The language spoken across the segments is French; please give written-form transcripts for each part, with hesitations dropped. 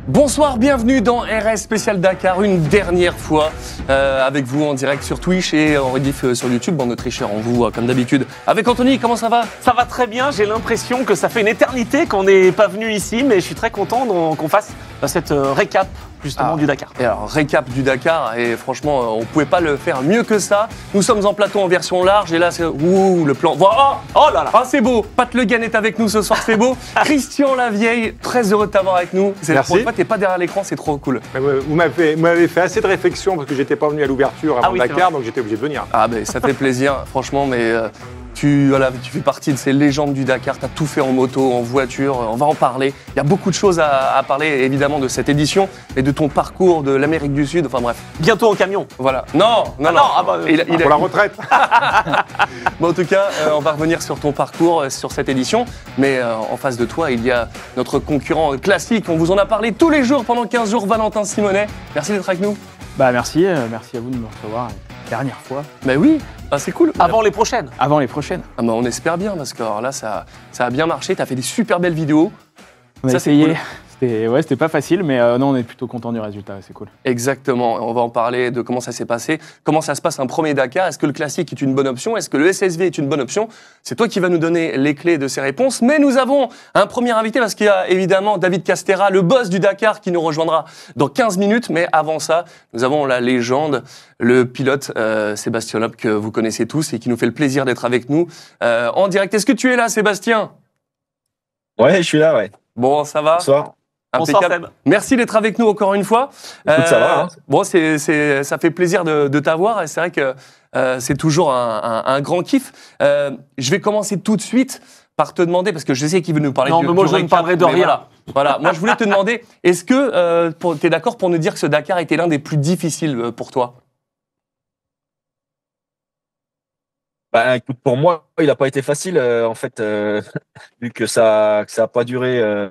Bonsoir, bienvenue dans RS Spécial Dakar, une dernière fois avec vous en direct sur Twitch et en rediff sur YouTube. Bande de tricheurs, on vous voit comme d'habitude. Avec Anthony, comment ça va? Ça va très bien, j'ai l'impression que ça fait une éternité qu'on n'est pas venu ici, mais je suis très content qu'on fasse cette récap justement du Dakar. Et alors, récap du Dakar, et franchement, on ne pouvait pas le faire mieux que ça. Nous sommes en plateau en version large, et là, c'est... Ouh, le plan... Oh là là. Ah, c'est beau. Pat Le Guen est avec nous ce soir, c'est beau. Christian Lavieille, très heureux de t'avoir avec nous. C'est la première fois, t'es pas derrière l'écran, c'est trop cool. Vous m'avez fait assez de réflexion parce que j'étais pas venu à l'ouverture avant Dakar, donc j'étais obligé de venir. Ah ben ça fait plaisir, franchement, mais tu fais partie de ces légendes du Dakar, tu as tout fait en moto, en voiture, on va en parler. Il y a beaucoup de choses à parler évidemment de cette édition et de ton parcours de l'Amérique du Sud, enfin bref. Bientôt en camion. Voilà. Non. Pour la retraite. Bon, en tout cas, on va revenir sur ton parcours, sur cette édition, mais en face de toi, il y a notre concurrent classique, on vous en a parlé tous les jours pendant 15 jours, Valentin Simonet. Merci d'être avec nous. Merci à vous de me recevoir dernière fois. Mais oui, c'est cool. Avant les prochaines. Avant les prochaines. On espère bien parce que alors là, ça a bien marché, tu as fait des super belles vidéos. On a essayé. Cool. C'était pas facile, mais non, on est plutôt content du résultat, c'est cool. Exactement, on va en parler de comment ça s'est passé, comment ça se passe un premier Dakar, est-ce que le classique est une bonne option, est-ce que le SSV est une bonne option? C'est toi qui vas nous donner les clés de ces réponses, mais nous avons un premier invité parce qu'il y a évidemment David Castera, le boss du Dakar, qui nous rejoindra dans 15 minutes, mais avant ça, nous avons la légende, le pilote Sébastien Loeb, que vous connaissez tous et qui nous fait le plaisir d'être avec nous en direct. Est-ce que tu es là, Sébastien? Ouais, je suis là, ouais. Bon, ça va? Bonsoir. Bonsoir Seb. Merci d'être avec nous encore une fois. Écoute, ça va. Hein. Bon, ça fait plaisir de t'avoir et c'est vrai que c'est toujours un grand kiff. Je vais commencer tout de suite par te demander, parce que je sais qu'il veut nous parler mais moi je ne parlerai de rien. Voilà. Moi je voulais te demander, est-ce que tu es d'accord pour nous dire que ce Dakar était l'un des plus difficiles pour toi? Écoute, pour moi, il n'a pas été facile, en fait, vu que ça a pas duré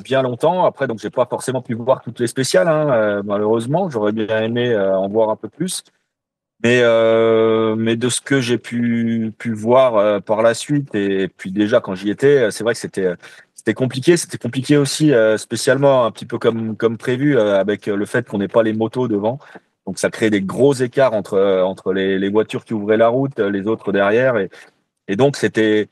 bien longtemps. Après, donc, j'ai pas forcément pu voir toutes les spéciales, malheureusement. J'aurais bien aimé en voir un peu plus. Mais de ce que j'ai pu voir par la suite, et puis déjà quand j'y étais, c'est vrai que c'était compliqué. C'était compliqué aussi, spécialement un petit peu comme prévu, avec le fait qu'on n'ait pas les motos devant. Donc ça crée des gros écarts entre les voitures qui ouvraient la route, les autres derrière. Et donc c'était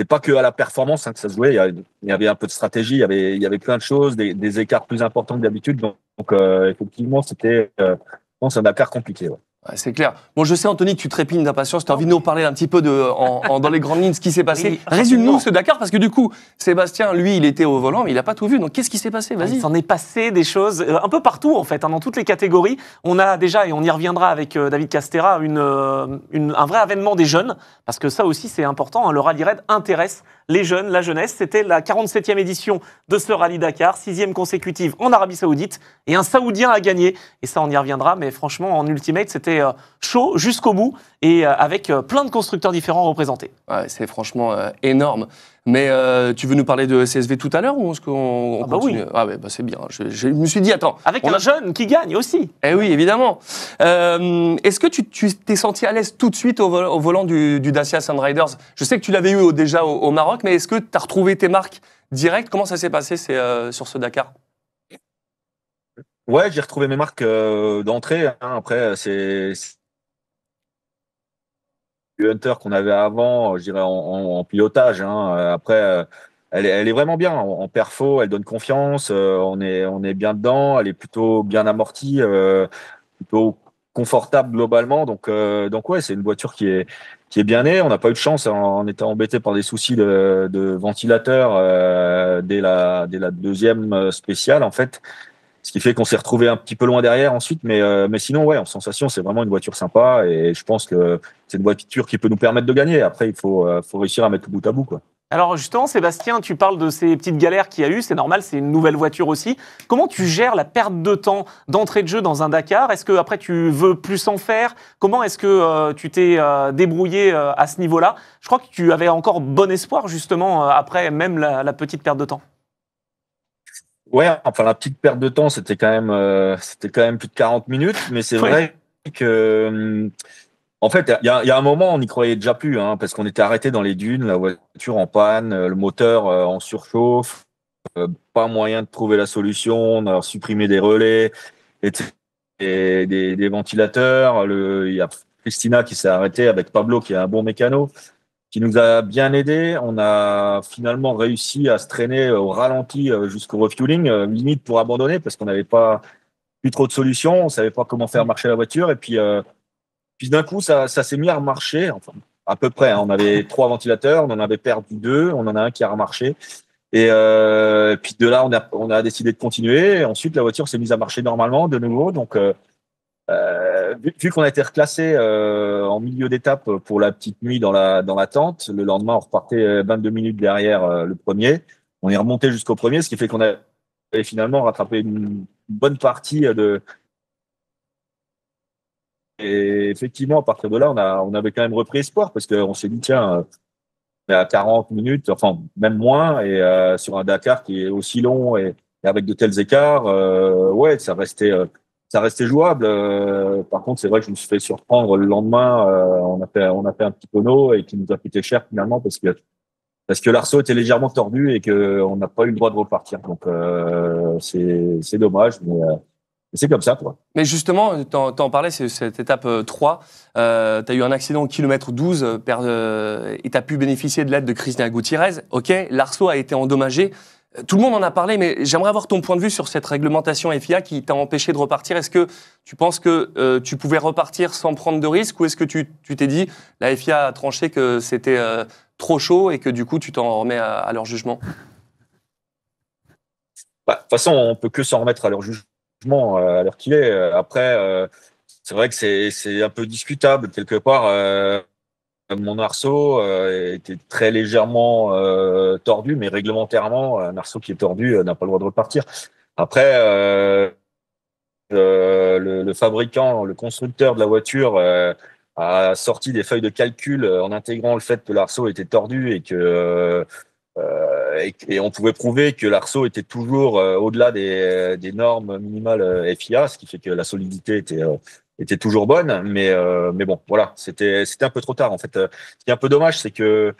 pas que à la performance que ça se jouait. Il y avait un peu de stratégie, il y avait plein de choses, des écarts plus importants que d'habitude. Donc effectivement, c'était un Dakar compliqué. Ouais. Ouais, c'est clair. Bon, je sais, Anthony, que tu trépignes d'impatience. Tu as envie de nous parler un petit peu dans les grandes lignes ce qui s'est passé. Oui, résume-nous ce Dakar, parce que du coup, Sébastien, lui, il était au volant, mais il n'a pas tout vu. Donc, qu'est-ce qui s'est passé? Vas-y. Il s'en est passé des choses un peu partout, en fait, dans toutes les catégories. On a déjà, et on y reviendra avec David Castera, un vrai avènement des jeunes, parce que ça aussi, c'est important. Le Rallye Raid intéresse les jeunes, la jeunesse. C'était la 47e édition de ce Rallye Dakar, 6e consécutive en Arabie Saoudite, et un Saoudien a gagné. Et ça, on y reviendra, mais franchement, en Ultimate, c'était chaud jusqu'au bout, et avec plein de constructeurs différents représentés. Ouais, c'est franchement énorme. Mais tu veux nous parler de SSV tout à l'heure, ou est-ce qu'on continue? Oui. Ah ouais, c'est bien. Je me suis dit, attends. Avec un jeune qui gagne aussi. Eh oui, évidemment. Est-ce que tu t'es senti à l'aise tout de suite au volant du Dacia Sunriders? Je sais que tu l'avais eu déjà au Maroc, mais est-ce que tu as retrouvé tes marques directes? Comment ça s'est passé sur ce Dakar? Ouais, j'ai retrouvé mes marques d'entrée. Après, c'est le Hunter qu'on avait avant, je dirais en pilotage. Après, elle est vraiment bien en perfo, elle donne confiance. On est bien dedans, elle est plutôt bien amortie, plutôt confortable globalement. Donc ouais, c'est une voiture qui est bien née. On n'a pas eu de chance, on était embêté par des soucis de ventilateur dès la deuxième spéciale en fait. Ce qui fait qu'on s'est retrouvé un petit peu loin derrière ensuite, mais sinon, ouais, en sensation, c'est vraiment une voiture sympa et je pense que c'est une voiture qui peut nous permettre de gagner. Après, il faut réussir à mettre tout bout à bout, quoi. Alors justement, Sébastien, tu parles de ces petites galères qu'il y a eu, c'est normal, c'est une nouvelle voiture aussi. Comment tu gères la perte de temps d'entrée de jeu dans un Dakar? Est-ce que après tu veux plus en faire? Comment est-ce que tu t'es débrouillé à ce niveau-là? Je crois que tu avais encore bon espoir justement après même la petite perte de temps. Ouais, enfin la petite perte de temps, c'était quand même plus de 40 minutes, mais c'est vrai que en fait, il y a un moment, on n'y croyait déjà plus, parce qu'on était arrêté dans les dunes, la voiture en panne, le moteur en surchauffe. pas moyen de trouver la solution. On a supprimé des relais et des ventilateurs. Il y a Christina qui s'est arrêtée avec Pablo, qui est un bon mécano, qui nous a bien aidé. On a finalement réussi à se traîner au ralenti jusqu'au refueling, limite pour abandonner parce qu'on n'avait pas plus trop de solutions. On savait pas comment faire marcher la voiture. Et puis d'un coup, ça s'est mis à remarcher. Enfin, à peu près, hein. On avait 3 ventilateurs, on en avait perdu 2, on en a un qui a remarché. Et puis de là, on a décidé de continuer. Et ensuite, la voiture s'est mise à marcher normalement de nouveau. Donc, vu qu'on a été reclassé en milieu d'étape pour la petite nuit dans la tente, le lendemain, on repartait 22 minutes derrière le premier. On est remonté jusqu'au premier, ce qui fait qu'on a finalement rattrapé une bonne partie de. Et effectivement, à partir de là, on avait quand même repris espoir parce qu'on s'est dit, tiens, on est à 40 minutes, enfin même moins, et sur un Dakar qui est aussi long et avec de tels écarts, ouais, ça restait jouable. Par contre, c'est vrai que je me suis fait surprendre le lendemain. On a fait un petit tonneau et qui nous a coûté cher finalement parce que l'arceau était légèrement tordu et que on n'a pas eu le droit de repartir. Donc c'est dommage, mais c'est comme ça, quoi. Mais justement, t'en parlais, c'est cette étape 3. Tu as eu un accident au kilomètre 12 et tu as pu bénéficier de l'aide de Christina Gutiérrez. OK, l'arceau a été endommagé. Tout le monde en a parlé, mais j'aimerais avoir ton point de vue sur cette réglementation FIA qui t'a empêché de repartir. Est-ce que tu penses que tu pouvais repartir sans prendre de risque ou est-ce que tu t'es dit, la FIA a tranché que c'était trop chaud et que du coup, tu t'en remets à leur jugement? Bah, de toute façon, on peut que s'en remettre à leur jugement à l'heure qu'il est. Après, c'est vrai que c'est un peu discutable quelque part. Mon arceau était très légèrement tordu, mais réglementairement, un arceau qui est tordu n'a pas le droit de repartir. Après, le fabricant, le constructeur de la voiture a sorti des feuilles de calcul en intégrant le fait que l'arceau était tordu et que et on pouvait prouver que l'arceau était toujours au-delà des normes minimales FIA, ce qui fait que la solidité était toujours bonne. Mais bon, voilà, c'était un peu trop tard. En fait, ce qui est un peu dommage, c'est que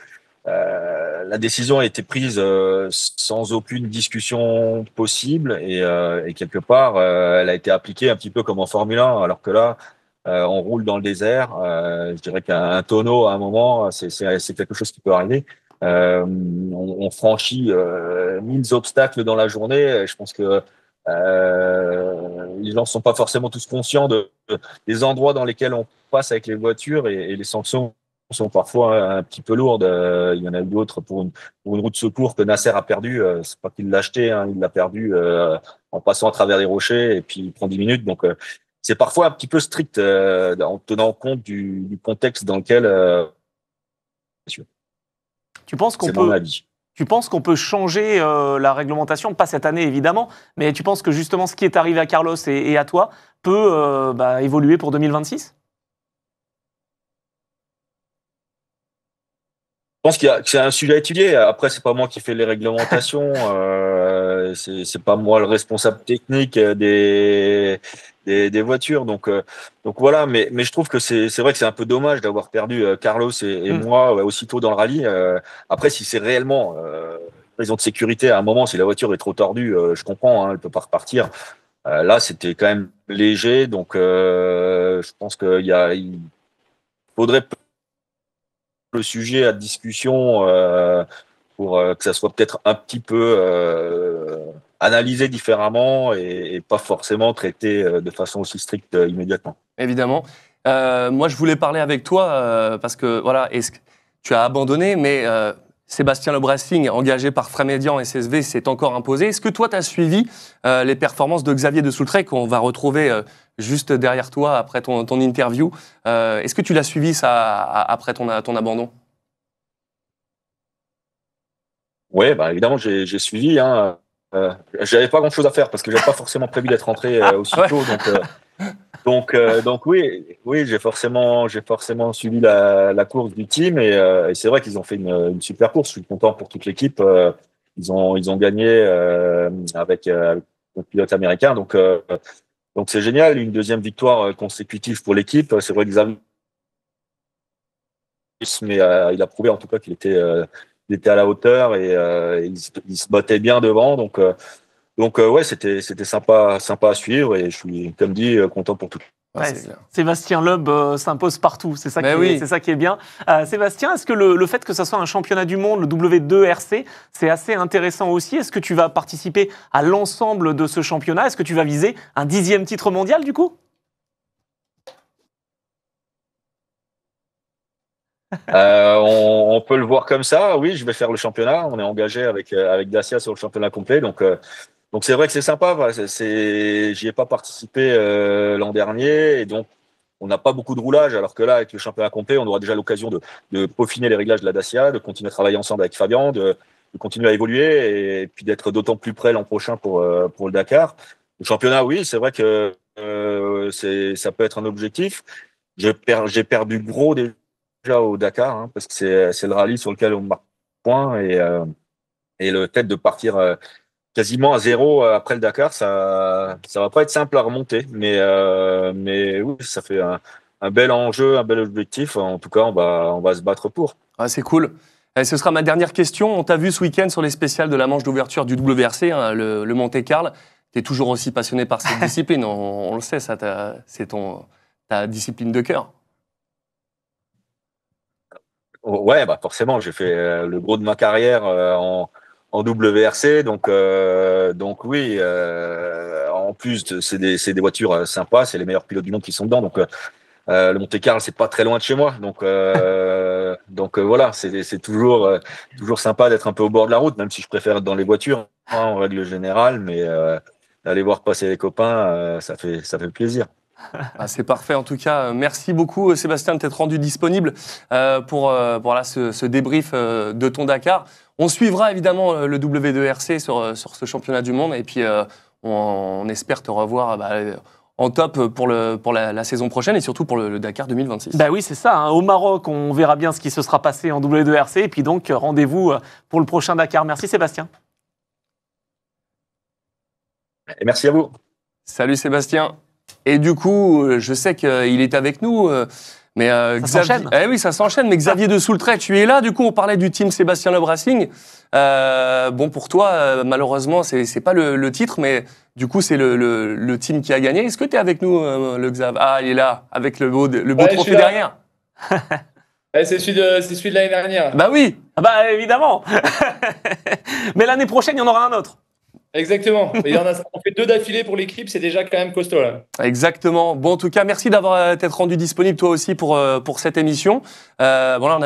la décision a été prise sans aucune discussion possible et quelque part, elle a été appliquée un petit peu comme en Formule 1, alors que là, on roule dans le désert. Je dirais qu'un tonneau, à un moment, c'est quelque chose qui peut arriver. On franchit 1000 obstacles dans la journée. Je pense que les gens ne sont pas forcément tous conscients des endroits dans lesquels on passe avec les voitures et les sanctions sont parfois un petit peu lourdes. Il y en a eu d'autres pour une roue de secours que Nasser a perdu. C'est pas qu'il l'a acheté, hein, il l'a perdu en passant à travers les rochers et puis il prend 10 minutes. Donc c'est parfois un petit peu strict en tenant compte du contexte dans lequel Tu penses qu'on peut, tu penses qu'on peut changer la réglementation, pas cette année évidemment, mais tu penses que justement ce qui est arrivé à Carlos et à toi peut évoluer pour 2026? Je pense que c'est un sujet à étudier. Après, c'est pas moi qui fais les réglementations. C'est pas moi le responsable technique des voitures. Donc voilà. Mais je trouve que c'est vrai que c'est un peu dommage d'avoir perdu Carlos et moi aussitôt dans le rallye. Après, si c'est réellement raison de sécurité, à un moment, si la voiture est trop tordue, je comprends. Hein, elle peut pas repartir. Là, c'était quand même léger. Donc je pense il faudrait le sujet à discussion pour que ça soit peut-être un petit peu analysé différemment et pas forcément traité de façon aussi stricte immédiatement. Évidemment. Moi, je voulais parler avec toi parce que voilà, tu as abandonné, mais Sébastien Le Bressing, engagé par Frémédian SSV, s'est encore imposé. Est-ce que toi, tu as suivi les performances de Xavier de Soultray, qu'on va retrouver juste derrière toi après ton interview? Est-ce que tu l'as suivi, ça, après ton abandon? Oui, bah, évidemment, j'ai suivi. Hein. J'avais pas grand-chose à faire parce que j'avais pas forcément prévu d'être rentré aussitôt. Donc oui, j'ai forcément suivi la course du team et c'est vrai qu'ils ont fait une super course. Je suis content pour toute l'équipe. Ils ont gagné avec le pilote américain. Donc c'est génial. Une deuxième victoire consécutive pour l'équipe. C'est vrai que Xavier, mais il a prouvé en tout cas qu'il était était à la hauteur et il se battait bien devant. Donc ouais, c'était sympa à suivre et je suis, comme dit, content pour tout. Ouais, Sébastien Loeb s'impose partout, c'est ça, c'est ça qui est bien. Sébastien, est-ce que le fait que ça soit un championnat du monde, le W2RC, c'est assez intéressant aussi? Est-ce que tu vas participer à l'ensemble de ce championnat? Est-ce que tu vas viser un 10e titre mondial du coup? On peut le voir comme ça, oui, je vais faire le championnat. On est engagé avec Dacia sur le championnat complet, donc c'est vrai que c'est sympa. J'y ai pas participé l'an dernier, et donc on n'a pas beaucoup de roulage, alors que là, avec le championnat complet, on aura déjà l'occasion de peaufiner les réglages de la Dacia, de continuer à travailler ensemble avec Fabien, de continuer à évoluer, et puis d'être d'autant plus près l'an prochain pour le Dakar. Le championnat, oui, c'est vrai que ça peut être un objectif. J'ai perdu gros déjà au Dakar, hein, parce que c'est le rallye sur lequel on marque point, et le fait de partir quasiment à zéro après le Dakar, ça va pas être simple à remonter, mais oui, ça fait un bel enjeu, un bel objectif. En tout cas, on va se battre pour. Ah, c'est cool. Et ce sera ma dernière question. On t'a vu ce week-end sur les spéciales de la manche d'ouverture du WRC, hein, le Monte-Carlo. Tu es toujours aussi passionné par cette discipline, on le sait, ça, c'est ta discipline de cœur. Ouais, bah forcément, j'ai fait le gros de ma carrière en WRC, donc oui. En plus, c'est des voitures sympas, c'est les meilleurs pilotes du monde qui sont dedans, donc le Monte-Carlo, c'est pas très loin de chez moi, donc voilà, c'est toujours sympa d'être un peu au bord de la route, même si je préfère être dans les voitures, hein, en règle générale, mais aller voir passer les copains, ça fait plaisir. Ah, c'est parfait. En tout cas, merci beaucoup, Sébastien, de t'être rendu disponible pour ce débrief de ton Dakar. On suivra évidemment le W2RC sur ce championnat du monde, et puis on espère te revoir en top pour la saison prochaine, et surtout pour le Dakar 2026. Bah oui, c'est ça. Hein. Au Maroc, on verra bien ce qui se sera passé en W2RC, et puis donc rendez-vous pour le prochain Dakar. Merci Sébastien. Et merci à vous. Salut Sébastien. Et du coup, je sais qu'il est avec nous, mais ça s'enchaîne. Oui, ça s'enchaîne. Mais Xavier de Soultret, tu es là. Du coup, on parlait du team Sébastien Loeb Racing. Bon, pour toi, malheureusement, c'est pas le titre, mais du coup, c'est le team qui a gagné. Est-ce que tu es avec nous, le Xav? Ah, il est là, avec le beau trophée derrière. C'est celui de l'année dernière. Bah oui. Ah bah évidemment. Mais l'année prochaine, il y en aura un autre. Exactement. On fait 2 d'affilée pour l'équipe, c'est déjà quand même costaud là. Exactement. Bon, en tout cas, merci d'avoir été rendu disponible toi aussi pour cette émission. Bon là,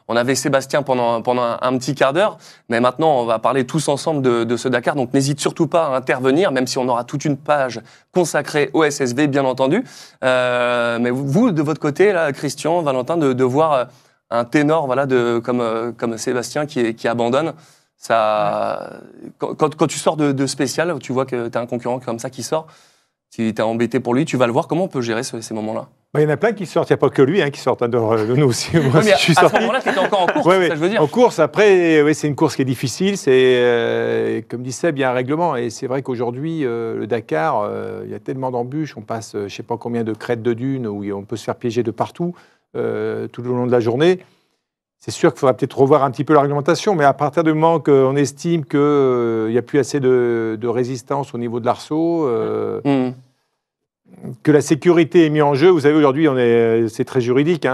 on avait Sébastien pendant un petit quart d'heure, mais maintenant on va parler tous ensemble de ce Dakar. Donc n'hésite surtout pas à intervenir, même si on aura toute une page consacrée au SSV, bien entendu. Mais vous, de votre côté, là, Christian, Valentin, de voir un ténor, voilà, comme Sébastien qui abandonne. Ça, quand tu sors de spécial, tu vois que tu as un concurrent comme ça qui sort, si tu es embêté pour lui, tu vas le voir. Comment on peut gérer ces moments-là? Il y en a plein qui sortent, il n'y a pas que lui qui sortent de nous aussi. Moi, mais je suis à ce moment-là, tu étais encore en course, ça je veux dire. En course, après, c'est une course qui est difficile. Comme dit Seb, il y a un règlement. Et c'est vrai qu'aujourd'hui, le Dakar, il y a tellement d'embûches. On passe, je ne sais pas combien de crêtes de dunes où on peut se faire piéger de partout tout le long de la journée. C'est sûr qu'il faudra peut-être revoir un petit peu la réglementation, mais à partir du moment qu'on estime qu'il n'y a plus assez de résistance au niveau de l'arceau, que la sécurité est mise en jeu. Vous savez, aujourd'hui, c'est très juridique, dès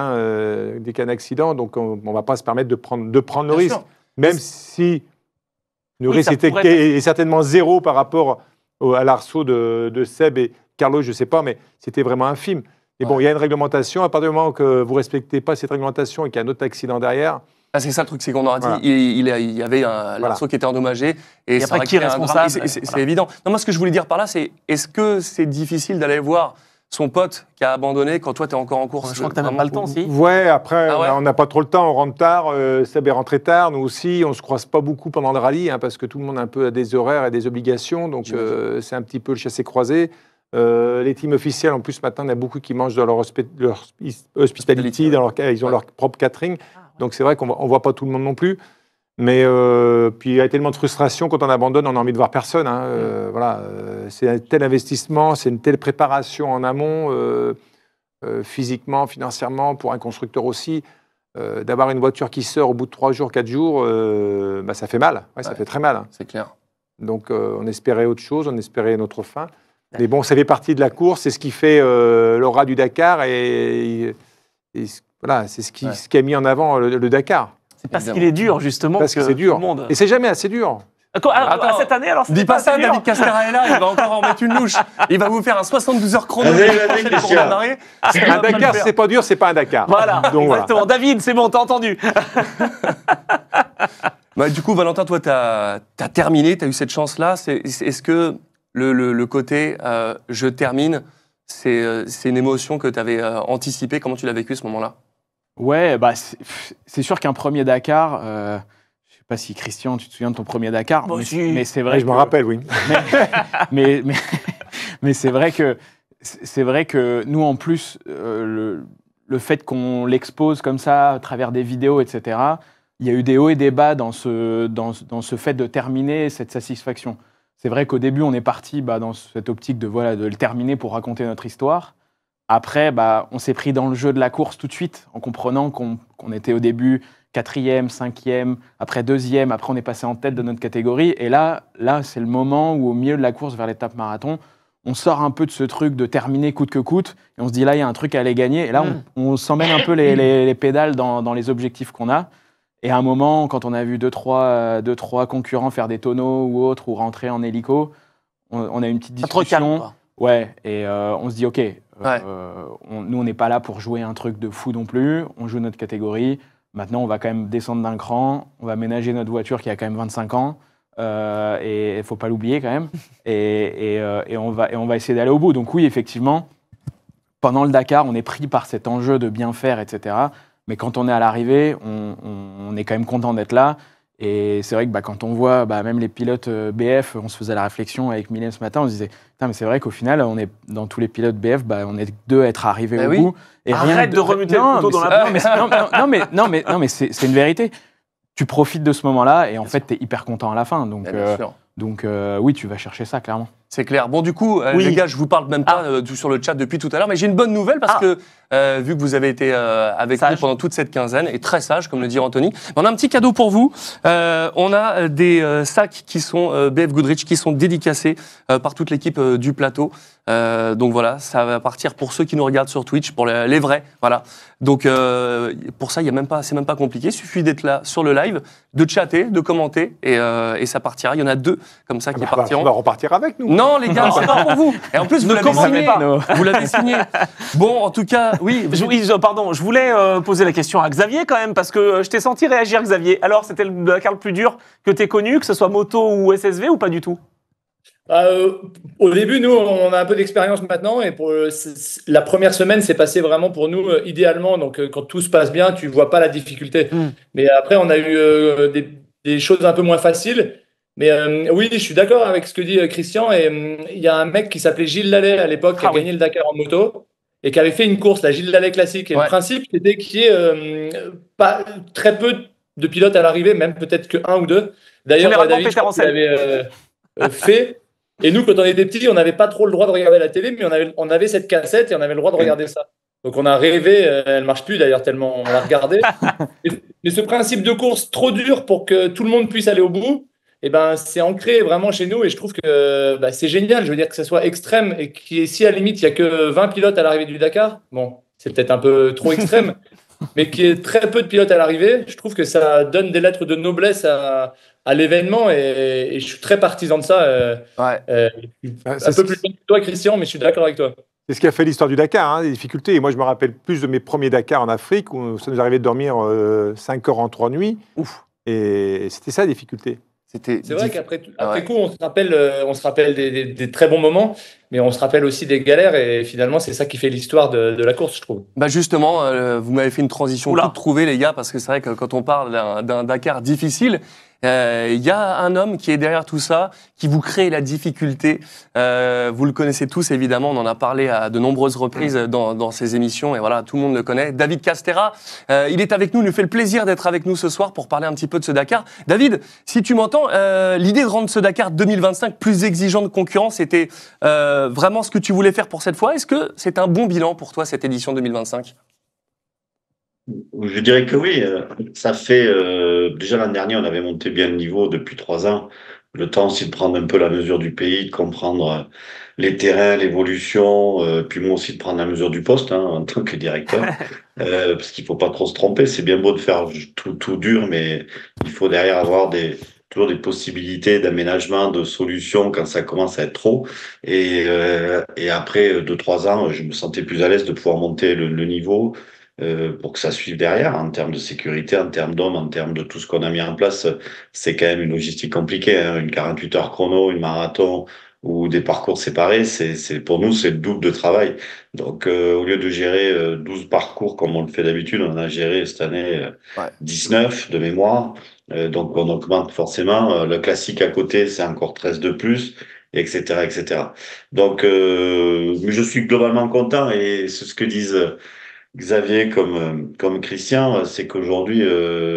qu'il y a un accident, donc on ne va pas se permettre de prendre le risque. Même si le risque est certainement zéro par rapport à l'arceau de Seb et Carlos, je ne sais pas, mais c'était vraiment infime. Et bon, il y a une réglementation. À partir du moment que vous ne respectez pas cette réglementation et qu'il y a un autre accident derrière... Ah, c'est ça le truc, c'est qu'on aura dit, il y avait l'arceau qui était endommagé. Et après, qui est responsable? C'est évident. Non, moi, ce que je voulais dire par là, c'est est-ce que c'est difficile d'aller voir son pote qui a abandonné quand toi, tu es encore en course? Je crois que tu n'as même pas le temps, si. Ouais, après, on n'a pas trop le temps, on rentre tard. Seb est rentré tard, nous aussi. On ne se croise pas beaucoup pendant le rallye, parce que tout le monde a un peu des horaires et des obligations. Donc, c'est un petit peu le chassé-croisé. Les teams officiels, en plus, maintenant, il y en a beaucoup qui mangent dans leur hospitality, ils ont leur propre catering. Donc, c'est vrai qu'on ne voit pas tout le monde non plus. Mais puis, il y a tellement de frustration quand on abandonne, on a envie de voir personne. Voilà, c'est un tel investissement, c'est une telle préparation en amont, physiquement, financièrement, pour un constructeur aussi. d'avoir une voiture qui sort au bout de 3 jours, 4 jours, ça fait mal. Ouais, ça fait très mal. C'est clair. Donc, on espérait autre chose, on espérait une autre fin. Mais bon, ça fait partie de la course, c'est ce qui fait l'aura du Dakar et voilà, c'est ce qui a mis en avant le Dakar. C'est parce qu'il est dur, justement. Parce que c'est dur. Monde... Et c'est jamais assez dur. Attends, cette année, alors dis pas ça, David Castera est là, il va encore en mettre une louche. Il va vous faire un 72 heures chrono. Un Dakar, c'est pas dur, c'est pas un Dakar. Voilà, donc, exactement. Voilà. David, c'est bon, t'as entendu. Du coup, Valentin, toi, tu as terminé, tu as eu cette chance-là. Est-ce que le côté je termine, c'est une émotion que tu avais anticipée? Comment tu l'as vécu ce moment-là? Ouais, c'est sûr qu'un premier Dakar, je sais pas si Christian, tu te souviens de ton premier Dakar, mais c'est vrai. Je m'en rappelle, oui. Mais c'est vrai que nous, en plus, le fait qu'on l'expose comme ça à travers des vidéos, etc., il y a eu des hauts et des bas dans ce fait de terminer cette satisfaction. C'est vrai qu'au début, on est parti dans cette optique de le terminer pour raconter notre histoire. Après, on s'est pris dans le jeu de la course tout de suite, en comprenant qu'on était au début 4e, 5e, après 2e, après on est passé en tête de notre catégorie. Et là c'est le moment où, au milieu de la course vers l'étape marathon, on sort un peu de ce truc de terminer coûte que coûte, et on se dit là, il y a un truc à aller gagner. Et là, on s'emmène un peu les pédales dans les objectifs qu'on a. Et à un moment, quand on a vu deux, trois concurrents faire des tonneaux ou autres, ou rentrer en hélico, on a eu une petite discussion. Trop calme, quoi. Ouais, et on se dit, OK, nous, on n'est pas là pour jouer un truc de fou non plus. On joue notre catégorie. Maintenant, on va quand même descendre d'un cran. On va ménager notre voiture qui a quand même 25 ans. Et il ne faut pas l'oublier quand même. Et on va essayer d'aller au bout. Donc oui, effectivement, pendant le Dakar, on est pris par cet enjeu de bien faire, etc. Mais quand on est à l'arrivée, on est quand même content d'être là. Et c'est vrai que quand on voit même les pilotes BF, on se faisait la réflexion avec Mylène ce matin, on se disait, mais c'est vrai qu'au final, on est dans tous les pilotes BF, on est 2 à être arrivés au bout. Et arrête de remuter le couteau dans la plaie. Non, mais c'est une vérité. Tu profites de ce moment-là et en fait, tu es hyper content à la fin. Donc oui, tu vas chercher ça, clairement. C'est clair. Bon, du coup, les gars, je vous parle même pas sur le chat depuis tout à l'heure, mais j'ai une bonne nouvelle parce que, vu que vous avez été avec nous pendant toute cette quinzaine, et très sage, comme le dit Anthony, on a un petit cadeau pour vous. On a des sacs qui sont BF Goodrich, qui sont dédicacés par toute l'équipe du plateau. Donc voilà, ça va partir pour ceux qui nous regardent sur Twitch, pour les vrais. Voilà. Donc pour ça, c'est même pas compliqué. Il suffit d'être là sur le live, de chatter, de commenter, et ça partira. Il y en a 2 comme ça qui partiront. On va repartir avec nous. Non, les gars, c'est pas pour vous. Et en plus, vous l'avez signé. Vous l'avez signé. Bon, en tout cas, oui. Pardon, je voulais poser la question à Xavier quand même, parce que je t'ai senti réagir, Xavier. Alors, c'était le Dakar le plus dur que tu aies connu, que ce soit moto ou SSV, ou pas du tout? Au début, nous, on a un peu d'expérience maintenant, et pour la première semaine, c'est passé vraiment pour nous idéalement. Donc, quand tout se passe bien, tu vois pas la difficulté. Mais après, on a eu des choses un peu moins faciles. Mais oui, je suis d'accord avec ce que dit Christian. Et il y a un mec qui s'appelait Gilles Lallet à l'époque, qui a gagné le Dakar en moto et qui avait fait une course, la Gilles Lallet classique. Et le principe, c'était qu'il y ait pas très peu de pilotes à l'arrivée, même peut-être que 1 ou 2. D'ailleurs, David, je crois qu'il avait fait. Et nous, quand on était petits, on n'avait pas trop le droit de regarder la télé, mais on avait cette cassette et on avait le droit de regarder ça. Donc on a rêvé, elle marche plus d'ailleurs tellement on l'a regardée. Mais ce principe de course trop dur pour que tout le monde puisse aller au bout, c'est ancré vraiment chez nous, et je trouve que c'est génial. Je veux dire que ce soit extrême et si à la limite il n'y a que 20 pilotes à l'arrivée du Dakar, bon, c'est peut-être un peu trop extrême, mais qu'il y ait très peu de pilotes à l'arrivée, je trouve que ça donne des lettres de noblesse à l'événement, et je suis très partisan de ça. Un peu plus que toi, Christian, mais je suis d'accord avec toi. C'est ce qui a fait l'histoire du Dakar, les difficultés. Et moi, je me rappelle plus de mes premiers Dakar en Afrique, où ça nous arrivait de dormir 5 heures en 3 nuits. Ouf. Et c'était ça, la difficulté. C'est vrai qu'après coup, on se rappelle des très bons moments, mais on se rappelle aussi des galères, et finalement, c'est ça qui fait l'histoire de la course, je trouve. Justement, vous m'avez fait une transition toute trouvée, les gars, parce que c'est vrai que quand on parle d'un Dakar difficile, il y a un homme qui est derrière tout ça, qui vous crée la difficulté. Vous le connaissez tous, évidemment, on en a parlé à de nombreuses reprises dans ces émissions, et voilà, tout le monde le connaît. David Castera, il est avec nous, il nous fait le plaisir d'être avec nous ce soir pour parler un petit peu de ce Dakar. David, si tu m'entends, l'idée de rendre ce Dakar 2025 plus exigeant de concurrence, c'était vraiment ce que tu voulais faire pour cette fois. Est-ce que c'est un bon bilan pour toi, cette édition 2025 ? Je dirais que oui. Ça fait déjà l'an dernier, on avait monté bien le niveau depuis 3 ans. Le temps aussi de prendre un peu la mesure du pays, de comprendre les terrains, l'évolution, puis moi aussi de prendre la mesure du poste en tant que directeur, parce qu'il faut pas trop se tromper. C'est bien beau de faire tout dur, mais il faut derrière avoir toujours des possibilités d'aménagement, de solutions quand ça commence à être trop. Et après 2, 3 ans, je me sentais plus à l'aise de pouvoir monter le niveau pour que ça suive derrière, en termes de sécurité, en termes d'hommes, en termes de tout ce qu'on a mis en place. C'est quand même une logistique compliquée, hein. Une 48 heures chrono, une marathon ou des parcours séparés, pour nous, c'est le double de travail. Donc, au lieu de gérer 12 parcours comme on le fait d'habitude, on en a géré cette année Ouais. 19 de mémoire. Donc, on augmente forcément. Le classique à côté, c'est encore 13 de plus, etc., etc. Donc, je suis globalement content et c'est ce que disent Xavier comme Christian, c'est qu'aujourd'hui,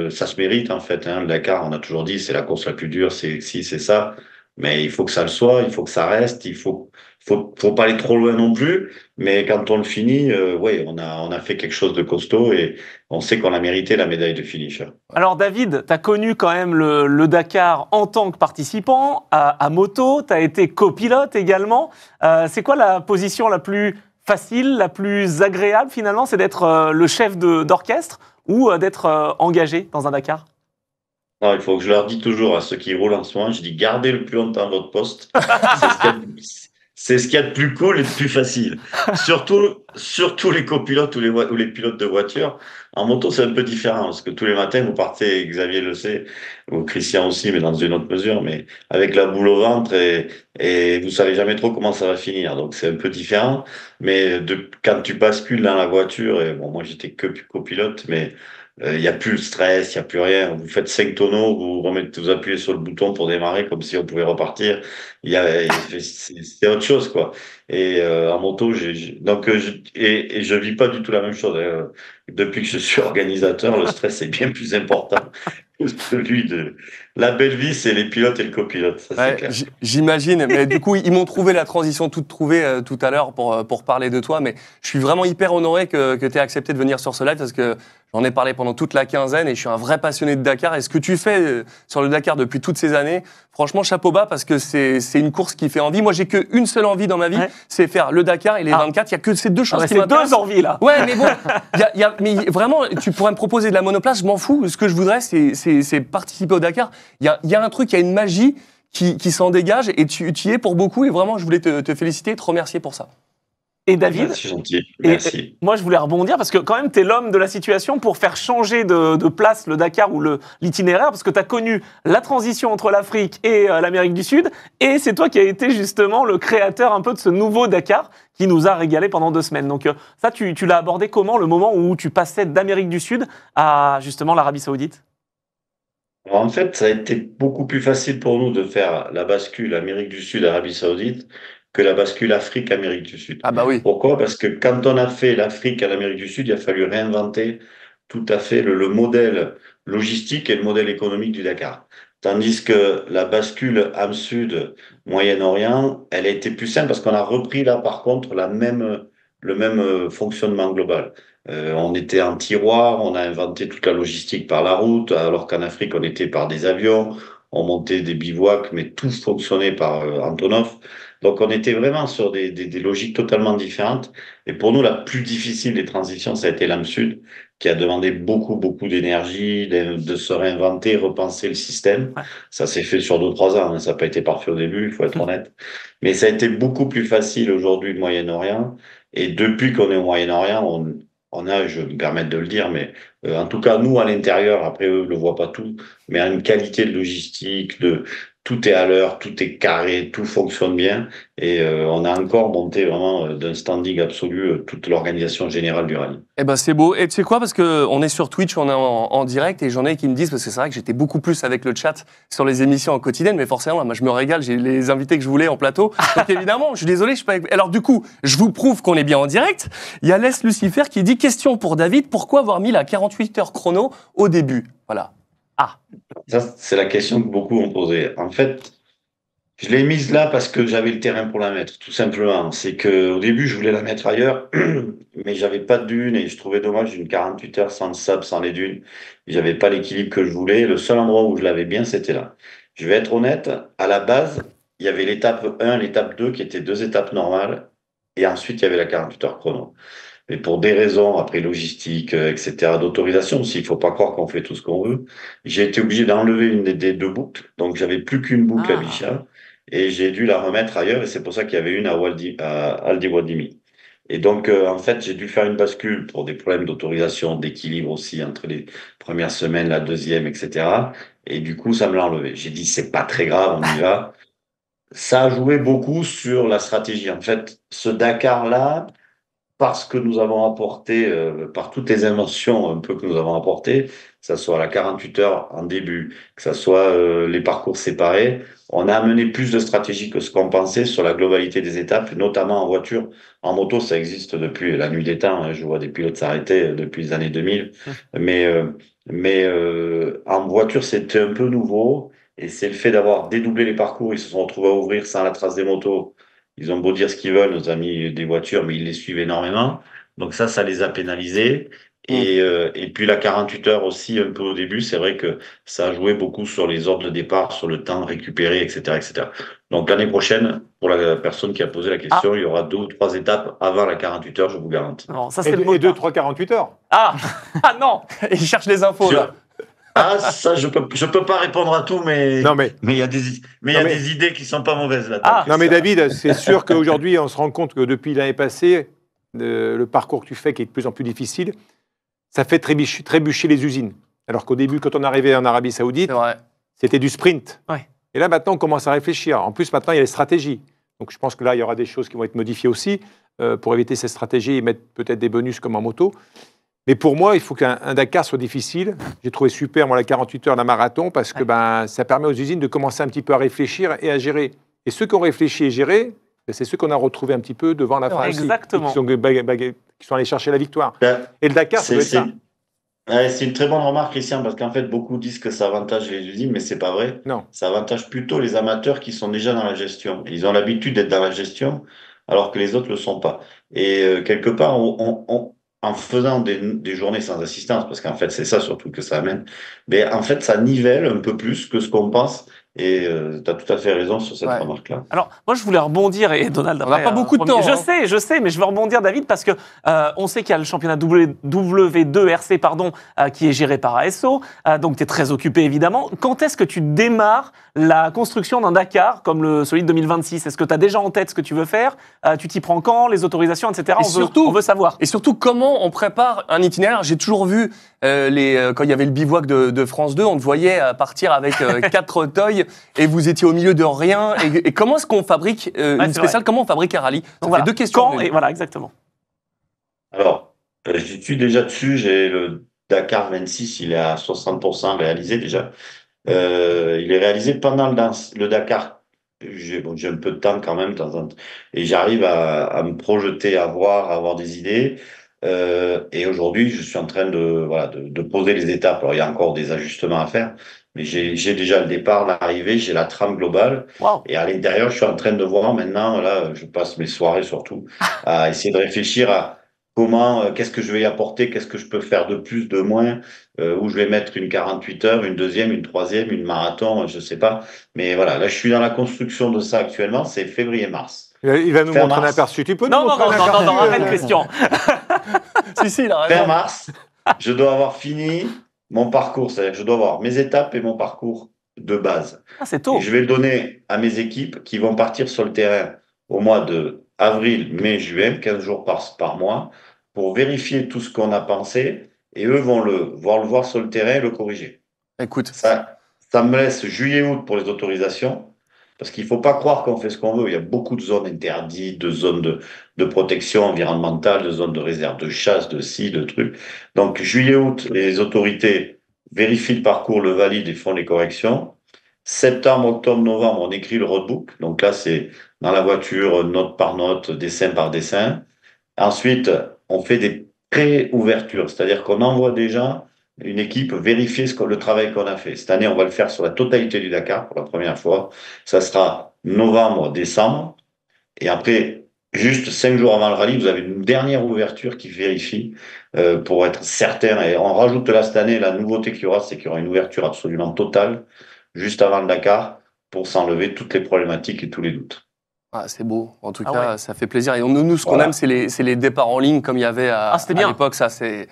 ça se mérite en fait. Hein. Le Dakar, on a toujours dit, c'est la course la plus dure, c'est si, c'est ça. Mais il faut que ça le soit, il faut que ça reste, faut pas aller trop loin non plus. Mais quand on le finit, ouais, on a fait quelque chose de costaud et on sait qu'on a mérité la médaille de finisher. Alors David, tu as connu quand même le Dakar en tant que participant à moto, tu as été copilote également. C'est quoi la position la plus facile, la plus agréable finalement? C'est d'être le chef d'orchestre ou d'être engagé dans un Dakar? Non, il faut que je leur dise toujours à ceux qui roulent en ce moment, je dis gardez le plus longtemps votre poste. C'est ce qu'il y a de, c'est ce qu'il y a de plus cool et de plus facile. Surtout les copilotes ou les pilotes de voiture. En moto, c'est un peu différent parce que tous les matins, vous partez, Xavier le sait, ou Christian aussi, mais dans une autre mesure, mais avec la boule au ventre et vous savez jamais trop comment ça va finir. Donc, c'est un peu différent. Mais quand tu bascules dans la voiture, et bon, moi, j'étais que copilote, mais il y a plus le stress, il y a plus rien. Vous faites 5 tonneaux, vous appuyez sur le bouton pour démarrer comme si on pouvait repartir. C'est autre chose, quoi. Et en moto, et je vis pas du tout la même chose, hein. Depuis que je suis organisateur, le stress est bien plus important que celui de la belle vie, c'est les pilotes et le copilote, ça c'est Ouais, clair. j'imagine, mais du coup, ils m'ont trouvé la transition toute trouvée tout à l'heure pour parler de toi, mais je suis vraiment hyper honoré que tu aies accepté de venir sur ce live parce que j'en ai parlé pendant toute la quinzaine et je suis un vrai passionné de Dakar. Et ce que tu fais sur le Dakar depuis toutes ces années, franchement, chapeau bas parce que c'est une course qui fait envie. Moi, j'ai qu'une seule envie dans ma vie, Ouais. c'est faire le Dakar et les 24. Il y a que ces deux choses qui C'est m'intéressent. deux envies là. Ouais, mais bon, mais vraiment, tu pourrais me proposer de la monoplace, je m'en fous. Ce que je voudrais, c'est participer au Dakar. Il y a un truc, il y a une magie qui s'en dégage et tu y es pour beaucoup. Et vraiment, je voulais te féliciter et te remercier pour ça. Et David, C'est gentil, merci. moi je voulais rebondir parce que quand même tu es l'homme de la situation pour faire changer de place le Dakar ou l'itinéraire parce que tu as connu la transition entre l'Afrique et l'Amérique du Sud et c'est toi qui as été justement le créateur un peu de ce nouveau Dakar qui nous a régalé pendant 2 semaines. Donc ça, tu l'as abordé comment, le moment où tu passais d'Amérique du Sud à justement l'Arabie Saoudite? Alors, en fait, ça a été beaucoup plus facile pour nous de faire la bascule Amérique du Sud, Arabie Saoudite, que la bascule Afrique-Amérique du Sud. Ah bah oui. Pourquoi? Parce que quand on a fait l'Afrique à l'Amérique du Sud, il a fallu réinventer tout à fait le modèle logistique et le modèle économique du Dakar. Tandis que la bascule Am Sud, Moyen-Orient, elle a été plus simple parce qu'on a repris là, par contre, le même fonctionnement global. On était en tiroir, on a inventé toute la logistique par la route, alors qu'en Afrique, on était par des avions, on montait des bivouacs, mais tout fonctionnait par Antonov. Donc, on était vraiment sur des logiques totalement différentes. Et pour nous, la plus difficile des transitions, ça a été l'âme sud, qui a demandé beaucoup d'énergie, de se réinventer, repenser le système. Ouais. Ça s'est fait sur 2, 3 ans, hein. Ça n'a pas été parfait au début, il faut être honnête. Mais ça a été beaucoup plus facile aujourd'hui le Moyen-Orient. Et depuis qu'on est au Moyen-Orient, on a, je vais me permettre de le dire, mais en tout cas, nous, à l'intérieur, après eux, ne le voient pas tout, mais à une qualité de logistique, tout est à l'heure, tout est carré, tout fonctionne bien. Et on a encore monté vraiment d'un standing absolu toute l'organisation générale du rallye. Eh ben c'est beau. Et tu sais quoi, parce qu'on est sur Twitch, on est en direct, et j'en ai qui me disent, parce que c'est vrai que j'étais beaucoup plus avec le chat sur les émissions en quotidienne, mais forcément, moi je me régale, j'ai les invités que je voulais en plateau. Donc évidemment, je suis désolé, je suis pas avec... Alors du coup, je vous prouve qu'on est bien en direct. Il y a Les Lucifer qui dit, question pour David, pourquoi avoir mis la 48 heures chrono au début? Voilà. Ça, c'est la question que beaucoup ont posée. En fait, Je l'ai mise là parce que j'avais le terrain pour la mettre, tout simplement. C'est que au début, je voulais la mettre ailleurs, mais j'avais pas de dunes et je trouvais dommage une 48 heures sans le sable, sans les dunes. J'avais pas l'équilibre que je voulais. Le seul endroit où je l'avais bien, c'était là. Je vais être honnête, à la base, il y avait l'étape 1, l'étape 2 qui étaient deux étapes normales et ensuite il y avait la 48 heures chrono. Mais pour des raisons, après logistique, etc., d'autorisation aussi, il faut pas croire qu'on fait tout ce qu'on veut. J'ai été obligé d'enlever une des deux boucles, donc j'avais plus qu'une boucle à Ah. Bichat, et j'ai dû la remettre ailleurs, et c'est pour ça qu'il y avait une à Aldi Wadimi. Et donc, en fait, j'ai dû faire une bascule pour des problèmes d'autorisation, d'équilibre aussi entre les premières semaines, la deuxième, etc. Et du coup, ça me l'a enlevé. J'ai dit, c'est pas très grave, on y va. Ça a joué beaucoup sur la stratégie. En fait, ce Dakar-là, parce que nous avons apporté, par toutes les inventions un peu que nous avons apportées, que ça soit la 48 heures en début, que ça soit les parcours séparés, on a amené plus de stratégie que ce qu'on pensait sur la globalité des étapes, notamment en voiture. En moto, ça existe depuis la nuit des temps, hein. Je vois des pilotes s'arrêter depuis les années 2000. Mais, en voiture, c'était un peu nouveau. Et c'est le fait d'avoir dédoublé les parcours. Ils se sont retrouvés à ouvrir sans la trace des motos. Ils ont beau dire ce qu'ils veulent, nos amis des voitures, mais ils les suivent énormément. Donc ça les a pénalisés. Et puis la 48 heures aussi, un peu au début, c'est vrai que ça a joué beaucoup sur les ordres de départ, sur le temps récupéré, etc., etc. Donc l'année prochaine, pour la personne qui a posé la question, il y aura 2 ou 3 étapes avant la 48 heures, je vous garantis. Non, ça Et, c'est le deux- mot. et 2, 3, 48 heures. Ah, ah non. Il cherche les infos, là. Ah, ça, je peux pas répondre à tout, mais Non, mais il y a des idées qui sont pas mauvaises là-dedans. Ah. Non mais David, c'est sûr qu'aujourd'hui, on se rend compte que depuis l'année passée, le parcours que tu fais qui est de plus en plus difficile, ça fait trébucher les usines. Alors qu'au début, quand on arrivait en Arabie Saoudite, C'est vrai. c'était du sprint. Ouais. Et là, maintenant, on commence à réfléchir. En plus, maintenant, il y a les stratégies. Donc je pense que là, il y aura des choses qui vont être modifiées aussi pour éviter ces stratégies et mettre peut-être des bonus comme en moto. Mais pour moi, il faut qu'un Dakar soit difficile. J'ai trouvé super, moi, la 48 heures, la marathon, parce que ça permet aux usines de commencer un petit peu à réfléchir et à gérer. Et ceux qui ont réfléchi et géré, c'est ceux qu'on a retrouvés un petit peu devant la fin aussi, Exactement. qui sont allés chercher la victoire. Ben, Et le Dakar, ça doit être ça. Ouais, c'est une très bonne remarque, Christian, parce qu'en fait, beaucoup disent que ça avantage les usines, mais c'est pas vrai. Non. Ça avantage plutôt les amateurs qui sont déjà dans la gestion. Ils ont l'habitude d'être dans la gestion, alors que les autres le sont pas. Et quelque part, en faisant des journées sans assistance, parce qu'en fait, c'est ça surtout que ça amène, mais en fait, ça nivelle un peu plus que ce qu'on pense. Et tu as tout à fait raison sur cette Ouais. remarque-là. Alors, moi, je voulais rebondir, et Donald, On n'a pas beaucoup de temps, Je hein. sais, mais je veux rebondir, David, parce que on sait qu'il y a le championnat W2RC, qui est géré par ASO, donc tu es très occupé, évidemment. Quand est-ce que tu démarres la construction d'un Dakar, comme celui de 2026 ? Est-ce que tu as déjà en tête ce que tu veux faire ? Tu t'y prends quand ? Les autorisations, etc. On veut savoir. Et surtout, comment on prépare un itinéraire ? J'ai toujours vu, quand il y avait le bivouac de France 2, on te voyait partir avec 4 toys et vous étiez au milieu de rien. Et comment est-ce qu'on fabrique une c'est spéciale ? Comment on fabrique un rallye ? Ça Donc, fait voilà. 2 questions. Quand et voilà, exactement. Alors, j'y suis déjà dessus. J'ai le Dakar 26, il est à 60% réalisé déjà. Il est réalisé pendant le Dakar. J'ai un peu de temps quand même, de temps en temps. Et j'arrive à me projeter, à avoir des idées. Et aujourd'hui, je suis en train de poser les étapes. Alors, il y a encore des ajustements à faire, mais j'ai déjà le départ, l'arrivée, j'ai la trame globale. Wow. Et à l'intérieur, je suis en train de voir maintenant, là, je passe mes soirées surtout, à essayer de réfléchir à comment, qu'est-ce que je vais y apporter, qu'est-ce que je peux faire de plus, de moins, où je vais mettre une 48 heures, une deuxième, une troisième, une marathon, je sais pas. Mais voilà, là, je suis dans la construction de ça actuellement, c'est février-mars. Il va nous Fin montrer un mars. aperçu. Tu peux Non, nous non, montrer non, un non, non, aperçu, arrête, Christian. Si, il a Fin raison. mars, je dois avoir fini mon parcours, c'est-à-dire que je dois avoir mes étapes et mon parcours de base. Ah, c'est tôt. Et je vais le donner à mes équipes qui vont partir sur le terrain au mois de avril, mai, juin, 15 jours par mois, pour vérifier tout ce qu'on a pensé, et eux vont le voir sur le terrain et le corriger. Écoute, Ça me laisse juillet-août pour les autorisations, parce qu'il ne faut pas croire qu'on fait ce qu'on veut. Il y a beaucoup de zones interdites, de zones de protection environnementale, de zones de réserve de chasse, de ci, de trucs. Donc, juillet-août, les autorités vérifient le parcours, le valident et font les corrections. Septembre, octobre, novembre, on écrit le roadbook. Donc là, c'est dans la voiture, note par note, dessin par dessin. Ensuite, on fait des pré-ouvertures, c'est-à-dire qu'on envoie déjà une équipe vérifier le travail qu'on a fait. Cette année, on va le faire sur la totalité du Dakar pour la première fois. Ça sera novembre, décembre. Et après, juste 5 jours avant le rallye, vous avez une dernière ouverture qui vérifie pour être certain. Et on rajoute là cette année, la nouveauté qu'il y aura, c'est qu'il y aura une ouverture absolument totale juste avant le Dakar pour s'enlever toutes les problématiques et tous les doutes. Ah, c'est beau. En tout Ah cas, ouais. ça fait plaisir. Et nous, ce qu'on aime, c'est les départs en ligne, comme il y avait à c'était bien. l'époque. Ça, c'est.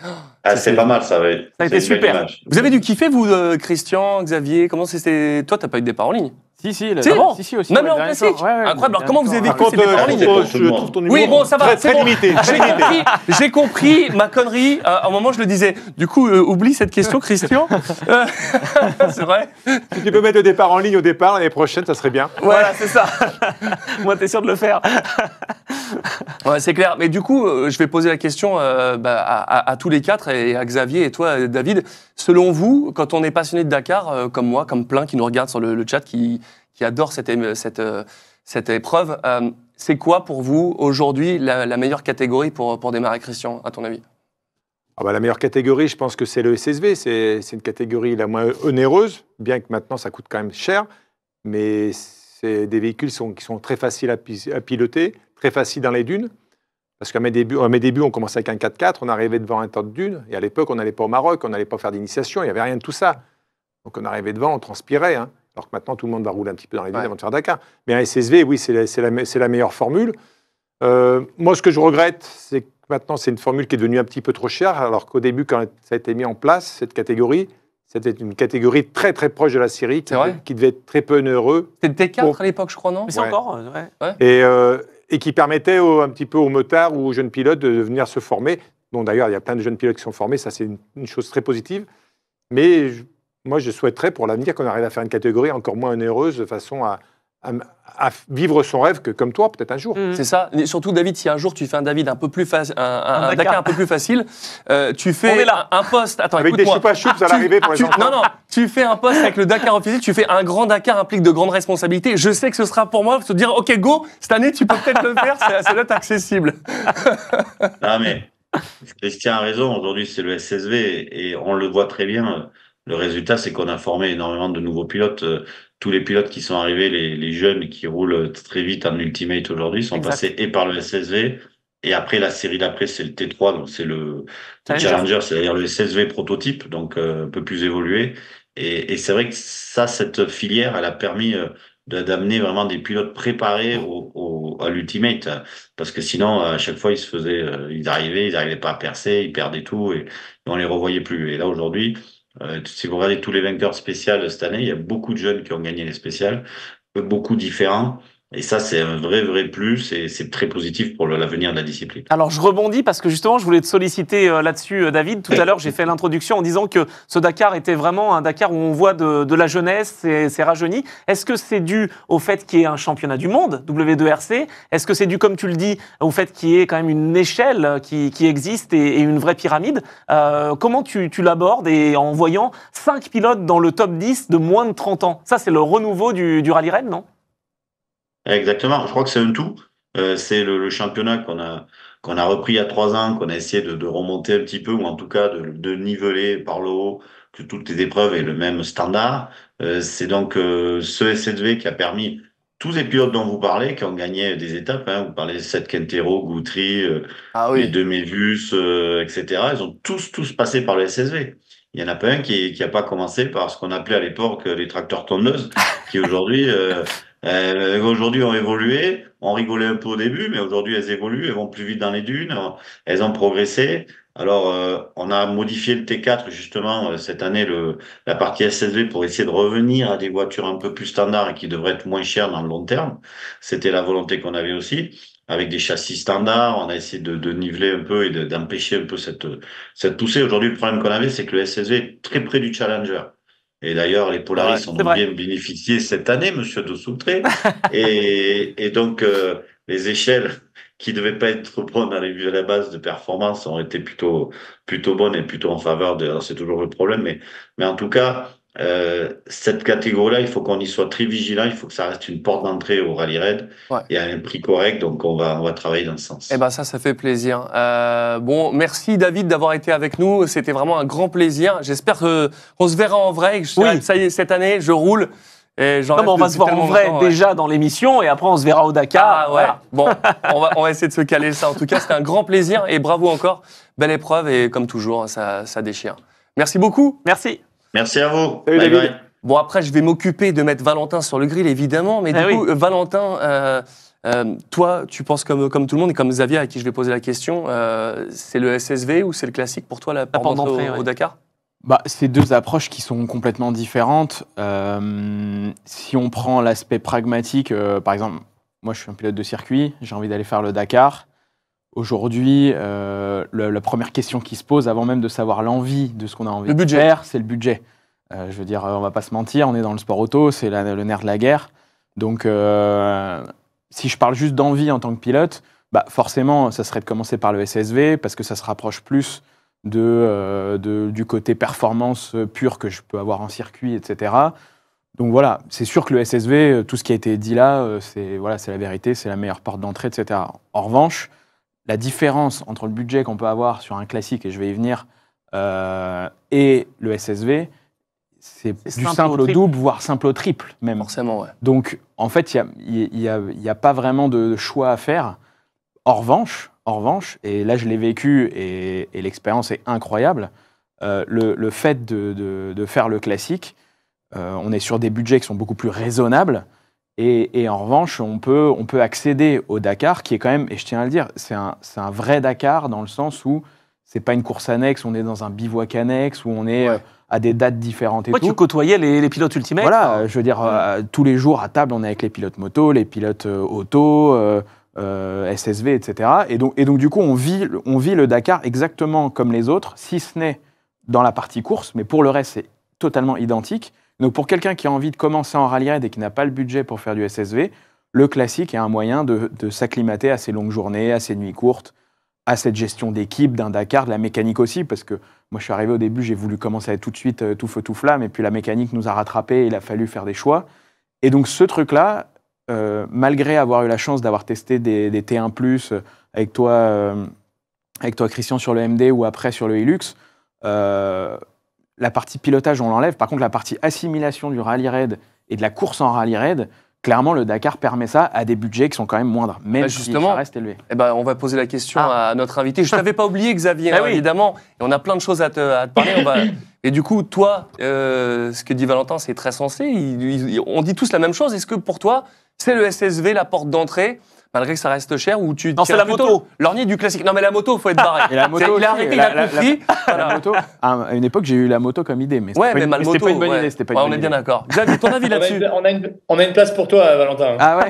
C'est pas mal, ça. Ouais. Ça a été C'est une belle super. image. Vous avez dû kiffer, vous, Christian, Xavier. Comment c'était? Toi, t'as pas eu de départ en ligne? Si, Si, si aussi. même ouais, en dernier classique. tour. Ouais, ouais, Incroyable. Alors, comment vous avez dernier vécu tour. ces départs en ligne? je trouve ton numéro Oui, bon, ça va. très, c'est très bon. limité. Très limité. J'ai compris ma connerie. À un moment, je le disais. Du coup, oublie cette question, Christian. C'est vrai. Si tu peux mettre le départ en ligne au départ, l'année prochaine, ça serait bien. Voilà, c'est ça. Moi, t'es sûr de le faire. Ouais, c'est clair. Mais du coup, je vais poser la question à tous les quatre, et à Xavier et toi, David. Selon vous, quand on est passionné de Dakar, comme moi, comme plein qui nous regardent sur le chat, qui adorent cette épreuve, c'est quoi pour vous aujourd'hui la meilleure catégorie pour démarrer, Christian, à ton avis? Ah bah, la meilleure catégorie, je pense que c'est le SSV. C'est une catégorie la moins onéreuse, bien que maintenant ça coûte quand même cher. Mais c'est des véhicules qui sont très faciles à piloter, très faciles dans les dunes. Parce qu'à mes débuts, on commençait avec un 4x4, on arrivait devant un tas de dunes. Et à l'époque, on n'allait pas au Maroc, on n'allait pas faire d'initiation, il n'y avait rien de tout ça. Donc on arrivait devant, on transpirait. Hein. Alors que maintenant, tout le monde va rouler un petit peu dans les dunes avant de faire Dakar. Mais un SSV, oui, c'est la meilleure formule. Moi, ce que je regrette, c'est que maintenant, c'est une formule qui est devenue un petit peu trop chère, alors qu'au début, quand ça a été mis en place, cette catégorie, c'était une catégorie très très proche de la série, qui devait être très peu onéreux. C'était T4 à l'époque, je crois, non? Mais c'est Ouais. encore. Ouais. Et qui permettait un petit peu aux motards ou aux jeunes pilotes de venir se former. Bon, d'ailleurs, il y a plein de jeunes pilotes qui sont formés, ça c'est une chose très positive. Mais moi, je souhaiterais pour l'avenir qu'on arrive à faire une catégorie encore moins onéreuse, de façon à vivre son rêve comme toi, peut-être un jour. C'est ça. Et surtout, David, si un jour tu fais un David un peu plus un Dakar un peu plus facile, tu On fais est là. un poste. Attends, Avec des écoute-moi. choupa-choups à l'arrivée pour les enfants. Non, tu fais un poste avec le Dakar officiel, tu fais un grand Dakar, implique de grandes responsabilités. Je sais que ce sera pour moi, se dire, OK, go, cette année, tu peux peut-être le faire, ça doit être accessible. Non, mais Christian a raison. Aujourd'hui, c'est le SSV et on le voit très bien. Le résultat, c'est qu'on a formé énormément de nouveaux pilotes. Tous les pilotes qui sont arrivés, les jeunes qui roulent très vite en Ultimate aujourd'hui, sont Exact. passés et par le SSV. Et après, la série d'après, c'est le T3, donc c'est le Challenger, c'est-à-dire le SSV prototype, donc un peu plus évolué. Et c'est vrai que cette filière, elle a permis d'amener vraiment des pilotes préparés à l'Ultimate. Parce que sinon, à chaque fois, ils arrivaient pas à percer, ils perdaient tout et on les revoyait plus. Et là, aujourd'hui, si vous regardez tous les vainqueurs spéciaux cette année, il y a beaucoup de jeunes qui ont gagné les spéciales, beaucoup différents. Et ça, c'est un vrai plus et c'est très positif pour l'avenir de la discipline. Alors, je rebondis parce que justement, je voulais te solliciter là-dessus, David. Tout à l'heure, j'ai fait l'introduction en disant que ce Dakar était vraiment un Dakar où on voit de la jeunesse, c'est rajeuni. Est-ce que c'est dû au fait qu'il y ait un championnat du monde, W2RC? Est-ce que c'est dû, comme tu le dis, au fait qu'il y ait quand même une échelle qui existe et une vraie pyramide? Comment tu l'abordes et en voyant 5 pilotes dans le top 10 de moins de 30 ans? Ça, c'est le renouveau du Rallye Raid, non? Exactement. Je crois que c'est un tout. C'est le championnat qu'on a repris il y a 3 ans, qu'on a essayé de remonter un petit peu, ou en tout cas de niveler par le haut, que toutes les épreuves aient le même standard. C'est donc ce SSV qui a permis tous les pilotes dont vous parlez, qui ont gagné des étapes. Hein, vous parlez de Seth Quintero, Guthrie, les deux Mévus, etc. Ils ont tous passé par le SSV. Il y en a pas un qui a pas commencé par ce qu'on appelait à l'époque les tracteurs tondeuses, qui aujourd'hui ont évolué. On rigolait un peu au début, mais aujourd'hui elles évoluent, elles vont plus vite dans les dunes, elles ont progressé. Alors on a modifié le T4 justement cette année, la partie SSV, pour essayer de revenir à des voitures un peu plus standards et qui devraient être moins chères dans le long terme. C'était la volonté qu'on avait aussi. Avec des châssis standards, on a essayé de niveler un peu et d'empêcher un peu cette poussée. Aujourd'hui, le problème qu'on avait, c'est que le SSV est très près du Challenger. Et d'ailleurs, les Polaris en ont bien bénéficié cette année, monsieur Dessoutré. et donc, les échelles qui devaient pas être bonnes à la base de performance ont été plutôt bonnes et plutôt en faveur de. Alors, c'est toujours le problème, mais en tout cas, cette catégorie-là, il faut qu'on y soit très vigilant. Il faut que ça reste une porte d'entrée au Rallye Raid et à un prix correct. Donc, on va travailler dans ce sens. Eh ben ça fait plaisir. Bon, merci David d'avoir été avec nous. C'était vraiment un grand plaisir. J'espère qu'on se verra en vrai. Ça y est, cette année, je roule. Et j'en Non, mais rêve on va depuis se voir en tellement vrai longtemps, ouais. déjà dans l'émission et après on se verra au Dakar. Ah ouais. Voilà. Bon, on va essayer de se caler ça. En tout cas, c'était un grand plaisir et bravo encore. Belle épreuve et comme toujours, ça déchire. Merci beaucoup. Merci. Merci à vous. Salut, Bye David. bye. Bon, après, je vais m'occuper de mettre Valentin sur le grill, évidemment. Mais du Ah oui. coup, Valentin, toi, tu penses comme tout le monde et comme Xavier, à qui je vais poser la question, c'est le SSV ou c'est le classique pour toi, la porte porte d'entrée d'entrée, au ouais. Dakar? Bah, c'est deux approches qui sont complètement différentes. Si on prend l'aspect pragmatique, par exemple, moi je suis un pilote de circuit, j'ai envie d'aller faire le Dakar. Aujourd'hui, la première question qui se pose, avant même de savoir l'envie de ce qu'on a envie Le de budget. faire, c'est le budget. Je veux dire, on va pas se mentir, on est dans le sport auto, c'est le nerf de la guerre. Donc, si je parle juste d'envie en tant que pilote, bah forcément, ça serait de commencer par le SSV, parce que ça se rapproche plus du côté performance pure que je peux avoir en circuit, etc. Donc voilà, c'est sûr que le SSV, tout ce qui a été dit là, c'est la vérité, c'est la meilleure porte d'entrée, etc. En revanche, la différence entre le budget qu'on peut avoir sur un classique, et je vais y venir, et le SSV, c'est du simple simple au au triple. double, voire simple au triple même. Forcément, ouais. Donc, en fait, il y a pas vraiment de choix à faire. En revanche, et là je l'ai vécu et l'expérience est incroyable, le fait de faire le classique, on est sur des budgets qui sont beaucoup plus raisonnables et en revanche, on peut accéder au Dakar qui est quand même, et je tiens à le dire, c'est un vrai Dakar dans le sens où c'est pas une course annexe, on est dans un bivouac annexe où on est à des dates différentes et Toi, tout. tu côtoyais les pilotes ultimates. Voilà, je veux dire, tous les jours à table, on est avec les pilotes moto, les pilotes auto, SSV, etc. Et donc, du coup, on vit le Dakar exactement comme les autres, si ce n'est dans la partie course, mais pour le reste, c'est totalement identique. Donc, pour quelqu'un qui a envie de commencer en rallye raid et qui n'a pas le budget pour faire du SSV, le classique est un moyen de s'acclimater à ces longues journées, à ces nuits courtes, à cette gestion d'équipe, d'un Dakar, de la mécanique aussi, parce que moi, je suis arrivé au début, j'ai voulu commencer à être tout de suite tout feu, tout flamme, et puis la mécanique nous a rattrapés, et il a fallu faire des choix. Et donc, ce truc-là, malgré avoir eu la chance d'avoir testé des T1+, avec toi, Christian, sur le MD ou après sur le Hilux, la partie pilotage, on l'enlève. Par contre, la partie assimilation du rallye raid et de la course en rallye raid, clairement, le Dakar permet ça à des budgets qui sont quand même moindres, même Bah, si justement, ça reste élevé. Eh ben, on va poser la question à notre invité. Je ne t'avais pas oublié, Xavier, Ah hein, oui. évidemment. Et on a plein de choses à te parler. Et du coup, toi, ce que dit Valentin, c'est très sensé. On dit tous la même chose. Est-ce que pour toi, c'est le SSV, la porte d'entrée, malgré que ça reste cher, ou tu Non, c'est la plutôt moto. l'ornier du classique? Non, mais la moto, il faut être barré. Et la moto Il a aussi, arrêté, il la- a la- compris. Voilà. La moto, à une époque, j'ai eu la moto comme idée, mais c'était Ouais, pas mais une- mal mais c'était moto. pas une bonne ouais. idée. C'était pas Ouais, une on bonne est bien idée. d'accord. Xavier, ton avis là-dessus? On a une place pour toi, Valentin. Ah ouais.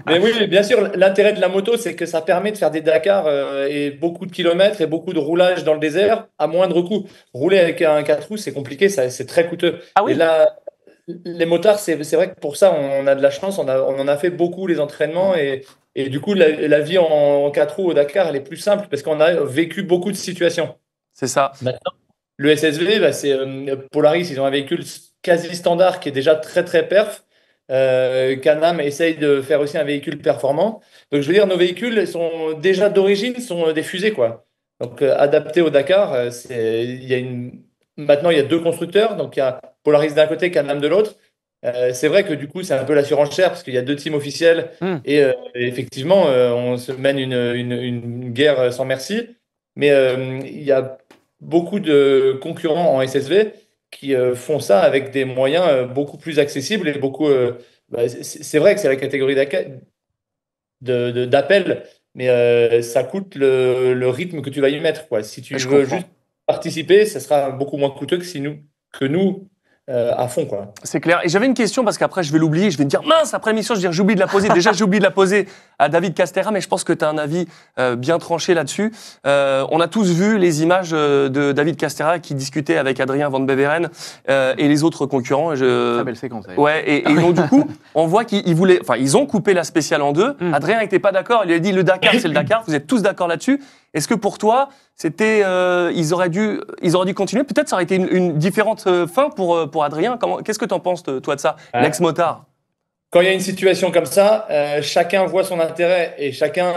Mais oui, bien sûr, l'intérêt de la moto, c'est que ça permet de faire des Dakar et beaucoup de kilomètres et beaucoup de roulage dans le désert à moindre coût. Rouler avec un 4 roues, c'est compliqué, c'est très coûteux. Ah oui. Et là, les motards, c'est vrai que pour ça, on a de la chance, on en a fait beaucoup les entraînements et du coup, la vie en 4 roues au Dakar, elle est plus simple parce qu'on a vécu beaucoup de situations. C'est ça. Maintenant, le SSV, bah, c'est Polaris, ils ont un véhicule quasi standard qui est déjà très très perf. Can-Am essaye de faire aussi un véhicule performant. Donc je veux dire, nos véhicules sont déjà d'origine sont des fusées quoi. Donc adaptés au Dakar, maintenant il y a deux constructeurs, donc il y a Polaris d'un côté, Can-Am de l'autre. C'est vrai que du coup c'est un peu la surenchère parce qu'il y a deux teams officiels et effectivement on se mène une guerre sans merci. Mais il y a beaucoup de concurrents en SSV qui font ça avec des moyens beaucoup plus accessibles et beaucoup. C'est vrai que c'est la catégorie d'appel, mais ça coûte le rythme que tu vas y mettre, quoi. Si tu Je veux comprends. juste participer, ça sera beaucoup moins coûteux que nous à fond, quoi. C'est clair. Et j'avais une question parce qu'après, je vais l'oublier. Je vais me dire, mince, après l'émission, je vais dire, j'ai oublié de la poser. Déjà, j'ai oublié de la poser à David Castera, mais je pense que tu as un avis bien tranché là-dessus. On a tous vu les images de David Castera qui discutait avec Adrien Van Beveren et les autres concurrents. Très belle séquence. d'ailleurs. Ouais, et donc du coup, on voit ils ont coupé la spéciale en deux. Adrien n'était pas d'accord. Il lui a dit, le Dakar, c'est le Dakar. Vous êtes tous d'accord là-dessus. Est-ce que pour toi, ils auraient dû continuer? Peut-être ça aurait été une différente fin pour Adrien. Qu'est-ce que tu en penses, toi, de ça, l'ex-motard? Quand il y a une situation comme ça, chacun voit son intérêt et chacun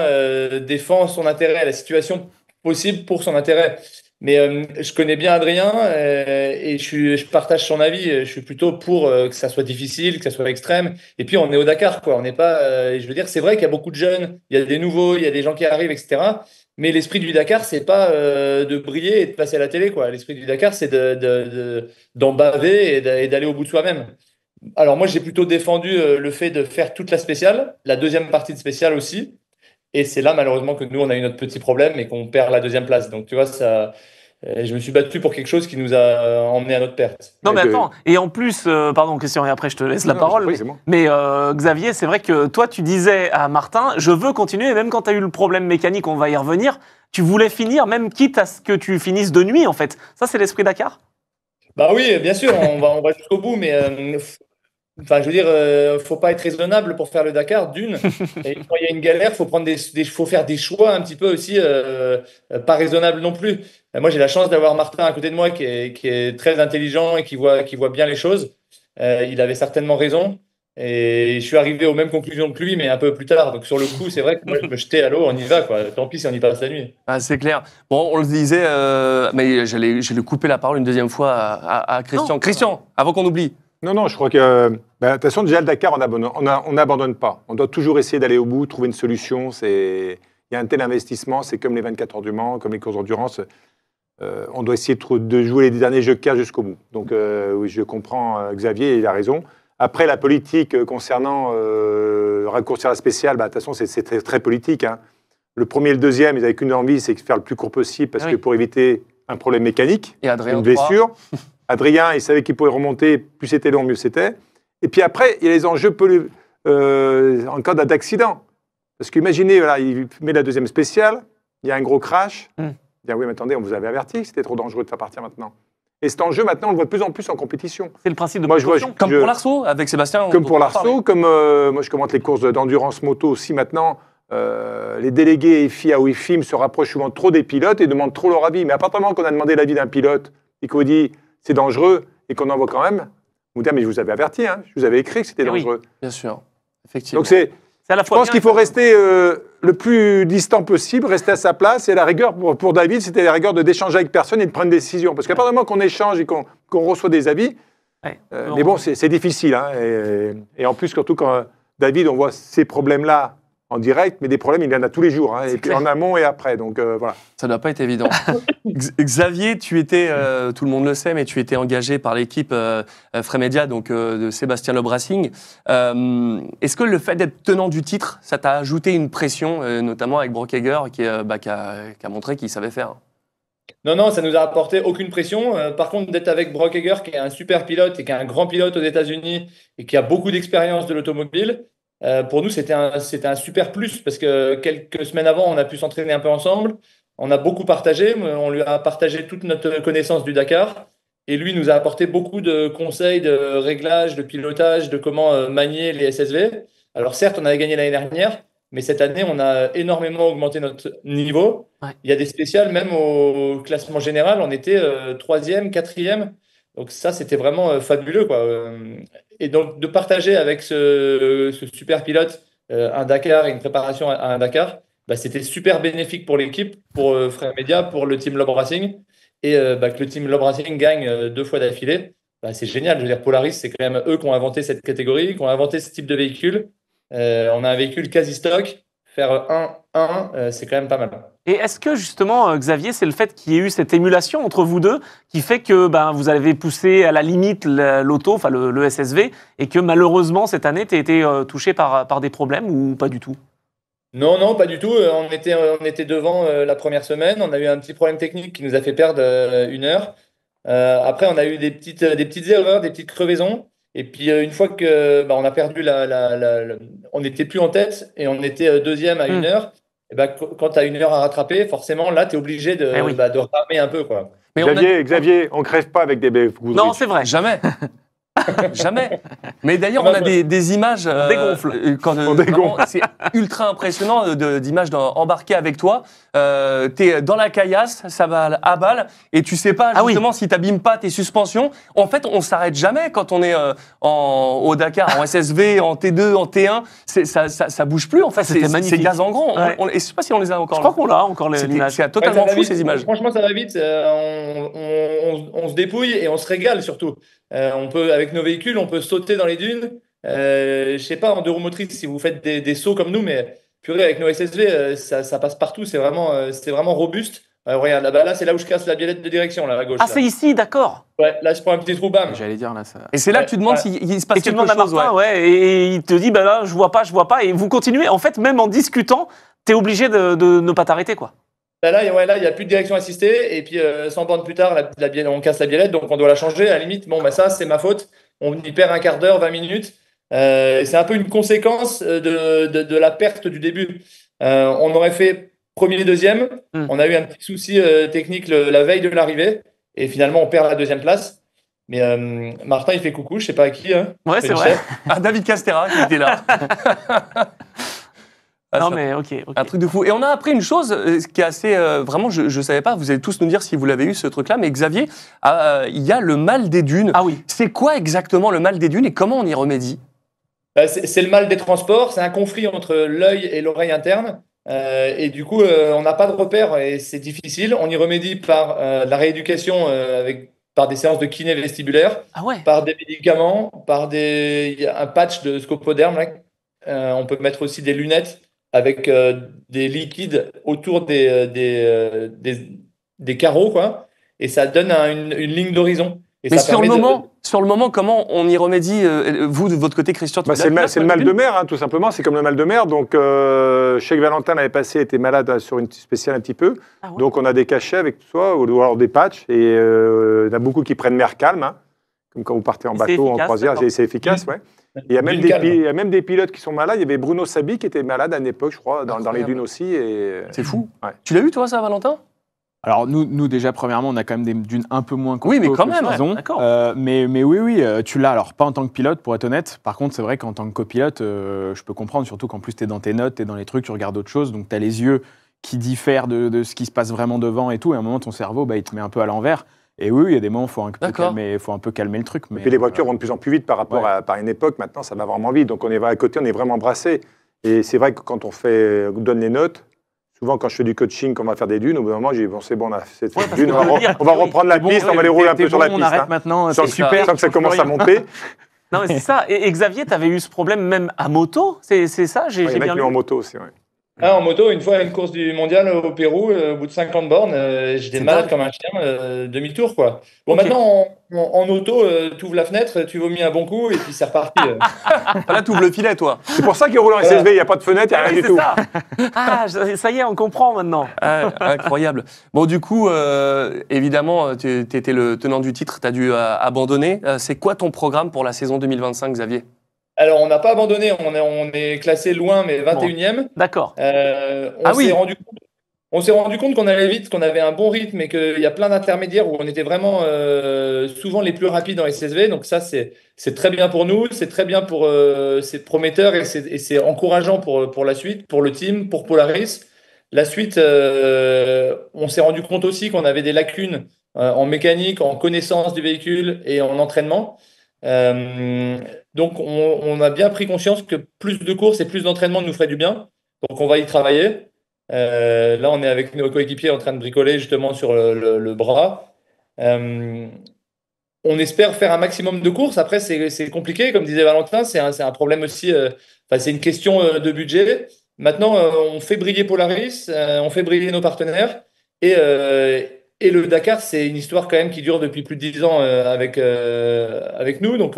défend son intérêt, la situation possible pour son intérêt. Mais je connais bien Adrien et je partage son avis. Je suis plutôt pour que ça soit difficile, que ça soit extrême. Et puis on est au Dakar, quoi. On n'est pas. Je veux dire, c'est vrai qu'il y a beaucoup de jeunes, il y a des nouveaux, il y a des gens qui arrivent, etc. Mais l'esprit du Dakar, c'est pas de briller et de passer à la télé, quoi. L'esprit du Dakar, c'est d'en baver et d'aller au bout de soi-même. Alors moi, j'ai plutôt défendu le fait de faire toute la spéciale, la deuxième partie de spéciale aussi. Et c'est là, malheureusement, que nous, on a eu notre petit problème et qu'on perd la deuxième place. Donc, tu vois, ça, je me suis battu pour quelque chose qui nous a emmené à notre perte. Non, mais Donc, attends, et en plus, pardon, Christian, et après je te laisse la non, parole. oui, c'est bon. Mais Xavier, c'est vrai que toi, tu disais à Martin, je veux continuer, et même quand tu as eu le problème mécanique, on va y revenir, tu voulais finir, même quitte à ce que tu finisses de nuit, en fait. Ça, c'est l'esprit Dakar? Bah oui, bien sûr, on va jusqu'au bout, mais enfin, je veux dire, faut pas être raisonnable pour faire le Dakar, d'une. Et quand il y a une galère, faut prendre faut faire des choix un petit peu aussi, pas raisonnables non plus. Moi, j'ai la chance d'avoir Martin à côté de moi qui est très intelligent et qui voit bien les choses. Il avait certainement raison. Et je suis arrivé aux mêmes conclusions que lui, mais un peu plus tard. Donc, sur le coup, c'est vrai que moi, je me jetais à l'eau, on y va, quoi. Tant pis si on y passe la nuit. Ah, c'est clair. Bon, on le disait, mais j'allais couper la parole une deuxième fois à Christian. Non. Christian, avant qu'on oublie. Non, je crois que. De toute façon, déjà, le Dakar, on n'abandonne pas. On doit toujours essayer d'aller au bout, trouver une solution. Il y a un tel investissement, c'est comme les 24 heures du Mans, comme les courses d'endurance. On doit essayer de jouer les derniers jeux de cartes jusqu'au bout. Donc, oui, je comprends Xavier, il a raison. Après, la politique concernant raccourcir la spéciale, de toute façon, c'est très, très politique. Hein. Le premier et le deuxième, ils n'avaient qu'une envie, c'est de faire le plus court possible, parce que pour éviter un problème mécanique, Et Adrien, une blessure. Adrien, il savait qu'il pouvait remonter, plus c'était long, mieux c'était. Et puis après, il y a les enjeux en cas d'accident. Parce qu'imaginez, voilà, il met la deuxième spéciale, il y a un gros crash. Il dit, ah oui, mais attendez, on vous avait averti que c'était trop dangereux de faire partir maintenant. Et cet enjeu, maintenant, on le voit de plus en plus en compétition. C'est le principe de Moi, je vois, précaution. Comme pour l'Arceau, avec Sébastien. Comme pour l'Arceau, comme moi, je commente les courses d'endurance moto aussi maintenant. Les délégués FI à WIFIM se rapprochent souvent trop des pilotes et demandent trop leur avis. Mais à partir du moment qu'on a demandé l'avis d'un pilote et qu'on dit c'est dangereux et qu'on en voit quand même, vous dites mais je vous avais averti, hein, je vous avais écrit que c'était dangereux. Bien sûr, effectivement. Donc à la je fois pense bien qu'il faut rester le plus distant possible, rester à sa place. Et la rigueur pour David, c'était la rigueur d'échanger avec personne et de prendre une décision. Parce qu'à partir du moment qu'on échange et qu'on reçoit des avis, mais bon, c'est difficile. Hein, et en plus, surtout quand David, on voit ces problèmes-là en direct, mais des problèmes, il y en a tous les jours, hein, et puis en amont et après. Donc voilà. Ça ne doit pas être évident. Xavier, tu étais, tout le monde le sait, mais tu étais engagé par l'équipe Frémédia, donc de Sébastien Loeb Racing. Est-ce que le fait d'être tenant du titre, ça t'a ajouté une pression, notamment avec Brock Hager, qui a montré qu'il savait faire? Non, ça nous a apporté aucune pression. Par contre, d'être avec Brock Hager, qui est un super pilote et qui est un grand pilote aux États-Unis et qui a beaucoup d'expérience de l'automobile, pour nous, c'était un super plus parce que quelques semaines avant, on a pu s'entraîner un peu ensemble. On a beaucoup partagé. On lui a partagé toute notre connaissance du Dakar. Et lui nous a apporté beaucoup de conseils, de réglages, de pilotage, de comment manier les SSV. Alors certes, on avait gagné l'année dernière, mais cette année, on a énormément augmenté notre niveau. Ouais. Il y a des spéciales, même au classement général, on était 3e, 4e. Donc ça, c'était vraiment fabuleux, quoi. Et donc de partager avec ce super pilote un Dakar et une préparation à un Dakar, bah, c'était super bénéfique pour l'équipe, pour Frère Média, pour le team Loeb Racing. Et que le team Loeb Racing gagne 2 fois d'affilée, bah, c'est génial. Je veux dire, Polaris, c'est quand même eux qui ont inventé cette catégorie, qui ont inventé ce type de véhicule. On a un véhicule quasi stock. Faire 1-1, c'est quand même pas mal. Et est-ce que justement, Xavier, c'est le fait qu'il y ait eu cette émulation entre vous deux qui fait que vous avez poussé à la limite l'auto, enfin le SSV, et que malheureusement cette année, tu as été touché par des problèmes ou pas du tout? Non, pas du tout. On était devant la première semaine. On a eu un petit problème technique qui nous a fait perdre 1 heure. Après, on a eu des petites erreurs, des petites crevaisons. Et puis, une fois que on a perdu on n'était plus en tête et on était deuxième à 1 heure, et quand tu as 1 heure à rattraper, forcément, là, tu es obligé de ramer un peu, quoi. Mais Xavier, on ne crève pas avec des baies. Non, c'est vrai. Jamais. Jamais. Mais d'ailleurs, on a des images. Dégonfle. On dégonfle. C'est ultra impressionnant d'images embarquées avec toi. T'es dans la caillasse, ça va à balle, et tu sais pas justement si t'abîmes pas tes suspensions. En fait, on s'arrête jamais quand on est au Dakar, en SSV, en T2, en T1. Ça bouge plus. En fait, c'est gaz en grand. Ouais. Et je sais pas si on les a encore. Je crois qu'on l'a encore l'image. C'est totalement fou vite. ces images. Franchement, ça va vite. On se dépouille et on se régale surtout. Avec nos véhicules, on peut sauter dans les dunes. Je sais pas, en deux roues motrices, si vous faites des sauts comme nous, mais purée, avec nos SSV, ça passe partout. C'est vraiment robuste. Regarde, là, c'est là où je casse la biellette de direction, là, à gauche. Ah, c'est ici, d'accord. Ouais, là, je prends un petit trou, bam. J'allais dire là ça. Et c'est là que tu demandes s'il se passe Et tu quelque demandes à chose. Martin, et il te dit, bah là, je vois pas, et vous continuez. En fait, même en discutant, t'es obligé de ne pas t'arrêter, quoi. Là, il n'y a plus de direction assistée. Et puis, 100 bornes plus tard, on casse la biellette, donc on doit la changer. À la limite, bon, bah, ça, c'est ma faute. On y perd un quart d'heure, 20 minutes. C'est un peu une conséquence de la perte du début. On aurait fait premier, deuxième. On a eu un petit souci technique la veille de l'arrivée. Et finalement, on perd la deuxième place. Mais Martin, il fait coucou, je sais pas à qui. Hein. Ouais, c'est vrai. Ah, David Castera qui était là. Non, mais ok. Un truc de fou. Et on a appris une chose qui est assez... vraiment, je ne savais pas, vous allez tous nous dire si vous l'avez eu, ce truc-là, mais Xavier, il y a le mal des dunes. Ah oui. C'est quoi exactement le mal des dunes et comment on y remédie? C'est le mal des transports, c'est un conflit entre l'œil et l'oreille interne. Et du coup, on n'a pas de repère et c'est difficile. On y remédie par la rééducation par des séances de kiné vestibulaire, par des médicaments, il y a un patch de scopoderme. Là. On peut mettre aussi des lunettes avec des liquides autour des carreaux, quoi. Et ça donne une ligne d'horizon. Et mais ça sur le moment, comment on y remédie vous, de votre côté, Christian? C'est le mal de mer, hein, tout simplement. C'est comme le mal de mer. Donc, je sais que Valentin l'avait passé, était malade sur une spéciale un petit peu. Ah ouais. Donc, on a des cachets avec toi, ou alors des patchs. Et il y en a beaucoup qui prennent mer calme, hein, comme quand vous partez en bateau, en croisière. C'est efficace, ouais. Il y a même des pilotes qui sont malades. Il y avait Bruno Sabi qui était malade à une époque, je crois, dans les dunes aussi. C'est fou. Ouais. Tu l'as eu, toi, ça, Valentin? Alors, nous, déjà, premièrement, on a quand même des dunes un peu moins costauds. Oui, mais quand même, d'accord. Mais oui, tu l'as. Alors, pas en tant que pilote, pour être honnête. Par contre, c'est vrai qu'en tant que copilote, je peux comprendre, surtout qu'en plus, tu es dans tes notes, tu es dans les trucs, tu regardes autre chose. Donc, tu as les yeux qui diffèrent de ce qui se passe vraiment devant et tout. Et à un moment, ton cerveau, il te met un peu à l'envers. Et oui, il y a des moments où il faut un peu calmer le truc. Et puis, les voitures vont de plus en plus vite par rapport à une époque. Maintenant, ça va vraiment vite. Donc, on est à côté, on est vraiment brassé. Et c'est vrai que quand on donne les notes, souvent, quand je fais du coaching, quand on va faire des dunes, au bout d'un moment, j'ai dit, bon, c'est bon, on a fait cette dune, on va reprendre la piste, on va les rouler un peu sur la piste. On arrête maintenant, sans que ça commence à monter. Non, mais c'est ça. Et Xavier, tu avais eu ce problème même à moto, c'est ça? Il y en a qui en moto aussi, oui. Ah, en moto, une fois à une course du mondial au Pérou, au bout de 50 bornes, j'étais malade comme un chien, demi-tour, quoi. Bon, maintenant, en auto, tu ouvres la fenêtre, tu vomis un bon coup et puis c'est reparti. Là, tu ouvres le filet, toi. C'est pour ça qu'il roule en SSV, il n'y a pas de fenêtre, il n'y a rien du tout. Ça. Ah, ça y est, on comprend maintenant. Incroyable. Bon, du coup, évidemment, tu étais le tenant du titre, tu as dû abandonner. C'est quoi ton programme pour la saison 2025, Xavier? Alors, on n'a pas abandonné, on est classé loin, mais 21e. D'accord. On s'est rendu compte qu'on allait vite, qu'on avait un bon rythme et qu'il y a plein d'intermédiaires où on était vraiment souvent les plus rapides en SSV. Donc ça, c'est très bien pour nous, c'est très bien pour c'est prometteur et c'est encourageant pour la suite, pour le team, pour Polaris. La suite, on s'est rendu compte aussi qu'on avait des lacunes en mécanique, en connaissance du véhicule et en entraînement. Donc, on a bien pris conscience que plus de courses et plus d'entraînement nous ferait du bien. Donc, on va y travailler. Là, on est avec nos coéquipiers en train de bricoler justement sur le bras. On espère faire un maximum de courses. Après, c'est compliqué, comme disait Valentin. C'est un problème aussi. C'est une question de budget. Maintenant, on fait briller Polaris, on fait briller nos partenaires. Et le Dakar, c'est une histoire quand même qui dure depuis plus de 10 ans avec nous. Donc,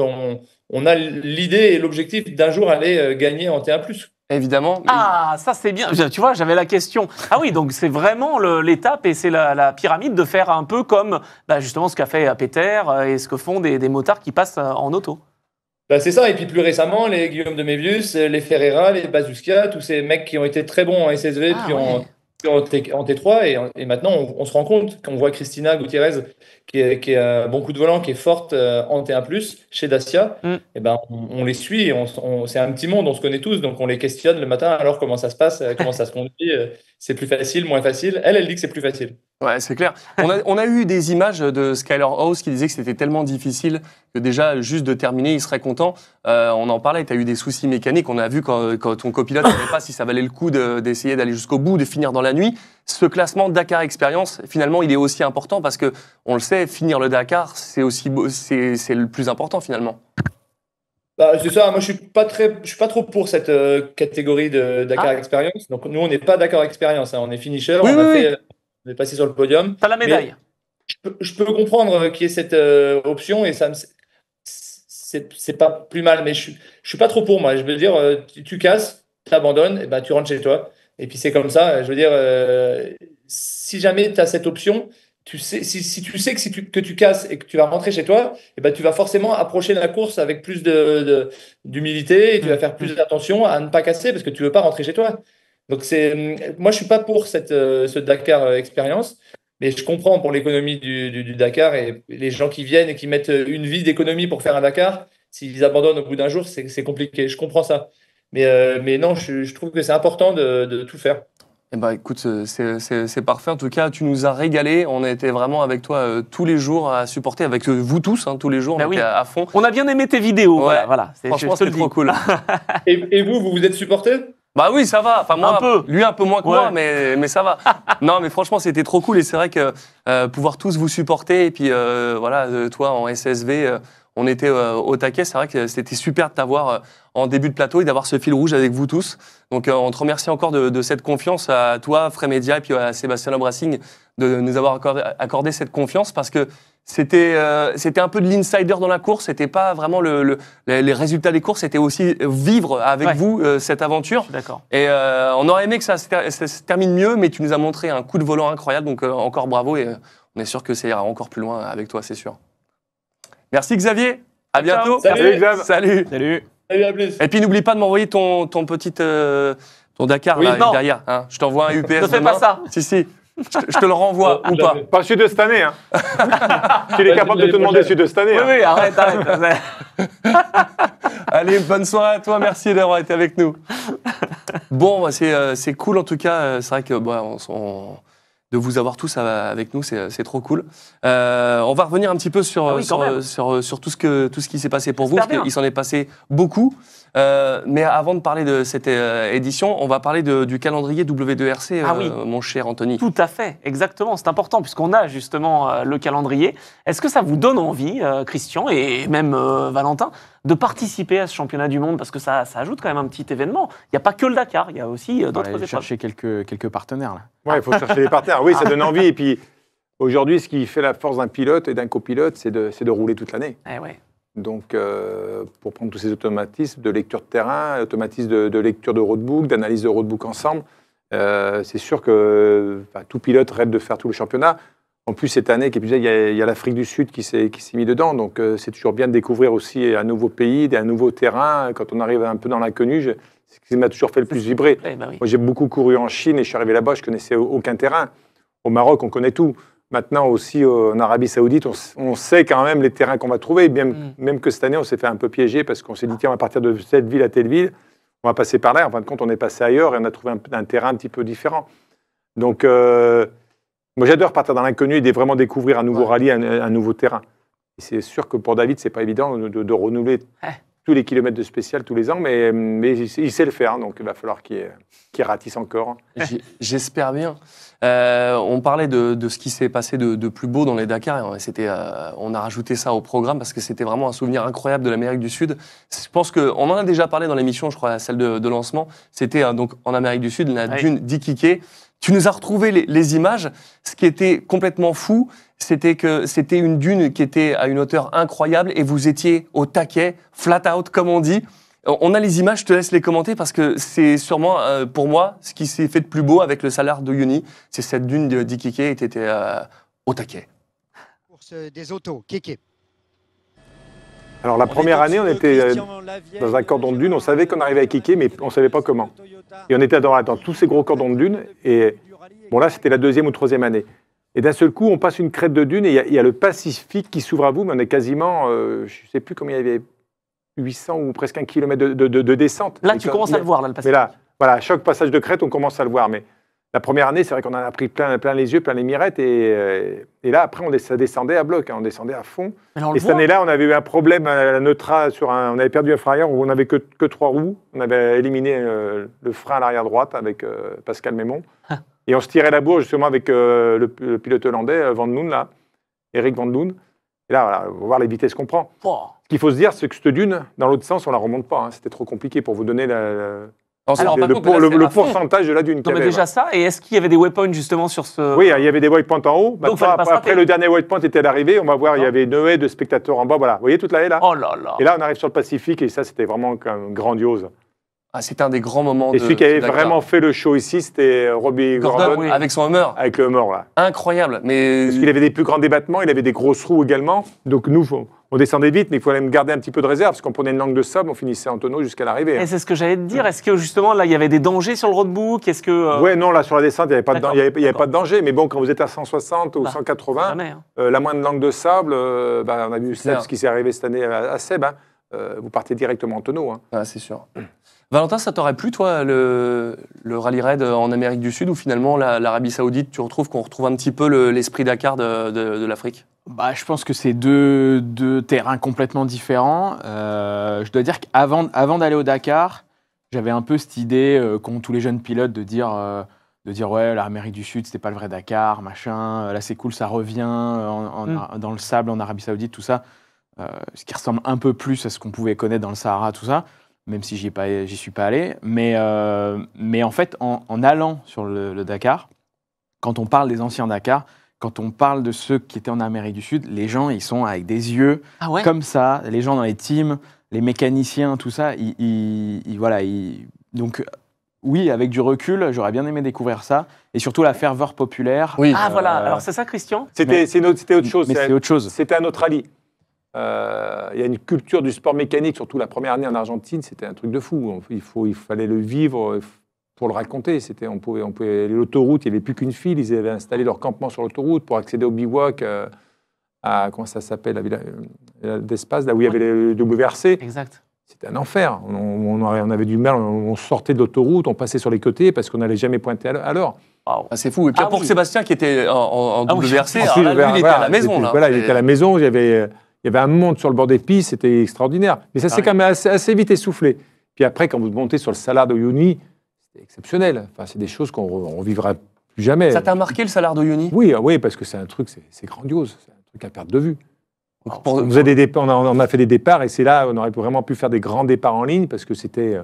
on a l'idée et l'objectif d'un jour aller gagner en T1+. Évidemment. Ah, ça c'est bien. Tu vois, j'avais la question. Ah oui, donc c'est vraiment l'étape et c'est la pyramide de faire un peu comme justement ce qu'a fait Peter et ce que font des motards qui passent en auto. C'est ça. Et puis plus récemment, les Guillaume de Mévius, les Ferreira, les Bazuskia, tous ces mecs qui ont été très bons en SSV, en T3 et maintenant on se rend compte quand on voit Christina Gutiérrez qui a un bon coup de volant, qui est forte en T1+, chez Dacia, et ben on les suit, et c'est un petit monde, on se connaît tous, donc on les questionne le matin, alors comment ça se passe, comment ça se conduit, c'est plus facile, moins facile. Elle dit que c'est plus facile. Ouais, c'est clair. On a eu des images de Skyler House qui disait que c'était tellement difficile que déjà, juste de terminer, il serait content. On en parlait, tu as eu des soucis mécaniques. On a vu quand ton copilote ne savait pas si ça valait le coup d'essayer d'aller jusqu'au bout, de finir dans la nuit. Ce classement Dakar Experience, finalement, il est aussi important parce que, on le sait, finir le Dakar, c'est le plus important finalement. Bah, c'est ça, moi je suis pas trop pour cette catégorie de Dakar Experience. Donc nous on n'est pas Dakar Experience, hein. On est finisher, on est passé sur le podium. T'as la médaille. Je peux comprendre qu'il y ait cette option et c'est pas plus mal, mais je suis pas trop pour moi. Je veux dire, tu casses, tu abandonnes, et ben tu rentres chez toi. Et puis c'est comme ça. Je veux dire, si jamais tu as cette option, tu sais, si tu sais que tu casses et que tu vas rentrer chez toi, et ben tu vas forcément approcher la course avec plus d'humilité et tu vas faire plus attention à ne pas casser parce que tu veux pas rentrer chez toi. Donc moi je suis pas pour ce Dakar expérience, mais je comprends pour l'économie du Dakar et les gens qui viennent et qui mettent une vie d'économie pour faire un Dakar, s'ils abandonnent au bout d'un jour, c'est compliqué. Je comprends ça, mais non, je trouve que c'est important de tout faire. Eh ben, écoute, c'est parfait. En tout cas, tu nous as régalé. On a été vraiment avec toi tous les jours à supporter, avec vous tous, tous les jours, on était à fond. On a bien aimé tes vidéos. Ouais. Voilà. Franchement, c'était trop cool. Et vous êtes supporté? Bah oui, ça va. Enfin, moi, un peu. Lui un peu moins que moi, mais ça va. Non, mais franchement, c'était trop cool et c'est vrai que pouvoir tous vous supporter et puis voilà, toi en SSV, on était au taquet. C'est vrai que c'était super de t'avoir en début de plateau et d'avoir ce fil rouge avec vous tous. Donc, on te remercie encore de cette confiance à toi, Frémédia, et puis à Sébastien Loeb Racing de nous avoir accordé cette confiance parce que c'était un peu de l'insider dans la course. C'était pas vraiment les résultats des courses. C'était aussi vivre avec vous cette aventure. D'accord. Et on aurait aimé que ça se termine mieux, mais tu nous as montré un coup de volant incroyable. Donc encore bravo et on est sûr que ça ira encore plus loin avec toi, c'est sûr. Merci Xavier. À bientôt. Salut Xav. Salut. Salut. Salut, à plus. Et puis n'oublie pas de m'envoyer ton Dakar là, derrière. Hein. Je t'envoie un UPS. Ne fais demain. pas ça. Si. Je te le renvoie ou pas. Pas celui de cette année. Hein. Tu es capable de te demander celui de cette année. Oui, arrête. Allez, bonne soirée à toi. Merci d'avoir été avec nous. Bon, c'est cool en tout cas. C'est vrai que de vous avoir tous avec nous, c'est trop cool. On va revenir un petit peu sur tout ce qui s'est passé pour vous, parce qu'il s'en est passé beaucoup. Mais avant de parler de cette édition, on va parler du calendrier W2RC, mon cher Anthony. Tout à fait, exactement. C'est important puisqu'on a justement le calendrier. Est-ce que ça vous donne envie, Christian et même Valentin, de participer à ce championnat du monde? Parce que ça ajoute quand même un petit événement. Il n'y a pas que le Dakar, il y a aussi d'autres épreuves. Chercher quelques partenaires. Là. Ouais, il faut chercher des partenaires. Oui, ça donne envie. Et puis aujourd'hui, ce qui fait la force d'un pilote et d'un copilote, c'est de rouler toute l'année. Ouais. Donc, pour prendre tous ces automatismes de lecture de terrain, automatismes de lecture de roadbook, d'analyse de roadbook ensemble, c'est sûr que tout pilote rêve de faire tout le championnat. En plus, cette année, il y a l'Afrique du Sud qui s'est mis dedans. Donc, c'est toujours bien de découvrir aussi un nouveau pays, un nouveau terrain. Quand on arrive un peu dans l'inconnu, c'est ce qui m'a toujours fait le plus vibrer. Oui. Moi, j'ai beaucoup couru en Chine et je suis arrivé là-bas, je ne connaissais aucun terrain. Au Maroc, on connaît tout. Maintenant aussi, en Arabie Saoudite, on sait quand même les terrains qu'on va trouver. Même que cette année, on s'est fait un peu piéger parce qu'on s'est dit, tiens, on va partir de cette ville à telle ville, on va passer par là. En fin de compte, on est passé ailleurs et on a trouvé un terrain un petit peu différent. Donc, moi, j'adore partir dans l'inconnu et vraiment découvrir un nouveau rallye, un nouveau terrain. Et c'est sûr que pour David, ce n'est pas évident de renouveler tous les kilomètres de spécial tous les ans, mais il sait le faire, donc il va falloir qu'il ratisse encore. J'espère bien. On parlait de ce qui s'est passé de plus beau dans les Dakar. On a rajouté ça au programme parce que c'était vraiment un souvenir incroyable de l'Amérique du Sud. Je pense qu'on en a déjà parlé dans l'émission, je crois, celle de lancement. C'était donc en Amérique du Sud, la dune d'Iquique. Tu nous as retrouvé les images. Ce qui était complètement fou, c'était que c'était une dune qui était à une hauteur incroyable et vous étiez au taquet, flat out, comme on dit. On a les images, je te laisse les commenter parce que c'est sûrement, pour moi, ce qui s'est fait de plus beau avec le salaire de Yoni. C'est cette dune d'Iquique et tu étais au taquet. Course des autos, Kéké. Alors la première année, on était dans un cordon de dune. On savait qu'on arrivait à Iquique, mais on ne savait pas comment. Et on était dans tous ces gros cordons de dune. Et Bon, là, c'était la 2e ou 3e année. Et d'un seul coup, on passe une crête de dune et il y a le Pacifique qui s'ouvre à vous, mais on est quasiment, je ne sais plus combien il y avait, 800 ou presque 1 kilomètre de descente. Là, tu commences à le voir, là, le Mais Pacifique. là, voilà, à chaque passage de crête, on commence à le voir. Mais la première année, c'est vrai qu'on en a pris plein les yeux, plein les mirettes. Et là, après, ça descendait à bloc, hein, on descendait à fond. Mais on le Et cette voit. année-là, on avait eu un problème à la Neutra, on avait perdu un frein arrière où on n'avait que 3 roues. On avait éliminé le frein à l'arrière droite avec Pascal Mémon. Et on se tirait la bourre justement avec le pilote hollandais, Van Loon, là, Eric Van Loon. Et là, voilà, on va voir les vitesses qu'on prend. Oh. Ce qu'il faut se dire, c'est que cette dune, dans l'autre sens, on la remonte pas. Hein. C'était trop compliqué pour vous donner On s'en rend pas le compte, mais là, c'est le à fond. pourcentage de la dune. Non, qu'il y mais avait, déjà ça, et est-ce qu'il y avait des waypoints justement sur ce... Oui, il y avait des waypoints en haut. Maintenant, fallait pas se après rater. le dernier waypoint était à l'arrivée, on va voir, il y Non. avait une haie de spectateurs en bas. Voilà, vous voyez toute la haie là. Oh là là. Et là, on arrive sur le Pacifique et ça, c'était vraiment grandiose. Ah, c'était un des grands moments Et celui qui avait Dakar. vraiment fait le show ici, c'était Robbie Gordon, Gordon oui. avec son Hummer. avec le mort là. Incroyable. Mais Parce qu'il avait des plus grands débattements, il avait des grosses roues également. Donc nous, on descendait vite, mais il fallait me garder un petit peu de réserve parce qu'on prenait une langue de sable, on finissait en tonneau jusqu'à l'arrivée. Et c'est ce que j'allais te dire. Est-ce que justement, là, il y avait des dangers sur le roadbook? Est-ce que... Ouais, non, là sur la descente, il n'y avait pas de D'accord, il y avait d'accord. pas de danger. Mais bon, quand vous êtes à 160 ou Bah, 180, Jamais, hein. la moindre langue de sable, on a vu C'est clair. ce qui s'est arrivé cette année à Seb. Hein, vous partez directement en tonneau. Hein. ah, c'est sûr. Valentin, ça t'aurait plu, toi, le rallye raid en Amérique du Sud, où finalement l'Arabie Saoudite, qu'on retrouve un petit peu l'esprit Dakar de l'Afrique? Bah, je pense que c'est deux terrains complètement différents. Je dois dire qu'avant d'aller au Dakar, j'avais un peu cette idée qu'ont tous les jeunes pilotes de dire ouais, l'Amérique du Sud, c'était pas le vrai Dakar, machin. Là, c'est cool, ça revient dans le sable en Arabie Saoudite, tout ça. Ce qui ressemble un peu plus à ce qu'on pouvait connaître dans le Sahara, tout ça, même si j'y suis pas allé. Mais en fait, en allant sur le Dakar, quand on parle des anciens Dakar, quand on parle de ceux qui étaient en Amérique du Sud, les gens, ils sont avec des yeux Ah ouais? comme ça, les gens dans les teams, les mécaniciens, tout ça, donc oui, avec du recul, j'aurais bien aimé découvrir ça, et surtout la ferveur populaire. Oui. Ah voilà, alors c'est ça, Christian? C'était autre chose. Mais c'est autre chose. C'était un autre rallye. Il y a une culture du sport mécanique, surtout la première année en Argentine, c'était un truc de fou. Il fallait le vivre pour le raconter. On pouvait l'autoroute, il n'y avait plus qu'une file. Ils avaient installé leur campement sur l'autoroute pour accéder au bivouac à comment ça s'appelle, la villa d'Espace, là où il y avait le WRC. Exact. C'était un enfer. On avait du mal. On sortait de l'autoroute, on passait sur les côtés parce qu'on n'allait jamais pointer à l'heure. Waouh. Ah, c'est fou. Et puis Ah pour oui. Sébastien, qui était en Ah oui. WRC, Ensuite, alors là, lui, il était à la maison. c'était- Là. Voilà, il était à la maison. Il y avait un monde sur le bord des pistes, c'était extraordinaire. Mais ça s'est Pareil. quand même assez vite essoufflé. Puis après, quand vous montez sur le Salar de Uyuni, c'est exceptionnel. Enfin, c'est des choses qu'on ne revivra plus jamais. Ça t'a marqué le salaire de Yoni? Oui, parce que c'est un truc, c'est grandiose. C'est un truc à perdre de vue. Pour- On faisait des départs, on a fait des départs et c'est là où on aurait vraiment pu faire des grands départs en ligne parce que c'était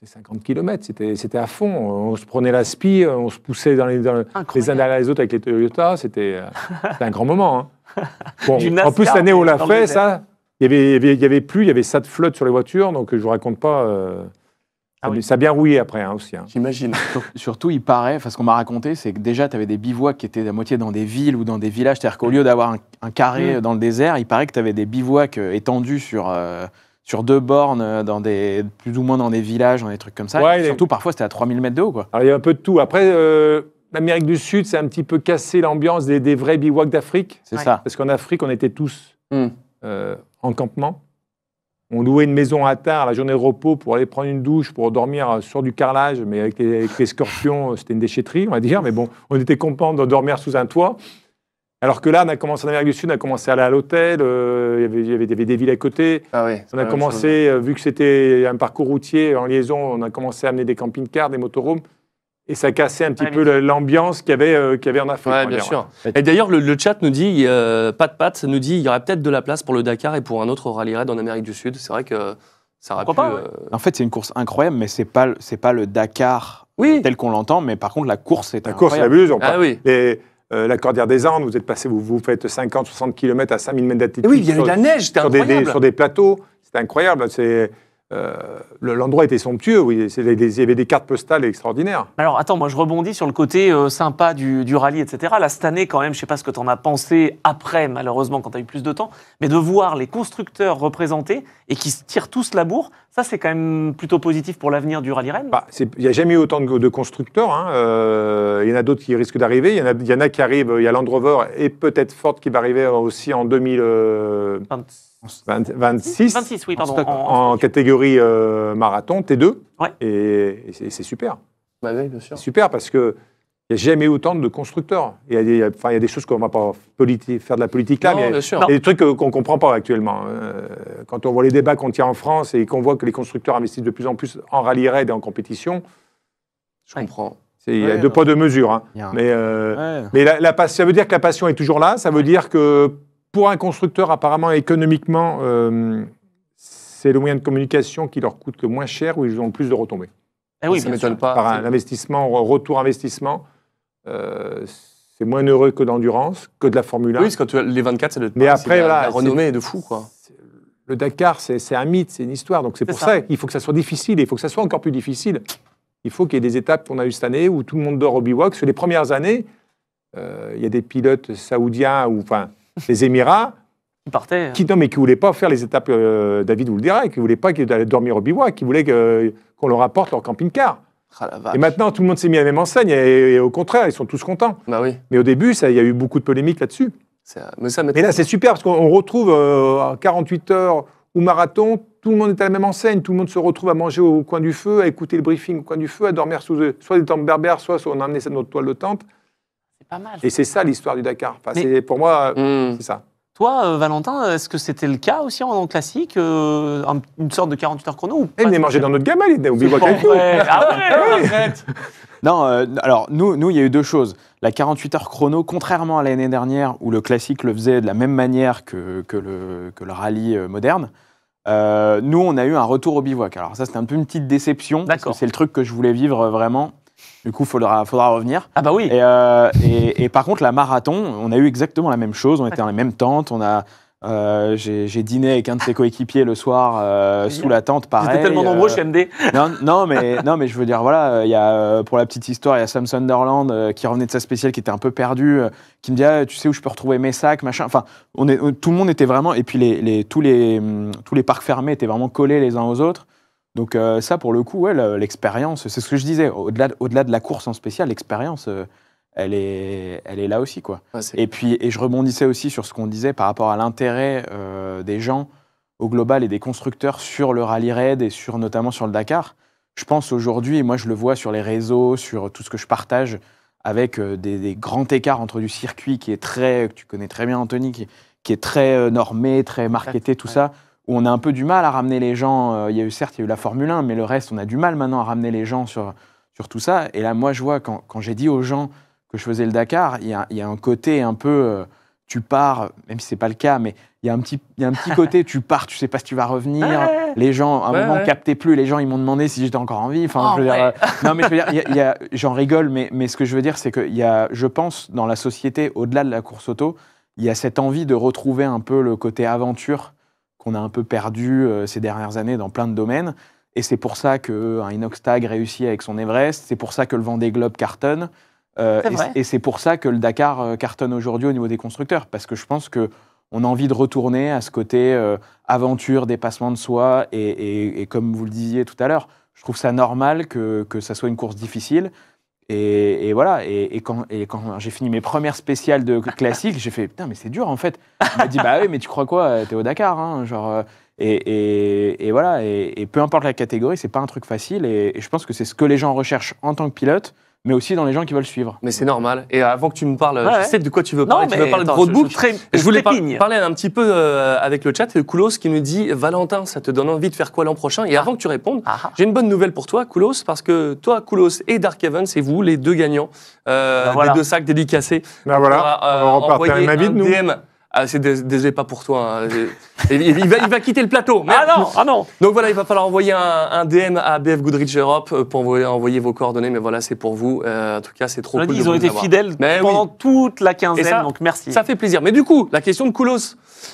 50 km, c'était à fond. On se prenait la spi, on se poussait les uns Incroyable. derrière les autres avec les Toyota. C'était un grand moment. Hein. Bon, Du en plus, NASCAR, l'année où on l'a dans le fait, désert. ça, il y avait plus, il y avait ça de flotte sur les voitures, donc je vous raconte pas. Ah oui. Ça a bien rouillé après hein, aussi. Hein. J'imagine. Surtout, il paraît, enfin, ce qu'on m'a raconté, c'est que déjà, tu avais des bivouacs qui étaient à moitié dans des villes ou dans des villages. C'est-à-dire qu'au lieu d'avoir un carré dans le désert, il paraît que tu avais des bivouacs étendus sur 2 bornes, plus ou moins dans des villages, dans des trucs comme ça. Ouais, Et surtout, parfois, c'était à 3000 mètres de haut. Quoi. Alors il y a un peu de tout. Après, l'Amérique du Sud, c'est un petit peu cassé l'ambiance des vrais bivouacs d'Afrique. C'est Ouais. ça. Parce qu'en Afrique, on était tous Hmm. en campement. On louait une maison à tard la journée de repos pour aller prendre une douche, pour dormir sur du carrelage, mais avec les scorpions, c'était une déchetterie, on va dire. Mais bon, on était content de dormir sous un toit. Alors que là, on a commencé en Amérique du Sud, on a commencé à aller à l'hôtel, il y avait des villes à côté. Ah oui. On a commencé, vu que c'était un parcours routier en liaison, on a commencé à amener des camping-cars, des motorhomes. Et ça cassait un petit Ouais, peu l'ambiance qu'il y avait en Afrique. on Ouais, va bien dire. sûr. Et d'ailleurs, le chat nous dit, Pat nous dit, il y aurait peut-être de la place pour le Dakar et pour un autre rallye raid en Amérique du Sud. C'est vrai que ça aurait pu. Pourquoi pas, ouais. En fait, c'est une course incroyable, mais c'est pas le Dakar Oui. tel qu'on l'entend. Mais par contre, la course est La course, c'est incroyable. abusé. Ah oui. La Cordillère des Andes, vous êtes passé, vous faites 50-60 km à 5000 mètres d'altitude. Et oui, il y avait de la neige, c'était sur incroyable. sur des plateaux. C'était incroyable. l'endroit était somptueux, oui. Il y avait des cartes postales extraordinaires. Alors attends, moi je rebondis sur le côté sympa du rallye, etc. Là, cette année, quand même, je ne sais pas ce que tu en as pensé après, malheureusement, quand tu as eu plus de temps, mais de voir les constructeurs représentés et qui se tirent tous la bourre, ça c'est quand même plutôt positif pour l'avenir du rallye Rennes. Il n'y a jamais eu autant de constructeurs. Il y en a d'autres qui risquent d'arriver. Il y en a qui arrivent. Il y a Land Rover et peut-être Ford qui va arriver aussi en 2026. 26, oui, pardon. En catégorie marathon, T2. Ouais. Et c'est super. Bah oui, bien sûr. C'est super parce que il n'y a jamais eu autant de constructeurs. Il y a des choses qu'on ne va pas faire de la politique là, Non, mais bien sûr. il y a des trucs qu'on ne comprend pas actuellement. Quand on voit les débats qu'on tient en France et qu'on voit que les constructeurs investissent de plus en plus en rallye raid et en compétition, Je comprends. il y a deux poids, deux mesures. Hein. Il y a un- Mais, Ouais. mais ça veut dire que la passion est toujours là. Ça veut dire que pour un constructeur, apparemment, économiquement, c'est le moyen de communication qui leur coûte le moins cher, où ils ont le plus de retombées. Eh oui, ça bien sûr. m'étonne pas. Par un investissement, retour investissement, c'est moins heureux que d'endurance, que de la Formule 1. Oui, parce que les 24, ça doit être Mais pareil, après, c'est voilà, la renommée de fou, quoi. Le Dakar, c'est un mythe, c'est une histoire. Donc c'est pour ça qu'il faut que ça soit difficile, et il faut que ça soit encore plus difficile. Il faut qu'il y ait des étapes qu'on a eues cette année où tout le monde dort au bivouac. Sur les premières années, il y a des pilotes saoudiens, ou enfin des Émirats, Ils partaient. qui ne voulaient pas faire les étapes, David vous le dirait, qui ne voulaient pas aller dormir au bivouac, qui voulaient qu'on leur apporte leur camping-car. Ah, la vache. Et maintenant, tout le monde s'est mis à la même enseigne, et au contraire, ils sont tous contents. Bah oui. Mais au début, il y a eu beaucoup de polémiques là-dessus. Mais ça Mais là, c'est super, parce qu'on retrouve à 48 heures ou marathon, tout le monde est à la même enseigne, tout le monde se retrouve à manger au coin du feu, à écouter le briefing au coin du feu, à dormir sous soit des tentes berbères, soit on a amené notre toile de tente. C'est pas mal. Et c'est ça l'histoire du Dakar. Enfin, Mais- pour moi, Mmh. c'est ça. Toi, Valentin, est-ce que c'était le cas aussi en classique, une sorte de 48 heures chrono ou Et pas il est mangé dans notre gamelle, il est au C'est bivouac pas avec nous. vrai. Ah ouais, arrête. Non, alors nous, il y a eu deux choses. La 48 heures chrono, contrairement à l'année dernière où le classique le faisait de la même manière que le rallye moderne, nous, on a eu un retour au bivouac. Alors ça, c'était un peu une petite déception, parce que D'accord. c'est le truc que je voulais vivre vraiment. Du coup, faudra revenir. Ah bah oui. Et par contre, la marathon, on a eu exactement la même chose. On était dans les mêmes tentes. J'ai dîné avec un de ses coéquipiers le soir sous la tente, pareil. J'étais tellement nombreux chez MD. Non, mais je veux dire, voilà, il y a, pour la petite histoire, il y a Sam Sunderland qui revenait de sa spéciale, qui était un peu perdu, qui me dit, ah, tu sais où je peux retrouver mes sacs, machin. Enfin, tout le monde était vraiment, et puis tous les parcs fermés étaient vraiment collés les uns aux autres. Donc ça, pour le coup, ouais, l'expérience, c'est ce que je disais, au-delà de la course en spécial, l'expérience, elle est là aussi, quoi. Ouais, Et je rebondissais aussi sur ce qu'on disait par rapport à l'intérêt des gens au global et des constructeurs sur le rallye raid et notamment sur le Dakar. Je pense aujourd'hui, et moi je le vois sur les réseaux, sur tout ce que je partage, avec des grands écarts entre du circuit qui est très, que tu connais très bien Anthony, qui est très normé, très marketé, tout ça, où on a un peu du mal à ramener les gens. Il y a eu la Formule 1, mais le reste, on a du mal maintenant à ramener les gens sur tout ça. Et là, moi, je vois, quand j'ai dit aux gens que je faisais le Dakar, il y a un côté un peu, tu pars, même si c'est pas le cas, mais il y a un petit côté, tu pars, tu sais pas si tu vas revenir. Les gens, à un moment, captaient plus. Les gens, ils m'ont demandé si j'étais encore en vie. Enfin, je veux dire, non, mais je veux dire, j'en rigole, mais ce que je veux dire, c'est qu'il y a, je pense, dans la société, au-delà de la course auto, il y a cette envie de retrouver un peu le côté aventure qu'on a un peu perdu ces dernières années dans plein de domaines. Et c'est pour ça qu'un Inoxtag réussit avec son Everest. C'est pour ça que le Vendée Globe cartonne. Et c'est pour ça que le Dakar cartonne aujourd'hui au niveau des constructeurs, parce que je pense qu'on a envie de retourner à ce côté aventure, dépassement de soi, et comme vous le disiez tout à l'heure, je trouve ça normal que ça soit une course difficile. Et voilà, et quand j'ai fini mes premières spéciales de classique, j'ai fait, putain, mais c'est dur en fait. Il m'a dit, bah oui, mais tu crois quoi, t'es au Dakar, hein, genre... Et voilà, et peu importe la catégorie, c'est pas un truc facile, et je pense que c'est ce que les gens recherchent en tant que pilote, mais aussi dans les gens qui veulent suivre. Mais c'est normal. Et avant que tu me parles, Ouais. je sais de quoi tu veux parler. Non, Tu veux mais parler attends, de roadbook. Je voulais trépigne. parler un petit peu avec le chat. Koulos qui nous dit, Valentin, ça te donne envie de faire quoi l'an prochain? Et avant que tu répondes, j'ai une bonne nouvelle pour toi, Koulos, parce que toi, Koulos et Dark Heaven, c'est vous, les deux gagnants voilà. des 2 sacs dédicacés. Ben voilà, on va repartir envoyer la même vie de un nous. DM. Ah, c'est désolé, pas pour toi. Hein. Il va quitter le plateau. Mais... Ah non. Donc voilà, il va falloir envoyer un DM à BF Goodrich Europe pour envoyer vos coordonnées. Mais voilà, c'est pour vous. En tout cas, c'est trop cool. Ils ont été fidèles Mais pendant toute la Et quinzaine, ça, donc merci. Ça fait plaisir. Mais du coup, la question de Koulos,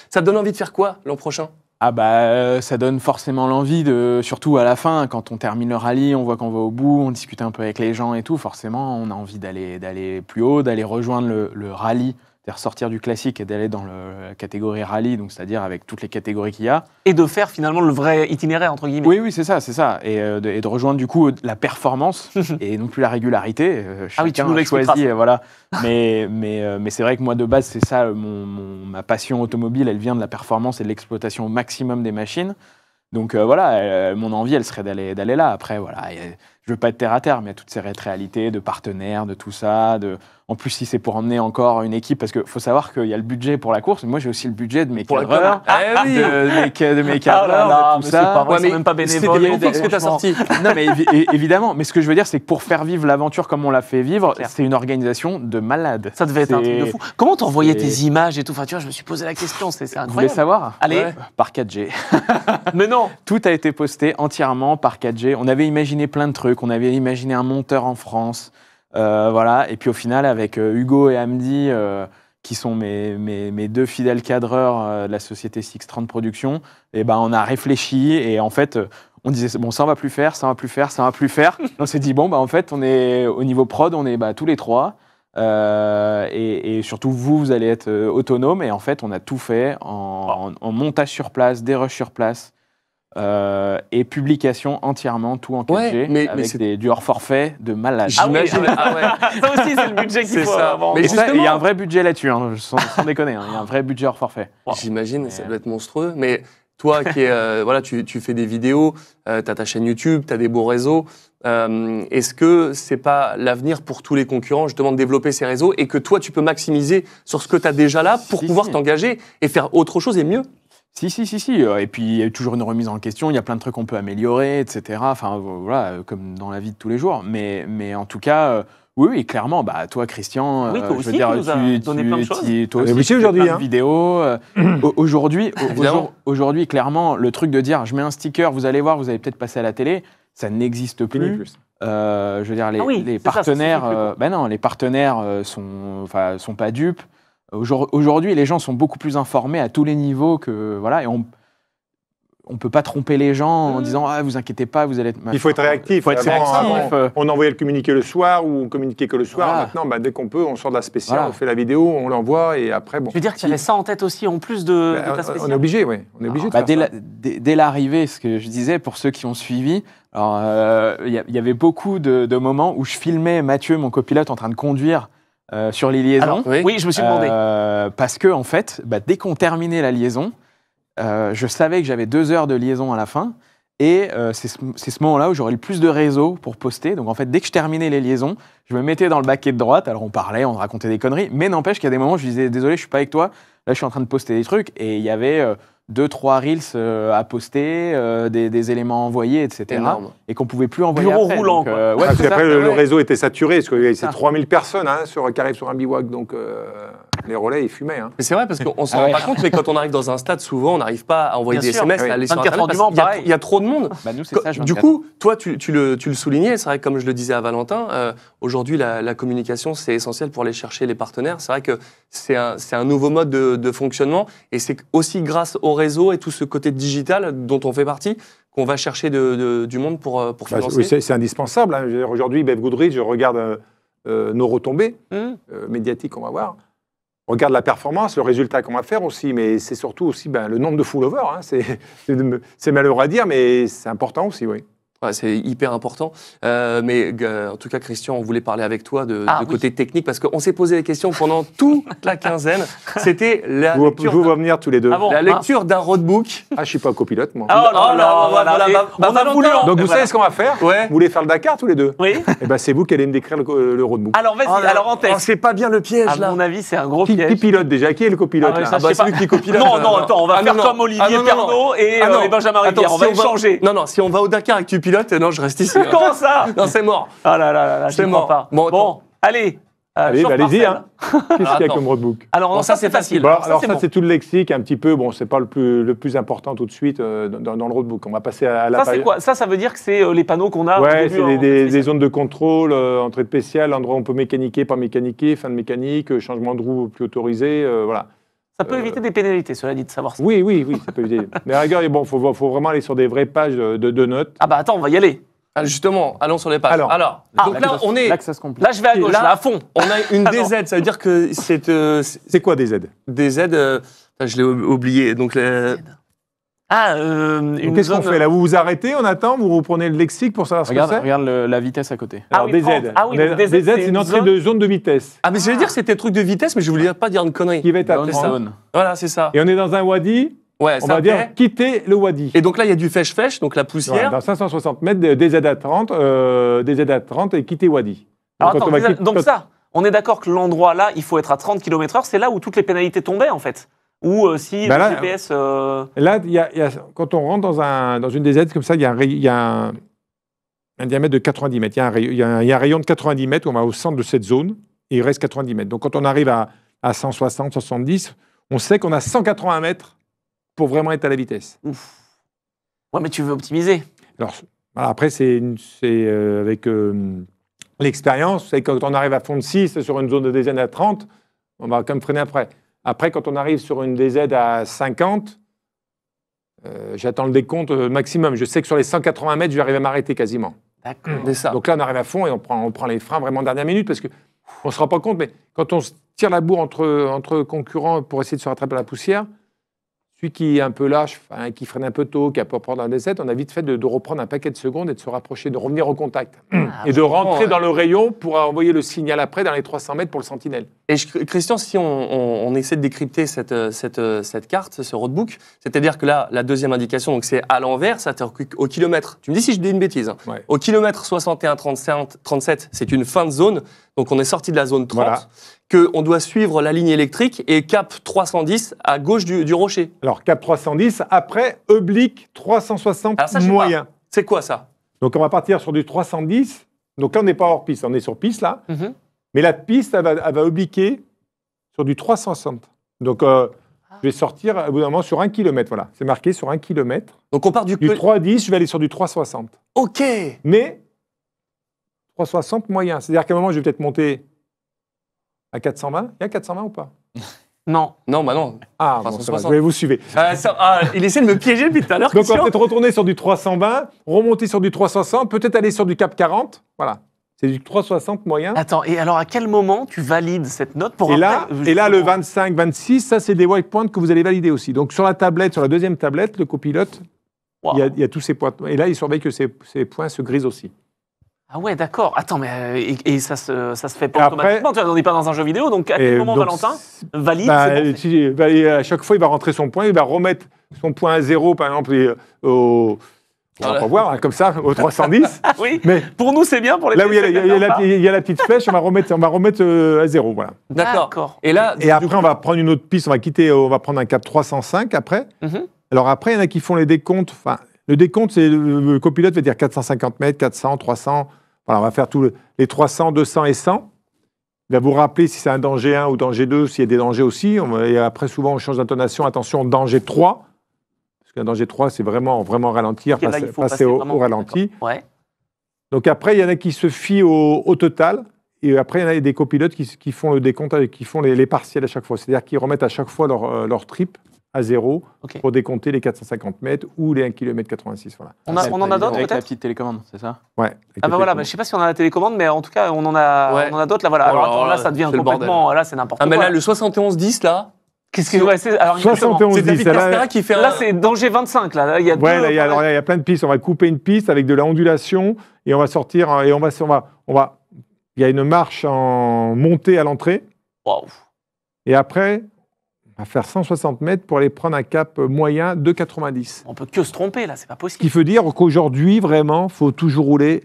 ça te donne envie de faire quoi l'an prochain? Ah bah ça donne forcément l'envie surtout à la fin, quand on termine le rallye, on voit qu'on va au bout, on discute un peu avec les gens et tout, forcément on a envie d'aller plus haut, d'aller rejoindre le rallye, c'est-à-dire sortir du classique et d'aller dans la catégorie rallye, donc c'est-à-dire avec toutes les catégories qu'il y a. Et de faire finalement le vrai itinéraire, entre guillemets. Oui, c'est ça. Et de rejoindre du coup la performance et non plus la régularité. Ah oui, tu Chacun nous a l'expliqueras. choisi, voilà. Mais c'est vrai que moi, de base, c'est ça, ma passion automobile, elle vient de la performance et de l'exploitation au maximum des machines. Donc voilà, mon envie, elle serait d'aller là. Après, voilà, je veux pas être terre à terre, mais il y a toutes ces réalités de partenaires, de tout ça. En plus, si c'est pour emmener encore une équipe, parce qu'il faut savoir qu'il y a le budget pour la course, mais moi j'ai aussi le budget de mes cadreurs, oui. de mes Ah cadreurs, là là, de tout mais ça. c'est pas vrai, Ouais, ils mais sont même pas c'était bénévoles. des conflits que t'as franchement. sorti. Non, mais évidemment. Mais ce que je veux dire, c'est que pour faire vivre l'aventure comme on l'a fait vivre, Claire. c'est une organisation de malade. Ça devait être un truc de C'est- fou. Comment t'envoyais c'est- tes images et tout? Enfin, tu vois, je me suis posé la question, c'est Vous voulez incroyable. savoir? Allez, Ouais. Par 4G. mais non. Tout a été posté entièrement par 4G. On avait imaginé plein de trucs. On avait imaginé un monteur en France. Voilà. Et puis au final, avec Hugo et Hamdi, qui sont mes deux fidèles cadreurs de la société 630 Productions, et ben, on a réfléchi et en fait, on disait bon, ça on va plus faire, ça on va plus faire, ça on va plus faire. On s'est dit bon, bah, en fait, on est au niveau prod, on est tous les trois. Et surtout, vous allez être autonome. Et en fait, on a tout fait en montage sur place, des rushs sur place. Et publication entièrement, tout en 4G, Ouais, mais avec c'est- du hors forfait de malade. J'imagine. Ah ouais. Ça aussi, c'est le budget qu'il C'est faut ça. avoir. Mais Et ça, justement- il y a un vrai budget là-dessus, hein, sans déconner. Hein, il y a un vrai budget hors forfait. J'imagine, ça doit être monstrueux. Mais toi, qui voilà, tu fais des vidéos, tu as ta chaîne YouTube, tu as des beaux réseaux. Est-ce que c'est pas l'avenir pour tous les concurrents, justement, de développer ces réseaux et que toi, tu peux maximiser sur ce que tu as déjà là pour Si, pouvoir si. t'engager et faire autre chose et mieux? Si. Et puis, il y a toujours une remise en question. Il y a plein de trucs qu'on peut améliorer, etc. Enfin, voilà, comme dans la vie de tous les jours. Mais en tout cas, oui, clairement. Bah, toi, Christian, Oui, toi je veux aussi, dire, tu nous as donné plein de choses. toi On est aussi, obligé tu fais aujourd'hui, plein de hein. vidéos. Aujourd'hui, Évidemment. aujourd'hui, clairement, le truc de dire, je mets un sticker, vous allez voir, vous allez peut-être passer à la télé, ça n'existe Fini plus. plus. Je veux dire, les, Ah oui, les c'est ça, ça partenaires, suffit plus, quoi. ben non, les partenaires sont pas dupes. Aujourd'hui, les gens sont beaucoup plus informés à tous les niveaux que voilà, et on peut pas tromper les gens en disant ah vous inquiétez pas, vous allez être. Il faut être réactif. Il faut être Avant, réactif. on envoyait le communiqué le soir ou on communiquait que le soir. Voilà. Maintenant, dès qu'on peut, on sort de la spéciale, Voilà. on fait la vidéo, on l'envoie et après, bon. Je veux dire que tu avais ça en tête aussi, en plus de ta On est spéciale. obligé, oui. On est obligé de faire Dès, ça. dès l'arrivée, ce que je disais pour ceux qui ont suivi, il y avait beaucoup de moments où je filmais Mathieu, mon copilote, en train de conduire sur les liaisons. Alors, oui, je me suis demandé. Parce que en fait, dès qu'on terminait la liaison, je savais que j'avais 2 heures de liaison à la fin. Et c'est ce moment-là où j'aurais le plus de réseau pour poster. Donc en fait, dès que je terminais les liaisons, je me mettais dans le baquet de droite. Alors on parlait, on racontait des conneries. Mais n'empêche qu'il y a des moments où je disais désolé, je suis pas avec toi. Là, je suis en train de poster des trucs. Et il y avait 2-3 reels à poster, des éléments envoyés, etc. Énorme. Et qu'on pouvait plus envoyer Bureau après. roulant, Donc, quoi. ouais, Parce c'est qu'après, ça. le Ouais. réseau était saturé, parce que c'est Ça. 3000 personnes qui arrivent sur un bivouac, donc les relais, ils fumaient. Hein. Mais c'est vrai parce qu'on s'en Ah rend ouais. pas compte, mais quand on arrive dans un stade, souvent, on n'arrive pas à envoyer Bien des sûr. SMS, Oui. à aller sur 24 heures Internet du parce Mans, qu'il y a trop de monde. Nous, c'est ça, Du coup, toi, tu le soulignais, c'est vrai que comme je le disais à Valentin, aujourd'hui, la communication, c'est essentiel pour aller chercher les partenaires. C'est vrai que c'est un nouveau mode de fonctionnement et c'est aussi grâce au réseau et tout ce côté digital dont on fait partie qu'on va chercher du monde pour financer. Oui, c'est indispensable. Hein. Je veux dire, aujourd'hui, Bev Goodrich, je regarde nos retombées médiatiques qu'on va voir. On regarde la performance, le résultat qu'on va faire aussi, mais c'est surtout aussi le nombre de followers. Hein. C'est malheureux à dire, mais c'est important aussi, oui. Ouais, c'est hyper important. Mais en tout cas, Christian, on voulait parler avec toi de Oui. côté technique parce qu'on s'est posé des questions pendant toute la quinzaine. C'était la Je lecture vous vois venir tous les deux. Ah bon la lecture d'un roadbook. Ah, je suis pas copilote, moi. Oh là là, voilà, allez, bah, on a Valentin. voulu. Donc, vous savez ce qu'on va faire Ouais. Vous voulez faire le Dakar tous les deux Oui. Eh ben, c'est vous qui allez me décrire le roadbook. Alors vas-y, Oh là, alors en tête. c'est pas bien le piège À là. mon avis, c'est un gros Qui piège. pilote déjà Qui est le copilote Ah ouais, là ça, je sais c'est lui pas. qui copilote. Non, attends, on va Ah, faire non, comme non. Olivier Ah, non, non, Pernot et, Ah, non. et Benjamin Rivière. Attends, On va si échanger. Non, si on va au Dakar et que tu pilotes, non, je reste ici. hein. Comment ça? Non, c'est mort. Ah là là là, C'est j'y crois mort. pas. Bon, Bon, attends. allez. Allez, chauffe allez-y. Marcel. Hein. Qu'est-ce qu'il y a Attends. comme roadbook Alors Bon, non, ça, ça c'est c'est facile. facile. Bon, Alors, alors c'est ça, bon. c'est tout le lexique, un petit peu. Bon, c'est pas le plus important tout de suite dans le roadbook. On va passer à la Ça c'est quoi? Ça veut dire que c'est les panneaux qu'on a. au Ouais, début, c'est en des spécial. zones de contrôle, entrée spéciale, endroit où on peut mécaniquer, pas mécaniquer, fin de mécanique, changement de roue plus autorisé, voilà. Ça peut éviter des pénalités, cela dit, de savoir ça. Oui, ça peut aider. Mais à la rigueur, bon, faut vraiment aller sur des vraies pages de notes. Ah bah attends, on va y aller. Ah, justement, allons sur les pages. Alors. Donc là, on est. Là que ça se complique. Là, je vais à gauche, Là- là, à fond. On a une DZ, ça veut dire que C'est quoi des aides? des aides. Je l'ai oublié. Donc, Ah, Donc, une qu'est-ce qu'on zone- fait là? Vous vous arrêtez, on attend, vous reprenez le lexique pour savoir ce que c'est? Regarde la vitesse à côté. Ah Alors, oui, des 30. aides. Ah oui, donc des aides, c'est une entrée de zone de vitesse Ah, mais je veux dire que c'était truc de vitesse, mais je voulais pas dire une connerie. qui va être à Zone, 30. zone. Voilà, c'est ça. Et on est dans un wadi, Ouais, on ça va dire fait. quitter le wadi. Et donc là, il y a du fèche-fèche, donc la Voilà, poussière. dans 560 mètres, des aides à 30, des aides à 30 et quitter wadi. Alors, Donc, attends, quand on va quitter- donc quand- ça, on est d'accord que l'endroit là, il faut être à 30 km/h, c'est là où toutes les pénalités tombaient en fait. Ou si Bah là, le GPS. Là, quand on rentre dans une des aides comme ça, il y a un diamètre de 90 mètres. Il y a un rayon de 90 mètres où on va au centre de cette zone et il reste 90 mètres. Donc quand on arrive à 160, 70, on sait qu'on a 180 mètres pour vraiment être à la vitesse. Ouais, mais tu veux optimiser. Alors, voilà, après, c'est avec l'expérience. C'est quand on arrive à fond de 6 sur une zone de DZ à 30, on va quand même freiner après. Après, quand on arrive sur une DZ à 50, j'attends le décompte maximum. Je sais que sur les 180 mètres, je vais arriver à m'arrêter quasiment. D'accord. C'est ça. Donc là, on arrive à fond et on prend les freins vraiment dernière minute parce qu'on ne se rend pas compte, mais quand on se tire la bourre entre concurrents pour essayer de se rattraper à la poussière, celui qui est un peu lâche, enfin, qui freine un peu tôt, qui a peur de prendre un DZ, on a vite fait de reprendre un paquet de secondes et de se rapprocher, de revenir au contact. Et de rentrer ouais. dans le rayon pour envoyer le signal après dans les 300 mètres pour le sentinelle. Et Christian, si on essaie de décrypter cette carte, ce roadbook, c'est-à-dire que là, la deuxième indication, donc c'est à l'envers, ça au kilomètre. Tu me dis si je dis une bêtise. Hein. Ouais. Au kilomètre 61-37, c'est une fin de zone. Donc on est sorti de la zone 30, Voilà. qu'on doit suivre la ligne électrique et cap 310 à gauche du rocher. Alors, cap 310, après, oblique 360 Alors ça, je sais moyen. C'est quoi ça? Donc, on va partir sur du 310. Donc là, on n'est pas hors piste, on est sur piste là. Mhm. Mais la piste, elle va obliquer sur du 360. Donc, je vais sortir au bout d'un moment sur 1 km. Voilà, c'est marqué sur 1 km. Donc on part du... Du 310, je vais aller sur du 360. Ok. Mais 360 moyen. C'est-à-dire qu'à un moment, je vais peut-être monter à 420. Il y a 420 ou pas? Non. Non, bah non. Ah, bon, ça va, 360. je vais vous suivre. Il essaie de me piéger depuis tout à l'heure, Donc, on va Christian. peut-être retourner sur du 320, remonter sur du 360, peut-être aller sur du cap 40. Voilà. C'est du 360 moyen. Attends, et alors à quel moment tu valides cette note pour Et là, après, le 25, 26, ça, c'est des waypoints que vous allez valider aussi. Donc, sur la tablette, sur la deuxième tablette, le copilote, Wow. il y a tous ces points. Et là, il surveille que ces points se grisent aussi. Ah ouais, d'accord. Attends, mais et ça se fait pas Et après- automatiquement. Tu vois, on n'est pas dans un jeu vidéo, donc à quel Et moment donc, Valentin valide Bah, c'est bon, fait. à chaque fois, il va rentrer son point, il va remettre son point à 0, par exemple, on va Voilà. pas voir, hein, comme ça, au 310. Ah oui, Mais pour nous c'est bien, pour les là où il y a téléspectateurs, il y a la petite flèche, on va remettre à 0. Voilà. D'accord. Et là, Et après, on va prendre une autre piste, on va prendre un cap 305 après. Mhm. Alors après, il y en a qui font les décomptes. Enfin, le décompte, c'est le copilote va dire 450 mètres, 400, 300. Voilà, on va faire tous les 300, 200 et 100. Il va vous rappeler si c'est un danger 1 ou danger 2, s'il y a des dangers aussi. Et après, souvent, on change d'intonation. Attention, danger 3. Parce qu'un danger 3, c'est vraiment ralentir, Ok, là, il faut passer au vraiment- ralenti. d'accord. Ouais. Donc après, il y en a qui se fient au total. Et après, il y en a des copilotes qui font le décompte, qui font les partiels à chaque fois. C'est-à-dire qu'ils remettent à chaque fois leur trip à 0 Ok. pour décompter les 450 mètres ou les 1 km 86. Voilà. On en a d'autres Avec la peut-être petite télécommande, c'est ça? Ouais, avec Ah le bah voilà, télécommande. je sais pas si on a la télécommande, mais en tout cas on en a, Ouais. on en a d'autres là. Voilà. Oh Alors là attends, là, là ça devient c'est le complètement, là c'est n'importe Ah, mais quoi. là, le 71-10, là, Qu'est-ce que ouais, c'est alors exactement. 71 c'est 10, David là, Castera qui fait Là c'est danger 25 là. Là, il y a ouais, deux. là, il y a plein de pistes. On va couper une piste avec de la ondulation et on va sortir et il y a une marche en montée à l'entrée Waouh. et après on va faire 160 mètres pour aller prendre un cap moyen de 90. On peut que se tromper là, c'est pas Ce possible. qui veut dire qu'aujourd'hui vraiment, faut toujours rouler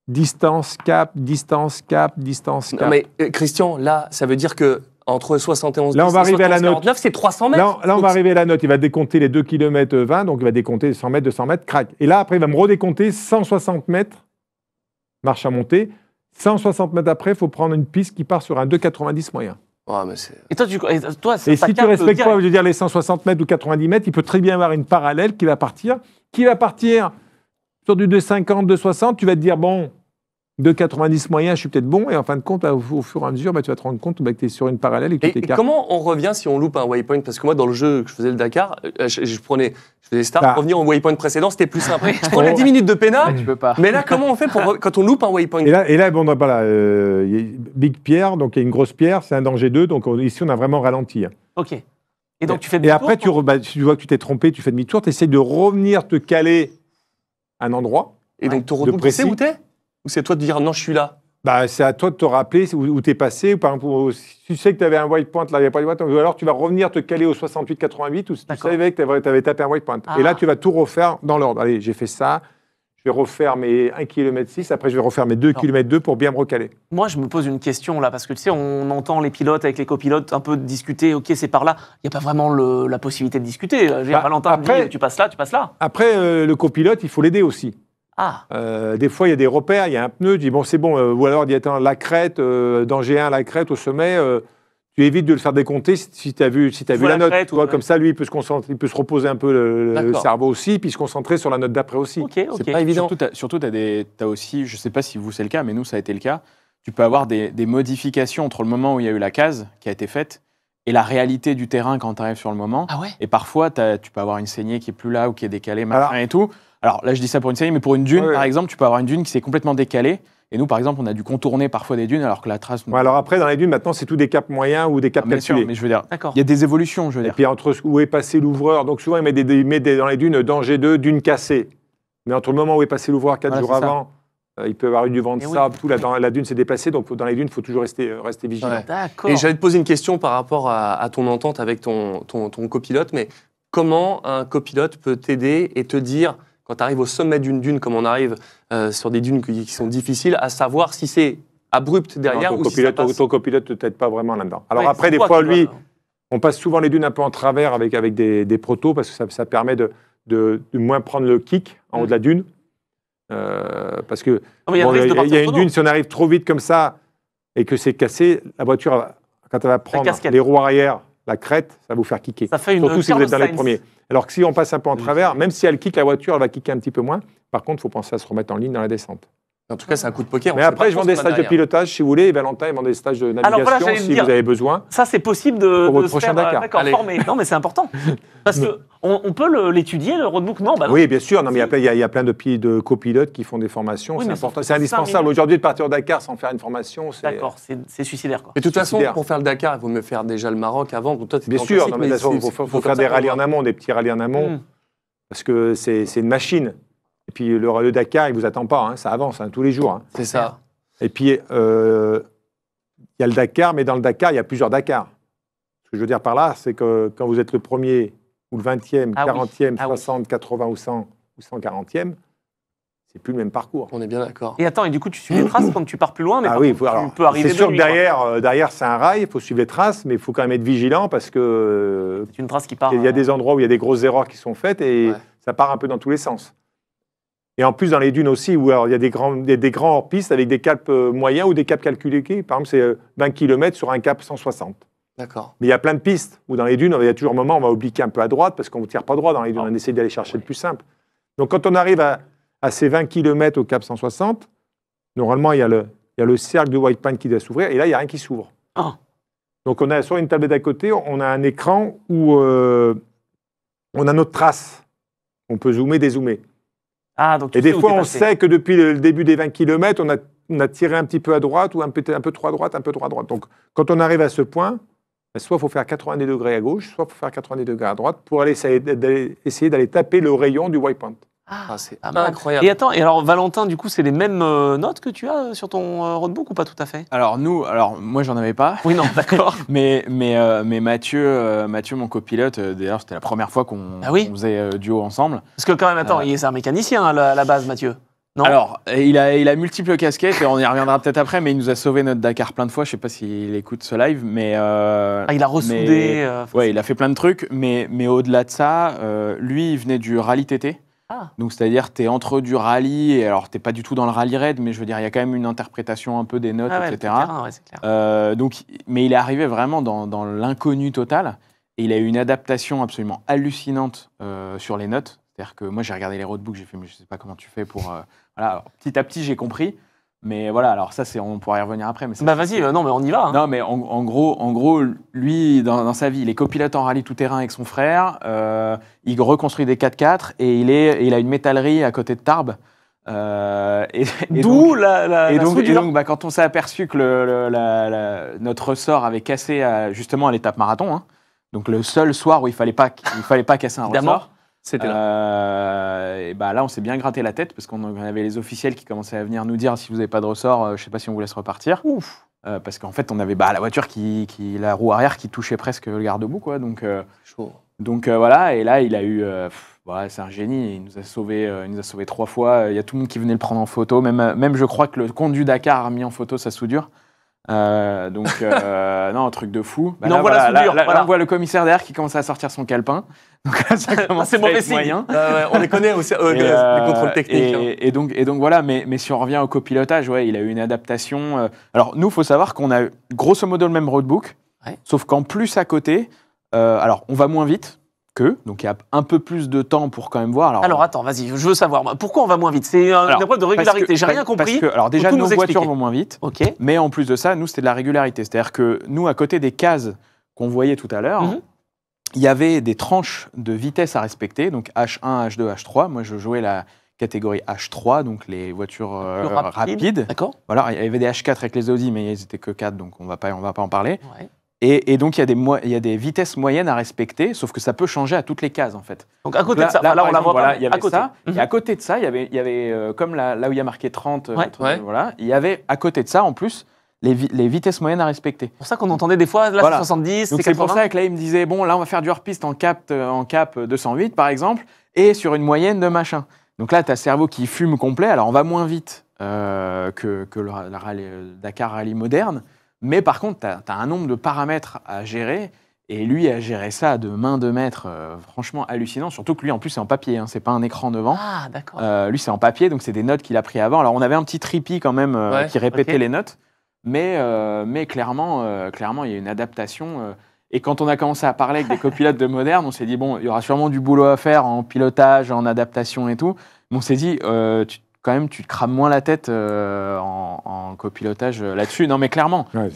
distance cap, distance cap, distance cap. Non, mais Christian, là, ça veut dire que entre 71 Là, on va et arriver à la 49, c'est 300 mètres. Là, on Donc, va arriver à la note. Il va décompter les 2 km 20, donc il va décompter 100 mètres, 200 mètres, crac. Et là, après, il va me redécompter 160 mètres, marche à monter. 160 mètres après, il faut prendre une piste qui part sur un 2,90 moyen. Ouais, mais c'est... Et toi, Et ça si tu capte respectes direct. pas, je veux dire, les 160 mètres ou 90 mètres, il peut très bien avoir une parallèle qui va partir sur du 2,50, 2,60. Tu vas te dire, bon, 2,90 moyen, je suis peut-être bon, et en fin de compte, au fur et à mesure, tu vas te rendre compte que tu es sur une parallèle et que tu Et t'écartes. comment on revient si on loupe un waypoint? Parce que moi, dans le jeu que je faisais le Dakar, je faisais start, Bah. revenir au waypoint précédent, c'était plus simple. Je prenais 10 minutes de pénal, Tu peux pas. mais là, comment on fait quand on loupe un waypoint? Et là, bon, voilà, il y a Big Pierre, donc il y a une grosse pierre, c'est un danger 2, donc ici, on a vraiment ralenti. Hein. Ok. Et donc tu fais Et demi-tour, après, tu vois que tu t'es trompé, tu fais demi-tour, tu essayes de revenir te caler à un endroit. Et donc, ton de roadbook, tu sais précis. où t'es? Ou c'est toi de dire non, je suis là? Bah, c'est à toi de te rappeler où tu es passé. Par exemple, si tu sais que tu avais un waypoint, là, il n'y a pas de waypoint, ou alors tu vas revenir te caler au 68-88, ou si tu D'accord. savais que tu avais tapé un waypoint. Ah. Et là, tu vas tout refaire dans l'ordre. Allez, j'ai fait ça, je vais refaire mes 1,6 km, après je vais refaire mes 2 Non. km 2 pour bien me recaler. Moi, je me pose une question là, parce que tu sais, on entend les pilotes avec les copilotes un peu discuter, ok, c'est par là. Il n'y a pas vraiment la possibilité de discuter. Je veux dire, Bah, Valentin me après- dit, tu passes là, tu passes là. Après, le copilote, il faut l'aider aussi. Ah, Des fois, il y a des repères, il y a un pneu, tu dis bon, c'est bon, ou alors il dit attends, la crête, danger 1, la crête au sommet, tu évites de le faire décompter si tu as vu, vois la la note. crête Tu vois, ou- comme ça, lui, il peut se concentrer, il peut se reposer un peu le D'accord. cerveau aussi, puis se concentrer sur la note d'après aussi. ok, ok. C'est pas évident. Surtout, t'as aussi, je sais pas si vous c'est le cas, mais nous ça a été le cas, tu peux avoir des modifications entre le moment où il y a eu la case qui a été faite et la réalité du terrain quand tu arrives sur le moment. Ah ouais. Et parfois, tu peux avoir une saignée qui est plus là ou qui est décalée, machin Alors- et tout. Alors là, je dis ça pour une saignée, mais pour une dune, Ouais. par exemple, tu peux avoir une dune qui s'est complètement décalée. Et nous, par exemple, on a dû contourner parfois des dunes alors que la trace... Bon, alors après, dans les dunes, maintenant, c'est tout des caps moyens ou des Ah, caps bien sûr, calculés. mais je veux dire, D'accord. il y a des évolutions, je veux Et dire. puis entre où est passé l'ouvreur, donc souvent, il met dans les dunes danger 2, dune cassée. Mais entre le moment où est passé l'ouvreur 4 Voilà, jours c'est ça. avant, il peut y avoir eu du vent de Et oui. sable, tout, la dune s'est déplacée, donc dans les dunes, il faut toujours rester vigilant. Ouais. D'accord. Et j'allais te poser une question par rapport à ton entente avec ton copilote, mais comment un copilote peut t'aider et te dire, quand tu arrives au sommet d'une dune, comme on arrive sur des dunes qui sont difficiles, à savoir si c'est abrupt derrière Non, ou si ça passe. ton copilote ne t'aide pas vraiment là-dedans. Alors Ouais, après, c'est des toi fois, qui lui, dois- on passe souvent les dunes un peu en travers avec des protos parce que ça permet de moins prendre le kick en haut de la dune. Parce que Non, mais il y a bon, le risque de il y a partir une trop dune, loin. si on arrive trop vite comme ça et que c'est cassé, la voiture, quand elle va prendre casquette. les roues arrière, la crête, ça va vous faire kicker. Ça fait une Surtout si vous êtes dans les Carlos premiers. Sainz. Alors que si on passe un peu en travers, même si elle kick la voiture, elle va kicker un petit peu moins. Par contre, il faut penser à se remettre en ligne dans la descente. En tout cas, c'est un coup de poker. Mais on sait après, pas je trop vends ce des qu'on a stages de derrière. pilotage si vous voulez. Et Valentin, il vend des stages de navigation Alors voilà, j'allais si le dire. vous avez besoin. Ça, c'est possible de, Pour votre se prochain faire, Dakar. d'accord, Allez. former. Non, mais c'est important. Parce que on peut l'étudier, le roadbook. Non, bah non. Oui, bien sûr. Non, mais il y a plein de copilotes qui font des formations. Oui, C'est mais important. sauf C'est que 5 indispensable. minutes. Aujourd'hui, de partir au Dakar sans faire une formation, c'est. D'accord, c'est suicidaire, quoi. Mais de toute façon, Suicidaire. pour faire le Dakar, il vaut mieux faire déjà le Maroc avant. Donc toi, t'étais Bien en sûr. classique, Non, mais de toute façon, il c'est- faut comme faire ça des qu'on rallyes voit. en amont, des petits rallyes en amont, Hmm. parce que c'est une machine. Et puis le Dakar, il vous attend pas. Hein, ça avance tous les jours. Hein. C'est ça. Et puis, il y a le Dakar, mais dans le Dakar, il y a plusieurs Dakars. Ce que je veux dire par là, c'est que quand vous êtes le premier, ou le 20e, Ah oui. 40e, Ah oui. 60, 80 ou 100 ou 140e, c'est plus le même parcours. On est bien d'accord. Et attends, et du coup, tu suis les traces quand tu pars plus loin, mais Ah par oui, contre, alors, tu peux arriver c'est sûr de que nuit, quoi. derrière c'est un rail, il faut suivre les traces, mais il faut quand même être vigilant parce que C'est une trace qui part. il y a des endroits où il y a des grosses erreurs qui sont faites et Ouais. ça part un peu dans tous les sens. Et en plus, dans les dunes aussi, où alors, il y a des grands hors-pistes avec des caps moyens ou des caps calculés. Par exemple, c'est 20 km sur un cap 160. D'accord. Mais il y a plein de pistes où dans les dunes, il y a toujours un moment où on va obliquer un peu à droite parce qu'on ne tire pas droit dans les dunes. On essaie d'aller chercher le plus simple. Donc quand on arrive à ces 20 km au cap 160, normalement, il y a le cercle de white pine qui doit s'ouvrir et là, il n'y a rien qui s'ouvre. Ah. Donc on a sur une tablette d'à côté, on a un écran où on a notre trace. On peut zoomer, dézoomer. Ah, donc tu Et des sais où fois, t'es on passé. sait que depuis le début des 20 km, on a tiré un petit peu à droite ou un peu trop à droite, un peu trop à droite. Donc, quand on arrive à ce point, soit il faut faire 90 degrés à gauche, soit il faut faire 90 degrés à droite pour essayer d'aller taper le rayon du waypoint. Ah, c'est Ah, merde. incroyable. Et attends, et alors Valentin, du coup, c'est les mêmes notes que tu as sur ton roadbook ou pas tout à fait? Alors moi j'en avais pas, Oui, non, d'accord. mais Mathieu, mon copilote, d'ailleurs c'était la première fois qu'on Ah oui qu'on faisait duo ensemble. Parce que quand même, attends, c'est un mécanicien à la base, Mathieu. Non. Alors, il a multiples casquettes et on y reviendra peut-être après, mais il nous a sauvé notre Dakar plein de fois. Je sais pas s'il écoute ce live, mais Ah, il a ressoudé. ouais, il a fait plein de trucs, mais au-delà de ça, lui, il venait du rallye TT. Ah. Donc, c'est-à-dire, tu es entre du rallye, et alors, tu pas du tout dans le rallye raid, mais je veux dire, il y a quand même une interprétation un peu des notes, Ah ouais, le etc. terrain, ouais, c'est clair. Mais il est arrivé vraiment dans l'inconnu total, et il a eu une adaptation absolument hallucinante sur les notes. C'est-à-dire que moi, j'ai regardé les roadbooks, j'ai fait, mais je sais pas comment tu fais pour... Voilà, alors, petit à petit, j'ai compris. Mais voilà, alors ça, on pourra y revenir après. Mais ça, Bah vas-y, non mais on y va. Hein. Non, mais en gros, lui, dans sa vie, il est copilote en rallye tout-terrain avec son frère. Il reconstruit des 4x4 et il a une métallerie à côté de Tarbes. D'où la soudure. donc, quand on s'est aperçu que notre ressort avait cassé justement à l'étape marathon, hein, donc le seul soir où il fallait pas casser un Évidemment. ressort, C'était là. et là, on s'est bien gratté la tête parce qu'on avait les officiels qui commençaient à venir nous dire si vous n'avez pas de ressort, je sais pas si on vous laisse repartir. Ouf. Parce qu'en fait, on avait la voiture la roue arrière qui touchait presque le garde-boue, quoi. Donc voilà, et là, il a eu. C'est un génie. Il nous a sauvés 3 fois. Il y a tout le monde qui venait le prendre en photo. Même je crois que le conduit Dakar a mis en photo sa soudure. Non, un truc de fou. Là, on voit le commissaire derrière qui commence à sortir son calepin. Donc là, ça commence à être moyen. On les connaît aussi, les contrôles techniques. Et donc voilà, mais si on revient au copilotage, il a eu une adaptation. Alors nous, il faut savoir qu'on a grosso modo le même roadbook, sauf qu'en plus à côté, alors on va moins vite donc il y a un peu plus de temps pour quand même voir. Alors attends, vas-y, je veux savoir, pourquoi on va moins vite? C'est une épreuve de régularité, j'ai rien compris. Alors déjà, nos voitures vont moins vite, okay. Mais en plus de ça, nous, c'était de la régularité. C'est-à-dire que nous, à côté des cases qu'on voyait tout à l'heure, il y avait des tranches de vitesse à respecter, donc H1, H2, H3. Moi, je jouais la catégorie H3, donc les voitures rapides. D'accord. Voilà, il y avait des H4 avec les Audi, mais ils n'étaient que 4, donc on va pas en parler. Ouais. Et donc, il y a des vitesses moyennes à respecter, sauf que ça peut changer à toutes les cases, en fait. Donc, à côté de ça, là on la voit pas, il y avait ça. Et à côté de ça, il y avait comme là où il y a marqué 30, voilà, il y avait à côté de ça, en plus, les vitesses moyennes à respecter. C'est pour ça qu'on entendait des fois, là, c'est 70, donc c'est 80. C'est pour ça que là, il me disait, bon, là, on va faire du hors-piste en cap 208, par exemple, et sur une moyenne de machin. Donc là, tu as le cerveau qui fume complet. Alors, on va moins vite que la Dakar Rallye moderne. Mais par contre, tu as un nombre de paramètres à gérer, et lui a géré ça de main de maître, franchement hallucinant, surtout que lui, en plus, c'est en papier, hein, c'est pas un écran devant. Ah, d'accord. Lui, c'est en papier, donc c'est des notes qu'il a pris avant. Alors, on avait un petit tripi quand même qui répétait les notes, mais clairement, il y a une adaptation. Et quand on a commencé à parler avec des copilotes de moderne, on s'est dit, bon, il y aura sûrement du boulot à faire en pilotage, en adaptation et tout. Mais on s'est dit, tu te crames moins la tête en copilotage là-dessus. Non, mais clairement. Ouais,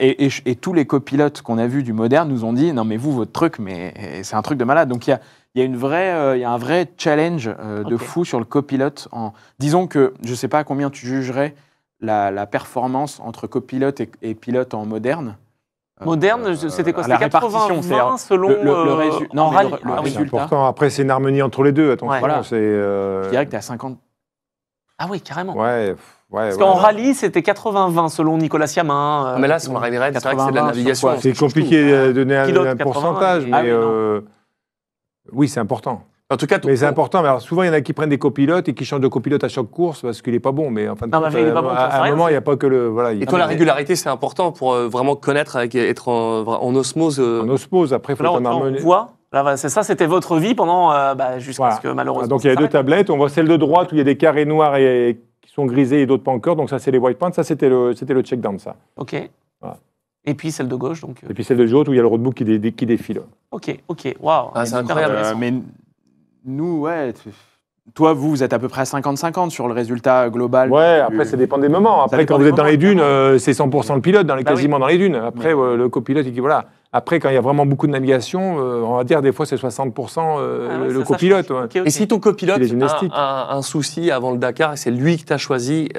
et tous les copilotes qu'on a vus du moderne nous ont dit, non, mais vous, votre truc, c'est un truc de malade. Donc, il y a un vrai challenge de fou sur le copilote. Disons que, je ne sais pas à combien tu jugerais la performance entre copilote et pilote en moderne. Moderne, c'était quoi? C'était 80-20 selon le résultat. Non, mais le c'est résultat. important. Après, c'est une harmonie entre les deux. Attention, voilà. Je dirais que tu es à 50. Ah oui, carrément. Parce qu'en rallye, c'était 80-20 selon Nicolas Siamin. Mais là, sur le rallye raid, c'est vrai que c'est de la navigation. C'est compliqué de donner un 80, pourcentage, mais oui, c'est important. En tout cas, mais c'est important. Mais alors, souvent, il y en a qui prennent des copilotes et qui changent de copilote à chaque course parce qu'il n'est pas bon. Mais en fin de compte, à un moment, il n'y a pas que le. Voilà, et toi, la régularité, c'est important pour vraiment connaître, être en osmose. En osmose, après, il faut être en harmonie. C'est ça, c'était votre vie pendant jusqu'à ce que malheureusement. Donc il y a deux tablettes. On voit celle de droite où il y a des carrés noirs et qui sont grisés et d'autres pas encore. Donc ça, c'est les white points. Ça, c'était le check-down, ça. Ok. Voilà. Et puis celle de gauche, donc. Et puis celle de gauche où il y a le roadbook qui défile. Ok. Waouh. C'est incroyable. Mais nous, toi, vous êtes à peu près à 50-50 sur le résultat global. Ouais, après, ça dépend des moments. Après, quand vous êtes dans les dunes, c'est 100% le pilote, quasiment dans les dunes. Après, le copilote, voilà. Après, quand il y a vraiment beaucoup de navigation, on va dire des fois c'est 60% le copilote. Okay. Et si ton copilote a un souci avant le Dakar et c'est lui qui t'a choisi,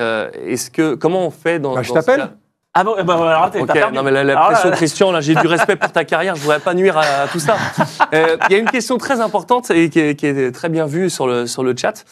comment on fait dans je t'appelle. Ah bon, alors non mais la pression, Christian, là j'ai du respect pour ta carrière, je voudrais pas nuire à tout ça. Il y a une question très importante et qui est très bien vue sur le chat.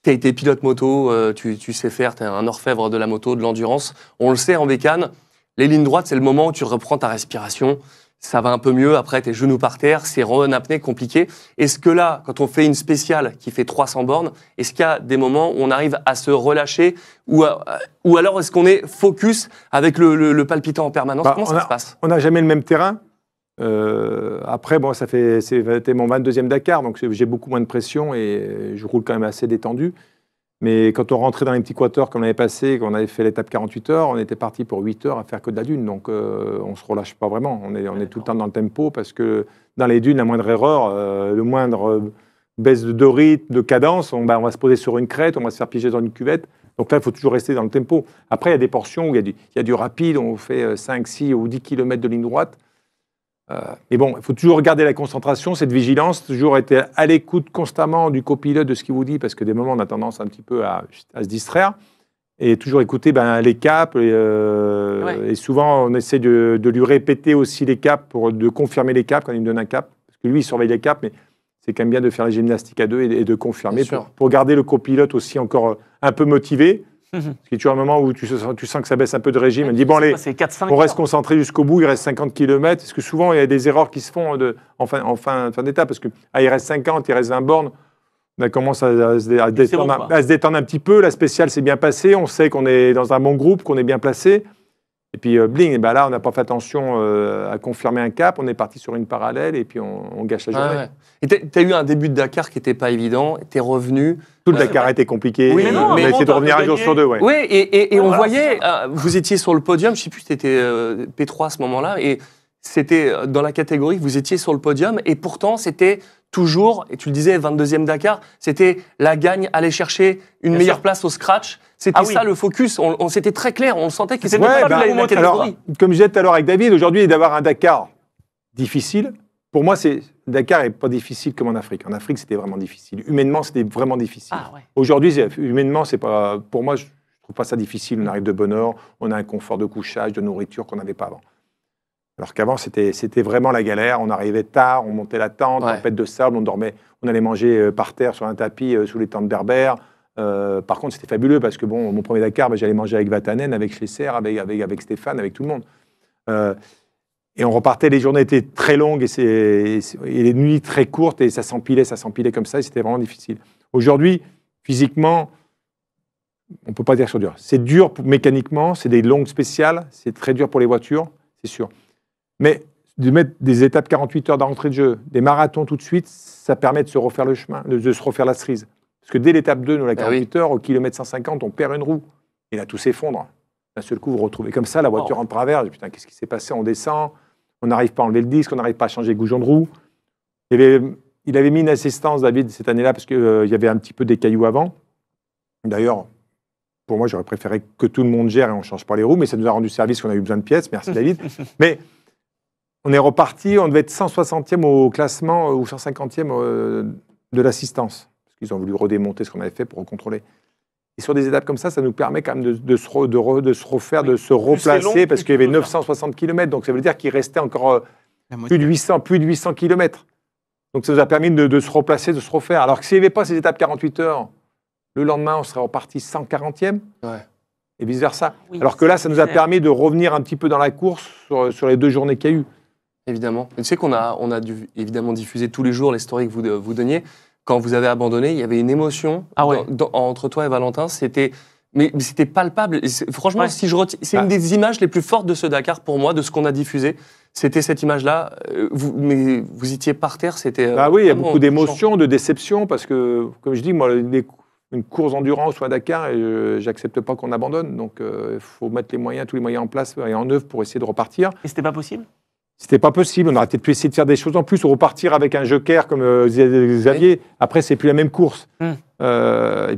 Tu as été pilote moto, tu sais faire, tu es un orfèvre de la moto, de l'endurance. On le sait en bécane, les lignes droites, c'est le moment où tu reprends ta respiration. Ça va un peu mieux, après tes genoux par terre, c'est en apnée compliqué. Est-ce que là, quand on fait une spéciale qui fait 300 bornes, est-ce qu'il y a des moments où on arrive à se relâcher ou alors est-ce qu'on est focus avec le palpitant en permanence? Comment ça se passe? On n'a jamais le même terrain. Après, bon, c'était mon 22e Dakar, donc j'ai beaucoup moins de pression et je roule quand même assez détendu. Mais quand on rentrait dans les petits quaters comme l'année passée, qu'on avait fait l'étape 48 heures, on était parti pour 8 heures à faire que de la dune. Donc on ne se relâche pas vraiment. On est tout le temps dans le tempo parce que dans les dunes, la moindre erreur, le moindre baisse de rythme, de cadence, on va se poser sur une crête, on va se faire piéger dans une cuvette. Donc là, il faut toujours rester dans le tempo. Après, il y a des portions où il y a du rapide, on fait 5, 6 ou 10 km de ligne droite. Mais bon, il faut toujours garder la concentration, cette vigilance, toujours être à l'écoute constamment du copilote, de ce qu'il vous dit, parce que des moments, on a tendance un petit peu à se distraire. Et toujours écouter les caps. Et souvent, on essaie de lui répéter aussi les caps, de confirmer les caps quand il me donne un cap. Parce que lui, il surveille les caps, mais c'est quand même bien de faire la gymnastique à deux et de confirmer pour garder le copilote aussi encore un peu motivé. Parce qu'il y a toujours un moment où tu sens que ça baisse un peu de régime. On dit, bon, allez, on reste concentré jusqu'au bout, il reste 50 km. Parce que souvent, il y a des erreurs qui se font en fin d'étape. Parce qu'il reste 50, il reste 20 bornes. On commence à se détendre un petit peu. La spéciale s'est bien passée. On sait qu'on est dans un bon groupe, qu'on est bien placé. Et puis, bling, là, on n'a pas fait attention à confirmer un cap. On est parti sur une parallèle et puis on gâche la journée. Ouais. Et tu as eu un début de Dakar qui n'était pas évident. Tu es revenu. Tout le Dakar était compliqué. Oui, on a essayé de revenir un jour sur deux. Oui, et on voyait, vous étiez sur le podium. Je ne sais plus si c'était P3 à ce moment-là. Et c'était dans la catégorie, vous étiez sur le podium. Et pourtant, c'était toujours, et tu le disais, 22e Dakar, c'était la gagne, aller chercher une meilleure place au scratch. C'était ça le focus. C'était très clair. On sentait que c'était pas la catégorie. Alors, comme je disais tout à l'heure avec David, aujourd'hui, d'avoir un Dakar difficile, pour moi, Dakar n'est pas difficile comme en Afrique. En Afrique, c'était vraiment difficile. Humainement, c'était vraiment difficile. Aujourd'hui, humainement, c'est pas, pour moi, je ne trouve pas ça difficile. On arrive de bonne heure, on a un confort de couchage, de nourriture qu'on n'avait pas avant. Alors qu'avant, c'était vraiment la galère. On arrivait tard, on montait la tente, tempête de sable, on dormait, on allait manger par terre sur un tapis sous les tentes berbères. Par contre, c'était fabuleux parce que mon premier Dakar, j'allais manger avec Vatanen, avec Schlesser, avec Stéphane, avec tout le monde. Et on repartait, les journées étaient très longues et les nuits très courtes et ça s'empilait comme ça et c'était vraiment difficile. Aujourd'hui, physiquement, on ne peut pas dire que c'est dur. C'est dur mécaniquement, c'est des longues spéciales, c'est très dur pour les voitures, c'est sûr. Mais de mettre des étapes 48 heures d'entrée de jeu, des marathons tout de suite, ça permet de se refaire le chemin, de se refaire la cerise. Parce que dès l'étape 2, nous, la 48 heures, au kilomètre 150, on perd une roue. Et là, tout s'effondre. D'un seul coup, vous retrouvez comme ça la voiture en travers. Putain, qu'est-ce qui s'est passé? On descend, on n'arrive pas à enlever le disque, on n'arrive pas à changer le goujon de roue. Il avait mis une assistance, David, cette année-là, parce qu'il y avait un petit peu des cailloux avant. D'ailleurs, pour moi, j'aurais préféré que tout le monde gère et on ne change pas les roues, mais ça nous a rendu service qu'on a eu besoin de pièces. Merci, David. Mais on est reparti, on devait être 160e au classement ou 150e de l'assistance. Parce qu'ils ont voulu redémonter ce qu'on avait fait pour recontrôler. Et sur des étapes comme ça nous permet quand même de se refaire, de se replacer, parce qu'il y avait 960 km. Donc ça veut dire qu'il restait encore plus de 800 km. Donc ça nous a permis de se replacer, de se refaire. Alors que s'il n'y avait pas ces étapes 48 heures, le lendemain, on serait reparti 140e. Et vice-versa. Oui, alors que là, ça nous a permis de revenir un petit peu dans la course sur les 2 journées qu'il y a eu. Évidemment. Tu sais qu'on a dû évidemment diffuser tous les jours les stories que vous donniez. Quand vous avez abandonné, il y avait une émotion entre toi et Valentin. Mais c'était palpable. Franchement, si c'est une des images les plus fortes de ce Dakar pour moi, de ce qu'on a diffusé. C'était cette image-là. Mais vous étiez par terre. C'était. Oui, il y a beaucoup d'émotions, de déception, parce que, comme je dis, moi, une course d'endurance ou à Dakar, j'accepte pas qu'on abandonne. Donc, il faut mettre tous les moyens en place et en œuvre pour essayer de repartir. Et c'était pas possible? C'était pas possible. On aurait peut-être pu essayer de faire des choses en plus, ou repartir avec un joker comme Xavier. Après, c'est plus la même course. Et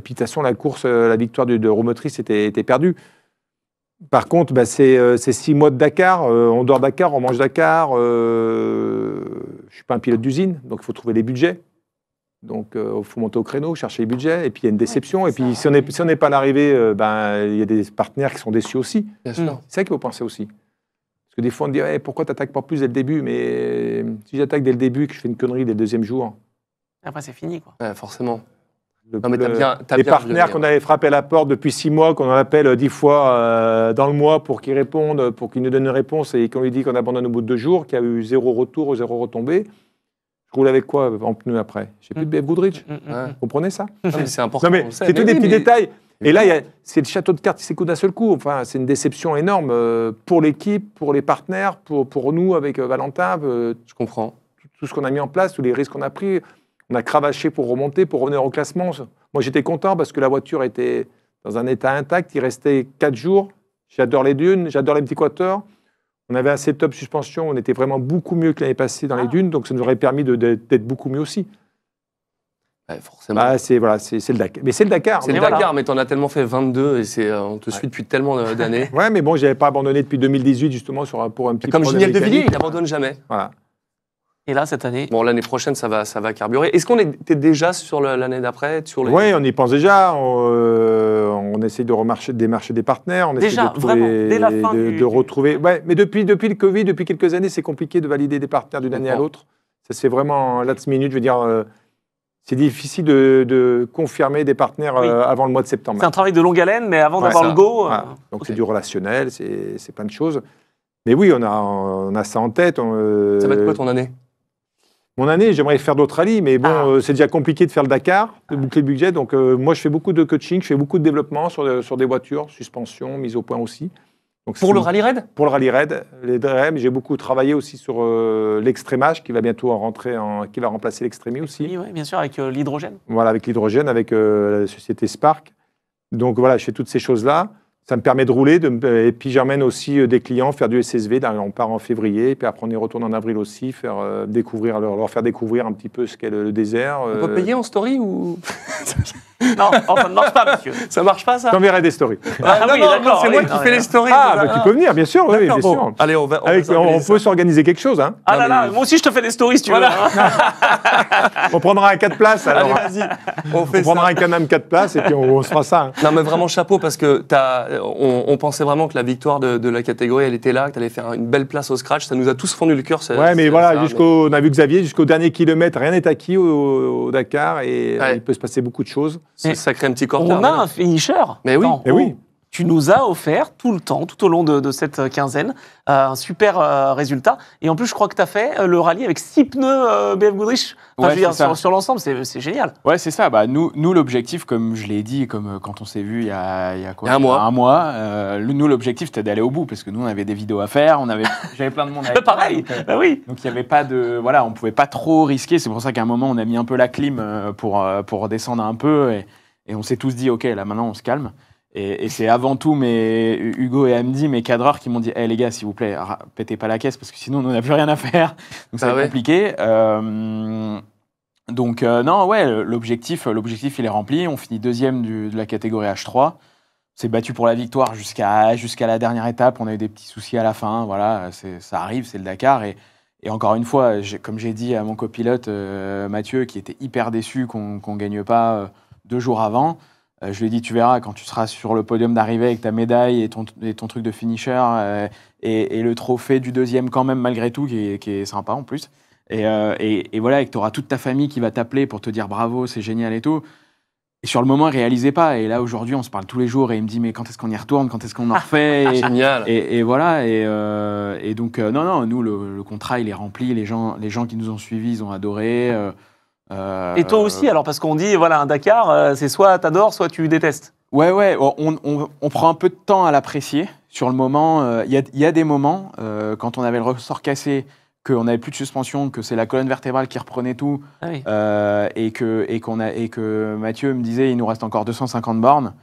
puis, de toute façon, la victoire de Roux Motrice était perdue. Par contre, c'est 6 mois de Dakar. On dort Dakar, on mange Dakar. Je suis pas un pilote d'usine, donc il faut trouver les budgets. Donc, il faut monter au créneau, chercher les budgets. Et puis, il y a une déception. Et puis, si on n'est pas à l'arrivée, il y a des partenaires qui sont déçus aussi. Bien sûr. C'est ça qu'il faut penser aussi. Parce que des fois, on me dit pourquoi tu n'attaques pas plus dès le début? Mais si j'attaque dès le début et que je fais une connerie dès le 2e jour. Après, c'est fini, quoi. Ouais, forcément. Les partenaires qu'on avait frappé à la porte depuis 6 mois, qu'on appelle 10 fois dans le mois pour qu'ils répondent, pour qu'ils nous donnent une réponse et qu'on lui dit qu'on abandonne au bout de 2 jours, qu'il y a eu 0 retour, 0 retombée. Je roule avec quoi en pneu après? J'ai plus de BF Goodrich. Vous comprenez ça? C'est important. C'est tous des petits détails. Et là, c'est le château de cartes qui s'écoute d'un seul coup. Enfin, c'est une déception énorme pour l'équipe, pour les partenaires, pour nous avec Valentin. Je comprends. Tout ce qu'on a mis en place, tous les risques qu'on a pris. On a cravaché pour remonter, pour revenir au classement. Moi, j'étais content parce que la voiture était dans un état intact. Il restait 4 jours. J'adore les dunes, j'adore les petits quaters. On avait un setup suspension. On était vraiment beaucoup mieux que l'année passée dans les dunes. Donc, ça nous aurait permis d'être beaucoup mieux aussi. Ouais, forcément. Bah, c'est le Dakar. Mais c'est le Dakar. C'est le Mais Dakar, mais t'en as tellement fait 22 et on te suit depuis tellement d'années. Ouais, mais bon, j'avais pas abandonné depuis 2018 justement pour un petit Comme problème Gilles de Villiers, mécanique. il n'abandonne jamais. Voilà. Et là, cette année, Bon, l'année prochaine, ça va carburer. Est-ce qu'on était déjà sur l'année d'après Oui, on y pense déjà. On essaie de démarcher des partenaires. On essaie Déjà, de trouver, vraiment, dès la fin de retrouver. Ouais, mais depuis le Covid, depuis quelques années, c'est compliqué de valider des partenaires d'une année à l'autre. Ça se fait vraiment last minute. Je veux dire, c'est difficile de confirmer des partenaires Oui. avant le mois de septembre. c'est un travail de longue haleine, mais avant Ouais, d'avoir ça. le go. Voilà. Donc ok. c'est du relationnel, c'est plein de choses. Mais oui, on a ça en tête. Ça va être quoi ton année? Mon année, j'aimerais faire d'autres rallyes, mais bon, c'est déjà compliqué de faire le Dakar, de boucler le budget. Donc moi, je fais beaucoup de coaching, je fais beaucoup de développement sur des voitures, suspension, mise au point aussi. Donc, Pour le rallye raid? Pour le rallye raid, les DRM, j'ai beaucoup travaillé aussi sur l'extrémage qui va bientôt qui va remplacer l'extrémie aussi. Oui, oui, bien sûr, avec l'hydrogène. Voilà, avec l'hydrogène, avec la société Spark. Donc voilà, je fais toutes ces choses-là. Ça me permet de rouler, et puis j'emmène aussi des clients faire du SSV. On part en février, puis après on y retourne en avril aussi, leur faire découvrir un petit peu ce qu'est le désert. On peut payer en story ou Non, ça ne marche pas, monsieur. ça marche pas ça? J'enverrai des stories. Ah non, oui, non, d'accord, c'est oui, moi qui non, fais mais- les stories. Ah, bah, tu peux venir, bien sûr. Oui, bien D'accord, sûr. bon. Allez, on va On s'organiser peut ça. s'organiser quelque chose. Hein. Ah là Non, là, mais- moi aussi je te fais des stories si tu veux. Voilà. hein. On prendra un 4 places alors. Allez, vas-y. On On fait ça. prendra un Can-Am 4 places et puis on se fera ça. Hein. Non, mais vraiment chapeau parce que on pensait vraiment que la victoire de la catégorie, elle était là, que tu allais faire une belle place au scratch. Ça nous a tous fendu le cœur. Ouais, mais voilà, on a vu Xavier, jusqu'au dernier kilomètre, rien n'est acquis au Dakar et Ouais. il peut se passer beaucoup de choses. Ça crée un petit corps. On a un finisher. Mais oui. Attends, Mais oui. Tu nous as offert tout le temps, tout au long de cette quinzaine, un super résultat. Et en plus, je crois que tu as fait le rallye avec 6 pneus BF Goodrich. Enfin, Ouais, je veux dire, c'est ça. sur l'ensemble, c'est génial. Ouais, c'est ça. Bah, nous l'objectif, comme je l'ai dit, comme quand on s'est vu il y a quoi Il y a un mois. Un mois, nous, l'objectif, c'était d'aller au bout, parce que nous, on avait des vidéos à faire, j'avais plein de monde avec moi, Pareil, donc, bah oui. donc il n'y avait pas de... Voilà, on ne pouvait pas trop risquer. C'est pour ça qu'à un moment, on a mis un peu la clim pour descendre un peu, et on s'est tous dit, OK, là, maintenant, on se calme. Et c'est avant tout Hugo et Hamdi, mes cadreurs, qui m'ont dit les gars, s'il vous plaît, pétez pas la caisse, parce que sinon, on n'a plus rien à faire. Donc, ça va être compliqué. Donc, non, ouais, l'objectif, il est rempli. On finit deuxième de la catégorie H3. On s'est battu pour la victoire jusqu'à la dernière étape. On a eu des petits soucis à la fin. Voilà, ça arrive, c'est le Dakar. Et encore une fois, comme j'ai dit à mon copilote Mathieu, qui était hyper déçu qu'on ne gagne pas 2 jours avant, je lui ai dit, tu verras, quand tu seras sur le podium d'arrivée avec ta médaille et ton truc de finisher et le trophée du deuxième quand même, malgré tout, qui est sympa en plus. Et voilà, et que tu auras toute ta famille qui va t'appeler pour te dire bravo, c'est génial et tout. Et sur le moment, il ne réalisait pas. Et là, aujourd'hui, on se parle tous les jours et il me dit, mais quand est-ce qu'on y retourne? Quand est-ce qu'on en refait? Génial. Et voilà. Et donc, non, nous, le contrat, il est rempli. Les gens qui nous ont suivis, ils ont adoré. Et toi aussi, alors, parce qu'on dit, voilà, un Dakar, c'est soit t'adores, soit tu détestes. Ouais, on prend un peu de temps à l'apprécier. Sur le moment, il y a des moments, quand on avait le ressort cassé, qu'on n'avait plus de suspension, que c'est la colonne vertébrale qui reprenait tout, Ah oui. et que Mathieu me disait il nous reste encore 250 bornes.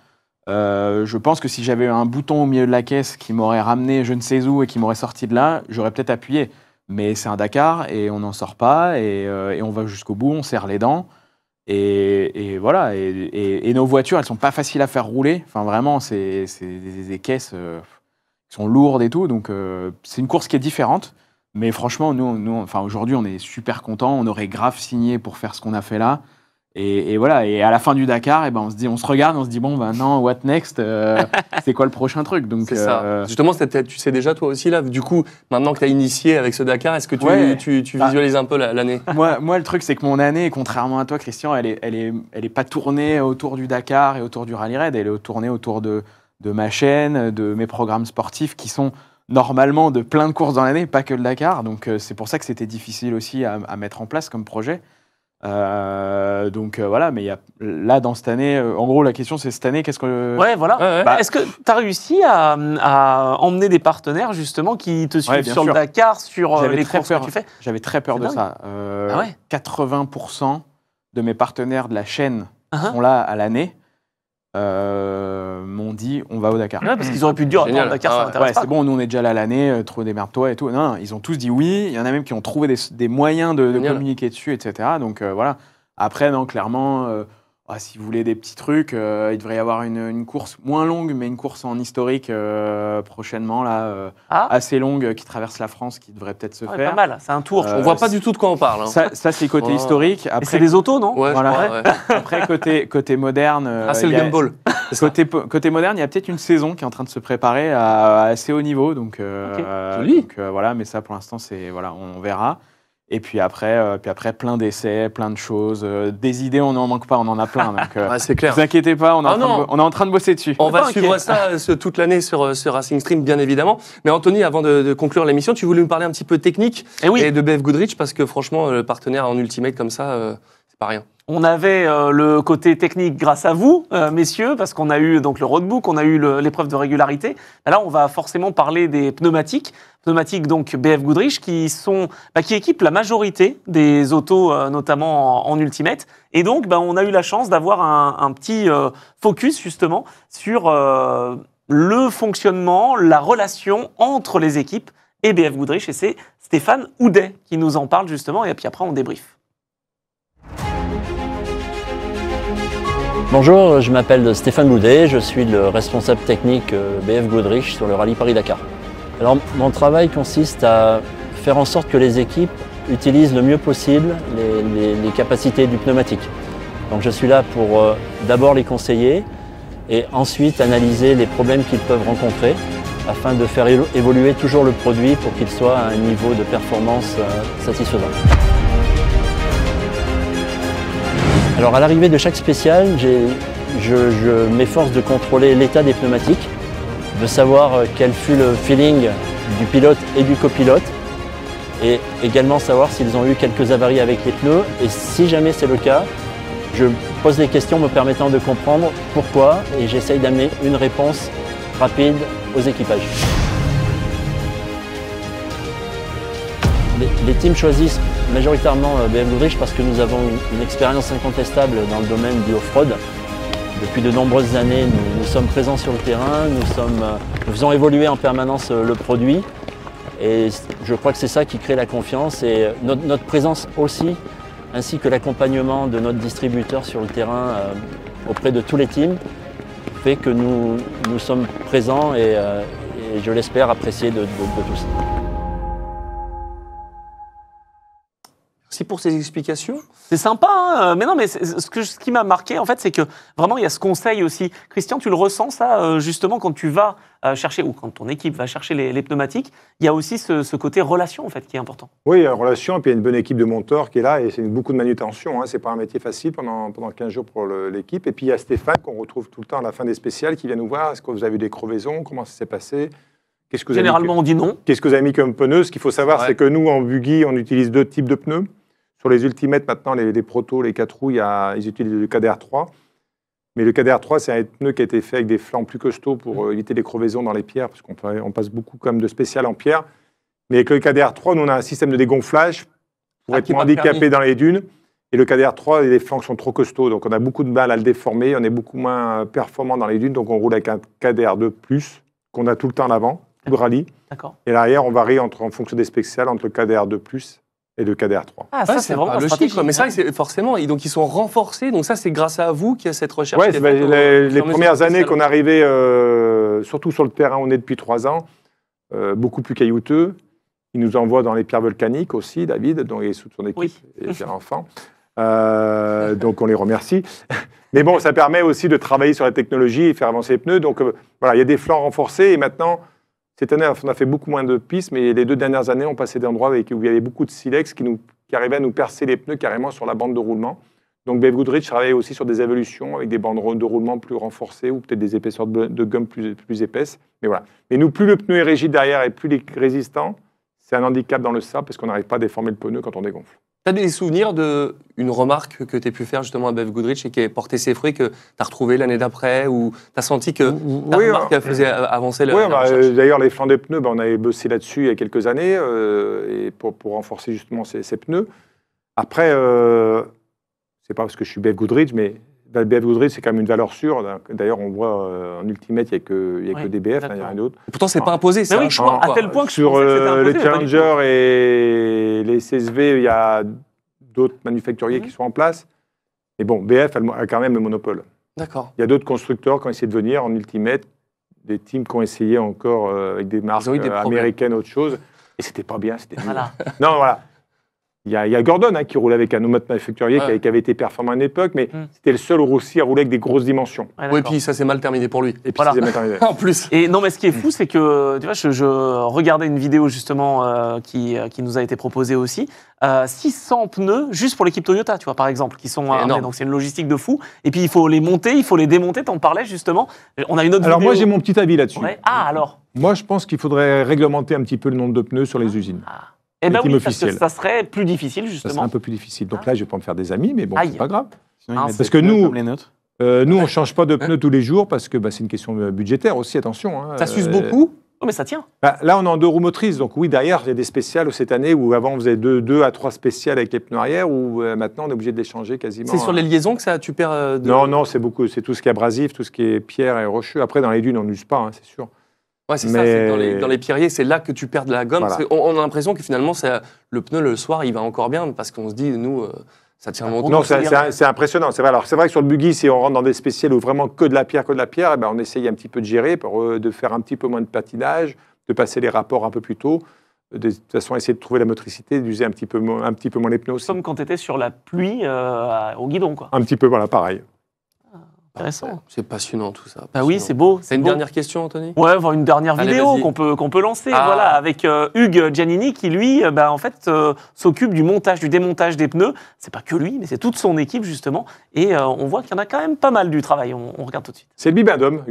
Je pense que si j'avais eu un bouton au milieu de la caisse qui m'aurait ramené je ne sais où et qui m'aurait sorti de là, j'aurais peut-être appuyé. Mais c'est un Dakar et on n'en sort pas et on va jusqu'au bout, on serre les dents. Et voilà. Et nos voitures, elles sont pas faciles à faire rouler. Enfin, vraiment, c'est des caisses qui sont lourdes et tout. Donc, c'est une course qui est différente. Mais franchement, nous, enfin, aujourd'hui, on est super contents. On aurait grave signé pour faire ce qu'on a fait là. Et voilà. Et à la fin du Dakar, on se regarde, on se dit bon, non, what next? C'est quoi le prochain truc? Donc, C'est ça. Justement, tu sais déjà toi aussi là. Du coup, maintenant que tu as initié avec ce Dakar, est-ce que tu visualises un peu l'année? Moi, le truc, c'est que mon année, contrairement à toi, Christian, elle est pas tournée autour du Dakar et autour du Rallye Raid. Elle est tournée autour de ma chaîne, de mes programmes sportifs qui sont normalement de plein de courses dans l'année, pas que le Dakar. Donc, c'est pour ça que c'était difficile aussi à mettre en place comme projet. Voilà, mais là, dans cette année, en gros, la question, c'est cette année, qu'est-ce que... Ouais, voilà. Ouais. Bah, est-ce que tu as réussi à emmener des partenaires, justement, qui te suivent bien sur sûr. le Dakar, sur J'avais les très courses peur. que tu fais? J'avais très peur C'est de dingue. ça. Ah ouais 80% de mes partenaires de la chaîne Uh-huh. sont là à l'année, m'ont dit, on va au Dakar. Ouais, parce qu'ils auraient pu te dire, Génial. attends, le Dakar, Ah ça ouais. m'intéresse Ouais, pas. c'est bon, nous on est déjà là l'année, trop démerde-toi et tout. Non, ils ont tous dit oui. Il y en a même qui ont trouvé des moyens de Génial. communiquer dessus, etc. Donc voilà, Après, non, clairement, si vous voulez des petits trucs, il devrait y avoir une course moins longue, mais une course en historique prochainement, là, assez longue, qui traverse la France, qui devrait peut-être se faire. Pas mal, c'est un tour. On voit pas du tout de quoi on parle. Hein. Ça c'est côté historique. Après, et c'est des autos, non? Ouais, voilà. je crois, ouais. Après, côté moderne... c'est le Gumball. Côté moderne, il y a peut-être une saison qui est en train de se préparer à assez haut niveau. Donc, voilà, mais ça, pour l'instant, on verra. Et puis après, plein d'essais, plein de choses. Des idées, on n'en manque pas, on en a plein. Donc, c'est clair. Ne vous inquiétez pas, on est en train de bosser dessus. On va suivre ça toute l'année sur Racing Stream, bien évidemment. Mais Anthony, avant de conclure l'émission, tu voulais nous parler un petit peu technique et de BF Goodrich, parce que franchement, le partenaire en Ultimate comme ça, c'est pas rien. On avait le côté technique grâce à vous, messieurs, parce qu'on a eu donc le roadbook, on a eu l'épreuve de régularité. Là, on va forcément parler des pneumatiques. Pneumatiques donc BF Goodrich qui équipent la majorité des autos, notamment en Ultimate. Et donc, on a eu la chance d'avoir un petit focus justement sur le fonctionnement, la relation entre les équipes et BF Goodrich. Et c'est Stéphane Houdet qui nous en parle justement. Et puis après, on débriefe. Bonjour, je m'appelle Stéphane Houdet, je suis le responsable technique BF Goodrich sur le rallye Paris-Dakar. Alors mon travail consiste à faire en sorte que les équipes utilisent le mieux possible les capacités du pneumatique. Donc je suis là pour d'abord les conseiller et ensuite analyser les problèmes qu'ils peuvent rencontrer afin de faire évoluer toujours le produit pour qu'il soit à un niveau de performance satisfaisant. Alors à l'arrivée de chaque spécial, je m'efforce de contrôler l'état des pneumatiques, de savoir quel fut le feeling du pilote et du copilote, et également savoir s'ils ont eu quelques avaries avec les pneus. Et si jamais c'est le cas, je pose des questions me permettant de comprendre pourquoi et j'essaye d'amener une réponse rapide aux équipages. Les teams choisissent majoritairement BF Goodrich parce que nous avons une expérience incontestable dans le domaine du off-road. Depuis de nombreuses années, nous sommes présents sur le terrain, nous faisons évoluer en permanence le produit et je crois que c'est ça qui crée la confiance et notre présence aussi, ainsi que l'accompagnement de notre distributeur sur le terrain auprès de tous les teams, fait que nous sommes présents et je l'espère appréciés de tous. Merci pour ces explications. C'est sympa, hein, mais non, mais ce qui m'a marqué, en fait, c'est que vraiment, il y a ce conseil aussi. Christian, tu le ressens, ça, justement, quand tu vas chercher, ou quand ton équipe va chercher les pneumatiques, il y a aussi ce côté relation, en fait, qui est important. Oui, il y a une relation, et puis il y a une bonne équipe de monteurs qui est là, et c'est beaucoup de manutention. Hein, c'est pas un métier facile pendant 15 jours pour l'équipe. Et puis il y a Stéphane, qu'on retrouve tout le temps à la fin des spéciales, qui vient nous voir. Est-ce que vous avez eu des crevaisons? Comment ça s'est passé? Généralement, on dit non. Qu'est-ce que vous avez mis comme pneus? Ce qu'il faut savoir, c'est que nous, en buggy, on utilise 2 types de pneus. Sur les Ultimates, maintenant, les protos, les 4 roues, ils utilisent le KDR3. Mais le KDR3, c'est un pneu qui a été fait avec des flancs plus costauds pour éviter les crevaisons dans les pierres, parce qu'on passe beaucoup comme de spécial en pierre. Mais avec le KDR3, nous, on a un système de dégonflage pour être moins handicapé dans les dunes. Et le KDR3, les flancs sont trop costauds, donc on a beaucoup de mal à le déformer. On est beaucoup moins performant dans les dunes, donc on roule avec un KDR2+, qu'on a tout le temps en avant, tout le rallye. Et l'arrière, on varie en fonction des spéciales entre le KDR2+, et le KDR3. Ah, ça, c'est vraiment logique. Mais ça, c'est forcément, donc ils sont renforcés. Donc ça, c'est grâce à vous qu'il y a cette recherche. Oui, les premières années qu'on arrivait, surtout sur le terrain, on est depuis 3 ans, beaucoup plus caillouteux. Il nous envoie dans les pierres volcaniques aussi, David, dont il est sous son équipe, et Pierre Enfant. Donc on les remercie. Mais bon, ça permet aussi de travailler sur la technologie et faire avancer les pneus. Donc voilà, il y a des flancs renforcés et maintenant, cette année, on a fait beaucoup moins de pistes, mais les 2 dernières années, on passait des endroits où il y avait beaucoup de silex qui arrivaient à nous percer les pneus carrément sur la bande de roulement. Donc BF Goodrich travaillait aussi sur des évolutions avec des bandes de roulement plus renforcées ou peut-être des épaisseurs de gomme plus épaisses. Mais voilà. Mais nous, plus le pneu est rigide derrière et plus il est résistant, c'est un handicap dans le sable parce qu'on n'arrive pas à déformer le pneu quand on dégonfle. Tu as des souvenirs d'une remarque que tu as pu faire justement à BF Goodrich et qui a porté ses fruits, que tu as retrouvé l'année d'après, ou tu as senti que ta remarque faisait avancer la recherche? D'ailleurs, les flancs des pneus, on avait bossé là-dessus il y a quelques années et pour renforcer justement ces pneus. Après, c'est pas parce que je suis BF Goodrich, mais BF Goodrich, c'est quand même une valeur sûre. D'ailleurs, on voit en Ultimate, il n'y a que des BF, il n'y a rien d'autre. Pourtant, c'est pas imposé, c'est un choix. À tel point que sur les Challenger et les CSV, il y a d'autres manufacturiers qui sont en place. Mais bon, BF a quand même le monopole. D'accord. Il y a d'autres constructeurs qui ont essayé de venir en Ultimate, des teams qui ont essayé encore avec des marques Ils ont eu des problèmes. américaines, autre chose, et c'était pas bien, c'était nul. Voilà. Non, voilà. Il y a Gordon qui roule avec un autre manufacturier Ouais. qui avait été performant à une époque, mais Mm. c'était le seul aussi à rouler avec des grosses dimensions. Ouais, Oui, d'accord. puis ça s'est mal terminé pour lui. Et puis Voilà. c'est maintenant arrivé. En plus. Et non, mais ce qui est fou, c'est que, tu vois, je regardais une vidéo justement qui nous a été proposée aussi. 600 pneus juste pour l'équipe Toyota, tu vois, par exemple, qui sont armés. énorme. Donc c'est une logistique de fou. Et puis il faut les monter, il faut les démonter. T'en parlais justement. On a une autre Alors vidéo. moi, j'ai mon petit avis là-dessus. Ouais. Ah, alors. Moi, je pense qu'il faudrait réglementer un petit peu le nombre de pneus sur les usines. Eh ben team oui, parce que officiel. ça serait plus difficile Ça justement. serait un peu plus difficile. Donc là, je vais pas me faire des amis, mais bon, Aïe. c'est pas grave. Sinon, ils Ah, mettent parce des que pneus nous- comme les nôtres. Nous, on change pas de pneus tous les jours parce que c'est une question budgétaire aussi, attention. Hein. Ça s'use beaucoup. Oh, mais ça tient. Là, on est en 2 roues motrices, donc oui, derrière, il y a des spéciales cette année où avant, on faisait 2 à 3 spéciales avec les pneus arrière, où maintenant, on est obligé de les changer quasiment. C'est sur les liaisons que ça, tu perds de... Non, c'est beaucoup, c'est tout ce qui est abrasif, tout ce qui est pierre et rocheux. Après, dans les dunes, on n'use pas, hein, c'est sûr. Ouais, c'est ça, Mais- c'est dans les pierriers, c'est là que tu perds de la gomme. Voilà. Parce qu'on- on a l'impression que finalement, le pneu, le soir, il va encore bien, parce qu'on se dit, nous, ça tient longtemps. Non, c'est impressionnant. C'est vrai. Alors, c'est vrai que sur le buggy, si on rentre dans des spéciales où vraiment que de la pierre, eh ben, on essaye un petit peu de gérer, de faire un petit peu moins de patinage, de passer les rapports un peu plus tôt, de toute façon, essayer de trouver la motricité, d'user un petit peu moins les pneus aussi. Comme quand t'étais sur la pluie au guidon, quoi. Un petit peu, voilà, pareil. Intéressant. C'est passionnant tout ça. Bah oui, passionnant. c'est beau. C'est une beau. dernière question, Anthony Ouais, voir une dernière Allez, vidéo vas-y. qu'on peut lancer, Ah. voilà, avec Hugues Giannini qui lui, en fait, s'occupe du montage, du démontage des pneus. C'est pas que lui, mais c'est toute son équipe justement. Et on voit qu'il y en a quand même pas mal du travail. On regarde tout de suite. C'est le bibendum,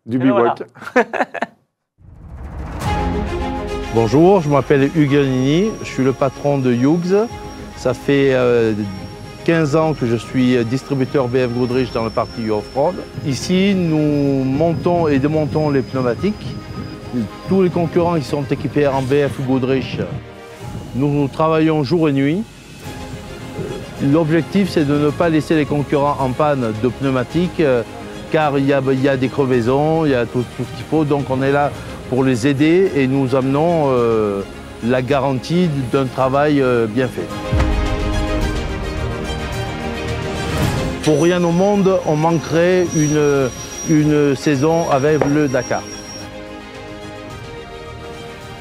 du bivouac. Bonjour, je m'appelle Hugues Giannini, je suis le patron de Hughes. Ça fait 15 ans que je suis distributeur BF Goodrich dans le parti off-road. Ici, nous montons et démontons les pneumatiques. Tous les concurrents qui sont équipés en BF Goodrich, nous travaillons jour et nuit. L'objectif, c'est de ne pas laisser les concurrents en panne de pneumatiques, car il y a des crevaisons, il y a tout ce qu'il faut. Donc on est là pour les aider et nous amenons la garantie d'un travail bien fait. Pour rien au monde, on manquerait une saison avec le Dakar.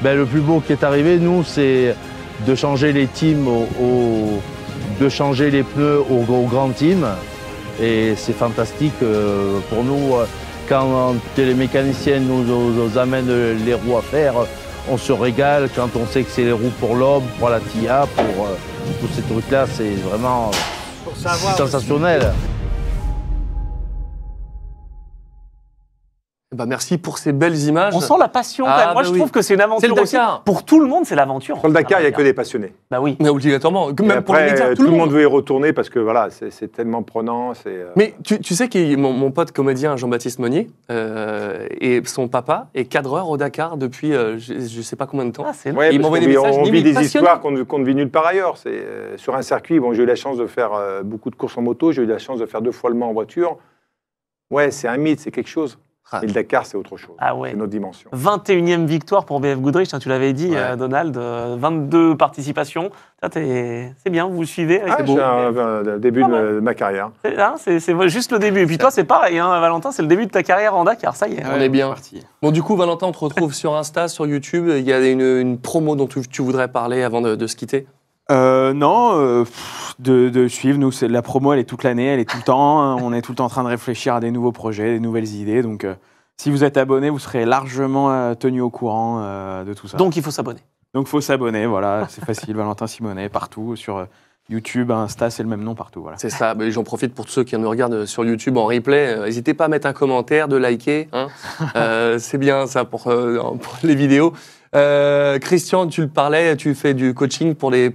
Le plus beau qui est arrivé, nous, c'est de changer les teams, de changer les pneus au grand team. Et c'est fantastique pour nous. Quand les mécaniciens nous amènent les roues à faire, on se régale. Quand on sait que c'est les roues pour l'homme, pour la TIA, pour tous ces trucs-là, c'est vraiment sensationnel. Bah, merci pour ces belles images. On sent la passion quand Ah, même. Moi, bah je oui. trouve que c'est une C'est aventure le aussi. Dakar. Pour tout le monde, c'est l'aventure. Sur le Dakar, il n'y a que des passionnés. Bah oui. Mais obligatoirement. Et Même pour les après, médias, tout le monde veut y retourner parce que voilà, c'est tellement prenant. Mais tu sais que mon pote comédien Jean-Baptiste Monnier et son papa est cadreur au Dakar depuis je ne sais pas combien de temps. Ah, c'est Ouais, il parce m'envoie qu'on des vit- messages on vit limite des passionnants. histoires qu'on ne vit nulle part ailleurs. Sur un circuit, j'ai eu la chance de faire beaucoup de courses en moto, j'ai eu la chance de faire 2 fois le Mans en voiture. Ouais, c'est un mythe, c'est quelque chose. Ah. Et le Dakar, c'est autre chose. Ah ouais. C'est une autre dimension. 21e victoire pour BF Goodrich, tu l'avais dit, Ouais. Donald. 22 participations. C'est bien, vous le suivez. Ah, c'est beau. c'est un début de ma carrière. C'est juste le début. Et puis toi, c'est pareil, hein, Valentin, c'est le début de ta carrière en Dakar, ça y est. On est bien. Parti. Bon, du coup, Valentin, on te retrouve sur Insta, sur YouTube. Il y a une promo dont tu voudrais parler avant de se quitter. Non, de suivre. Nous, la promo, elle est toute l'année, elle est tout le temps. On est tout le temps en train de réfléchir à des nouveaux projets, des nouvelles idées. Donc, si vous êtes abonné, vous serez largement tenu au courant de tout ça. Donc il faut s'abonner. Donc, faut s'abonner. Voilà, c'est facile. Valentin Simonet partout sur YouTube, Insta, c'est le même nom partout. Voilà. C'est ça. J'en profite pour tous ceux qui nous regardent sur YouTube en replay. N'hésitez pas à mettre un commentaire, de liker. Hein. C'est bien ça pour les vidéos. Christian, tu le parlais, tu fais du coaching pour du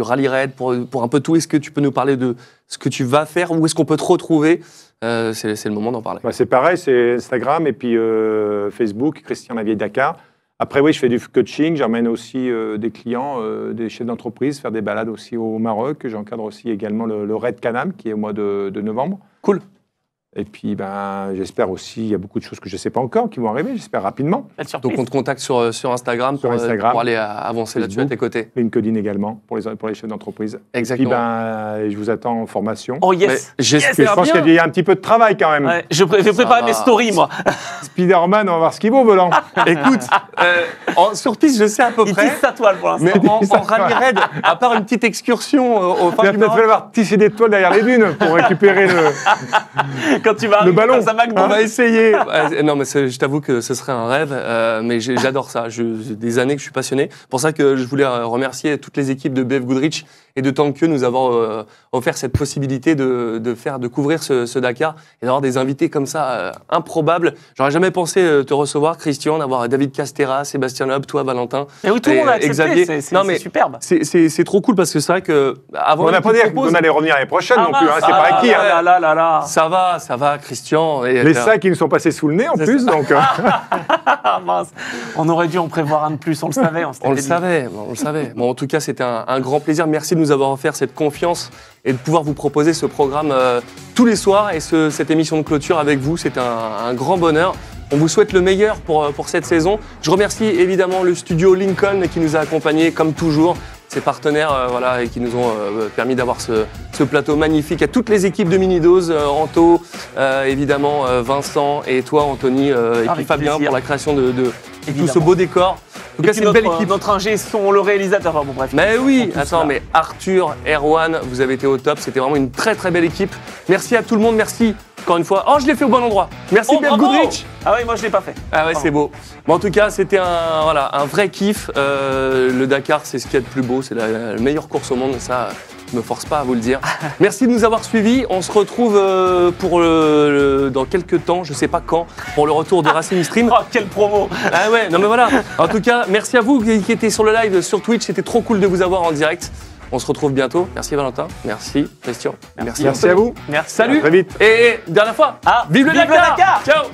rallye raid, pour un peu tout. Est-ce que tu peux nous parler de ce que tu vas faire? Où est-ce qu'on peut te retrouver? C'est le moment d'en parler. C'est pareil, c'est Instagram et puis Facebook, Christian Lavieille Dakar. Après, oui, je fais du coaching, j'emmène aussi des clients, des chefs d'entreprise, faire des balades aussi au Maroc. J'encadre aussi également le Raid Canam, qui est au mois de novembre. Cool. Et puis, j'espère aussi, il y a beaucoup de choses que je ne sais pas encore qui vont arriver, j'espère rapidement. surprise. Donc on te contacte sur Instagram, pour aller avancer là-dessus à tes côtés. LinkedIn également, pour les chefs d'entreprise. Exactement. Et puis, je vous attends en formation. Oh yes, Mais Je pense qu'il y a un petit peu de travail quand même. Ouais, je vais préparer mes stories, moi. Spider-Man, on va voir ce qu'il vaut, volant. Écoute, sur piste, je sais à peu Il près. tisse sa toile pour l'instant. Mais en rallye raid, à part une petite excursion au fin Il va du peut-être Maroc, falloir tisser des toiles derrière les dunes pour récupérer le... Quand tu vas Le ballon. face à McDo. on va essayer. Non, mais je t'avoue que ce serait un rêve, mais j'adore ça. J'ai des années que je suis passionné. Pour ça que je voulais remercier toutes les équipes de BF Goodrich et de Tank nous avoir offert cette possibilité de couvrir ce Dakar et d'avoir des invités comme ça improbables. J'aurais jamais pensé te recevoir, Christian, d'avoir David Castera, Sébastien Loeb, toi, Valentin. Et oui, tout le monde a accepté. Xavier. C'est superbe. C'est trop cool parce que c'est vrai que avant On n'a pas dit qu'on allait revenir l'année prochaine non plus, hein, c'est pas acquis. Hein. Là. Ça va, Christian. Et, Les sacs, ils nous sont passés sous le nez en plus, donc... Ah, mince. On aurait dû en prévoir un de plus, on le savait. On le savait. Bon, en tout cas, c'était un grand plaisir. Merci de nous avoir offert cette confiance et de pouvoir vous proposer ce programme tous les soirs et cette émission de clôture avec vous. C'est un grand bonheur. On vous souhaite le meilleur pour cette saison. Je remercie évidemment le studio Lincoln qui nous a accompagnés comme toujours, ses partenaires et qui nous ont permis d'avoir ce plateau magnifique. À toutes les équipes de Mini-Dose, Anto, évidemment Vincent et toi Anthony, et puis Fabien plaisir. pour la création de tout ce beau décor. En tout cas, c'est une belle équipe. Notre ingé son, le réalisateur. Bon, bref. Mais oui, attends, mais Arthur, Erwan, vous avez été au top. C'était vraiment une très très belle équipe. Merci à tout le monde, merci encore une fois. Oh, je l'ai fait au bon endroit. Merci BF Goodrich. Ah oui, moi je l'ai pas fait. Ah ouais, c'est beau. Bon, en tout cas, c'était un vrai kiff. Le Dakar, c'est ce qu'il y a de plus beau. C'est la meilleure course au monde. Ça, je me force pas à vous le dire. Merci de nous avoir suivis. On se retrouve dans quelques temps, je sais pas quand, pour le retour de Racing Stream. Oh, quelle promo. Ah ouais, non mais voilà. En tout cas, merci à vous qui étiez sur le live sur Twitch. C'était trop cool de vous avoir en direct. On se retrouve bientôt. Merci Valentin. Merci Christian. Merci à vous. Merci. Salut. À très vite. Et dernière fois. Ah, vive le Dakar. Dakar. Ciao.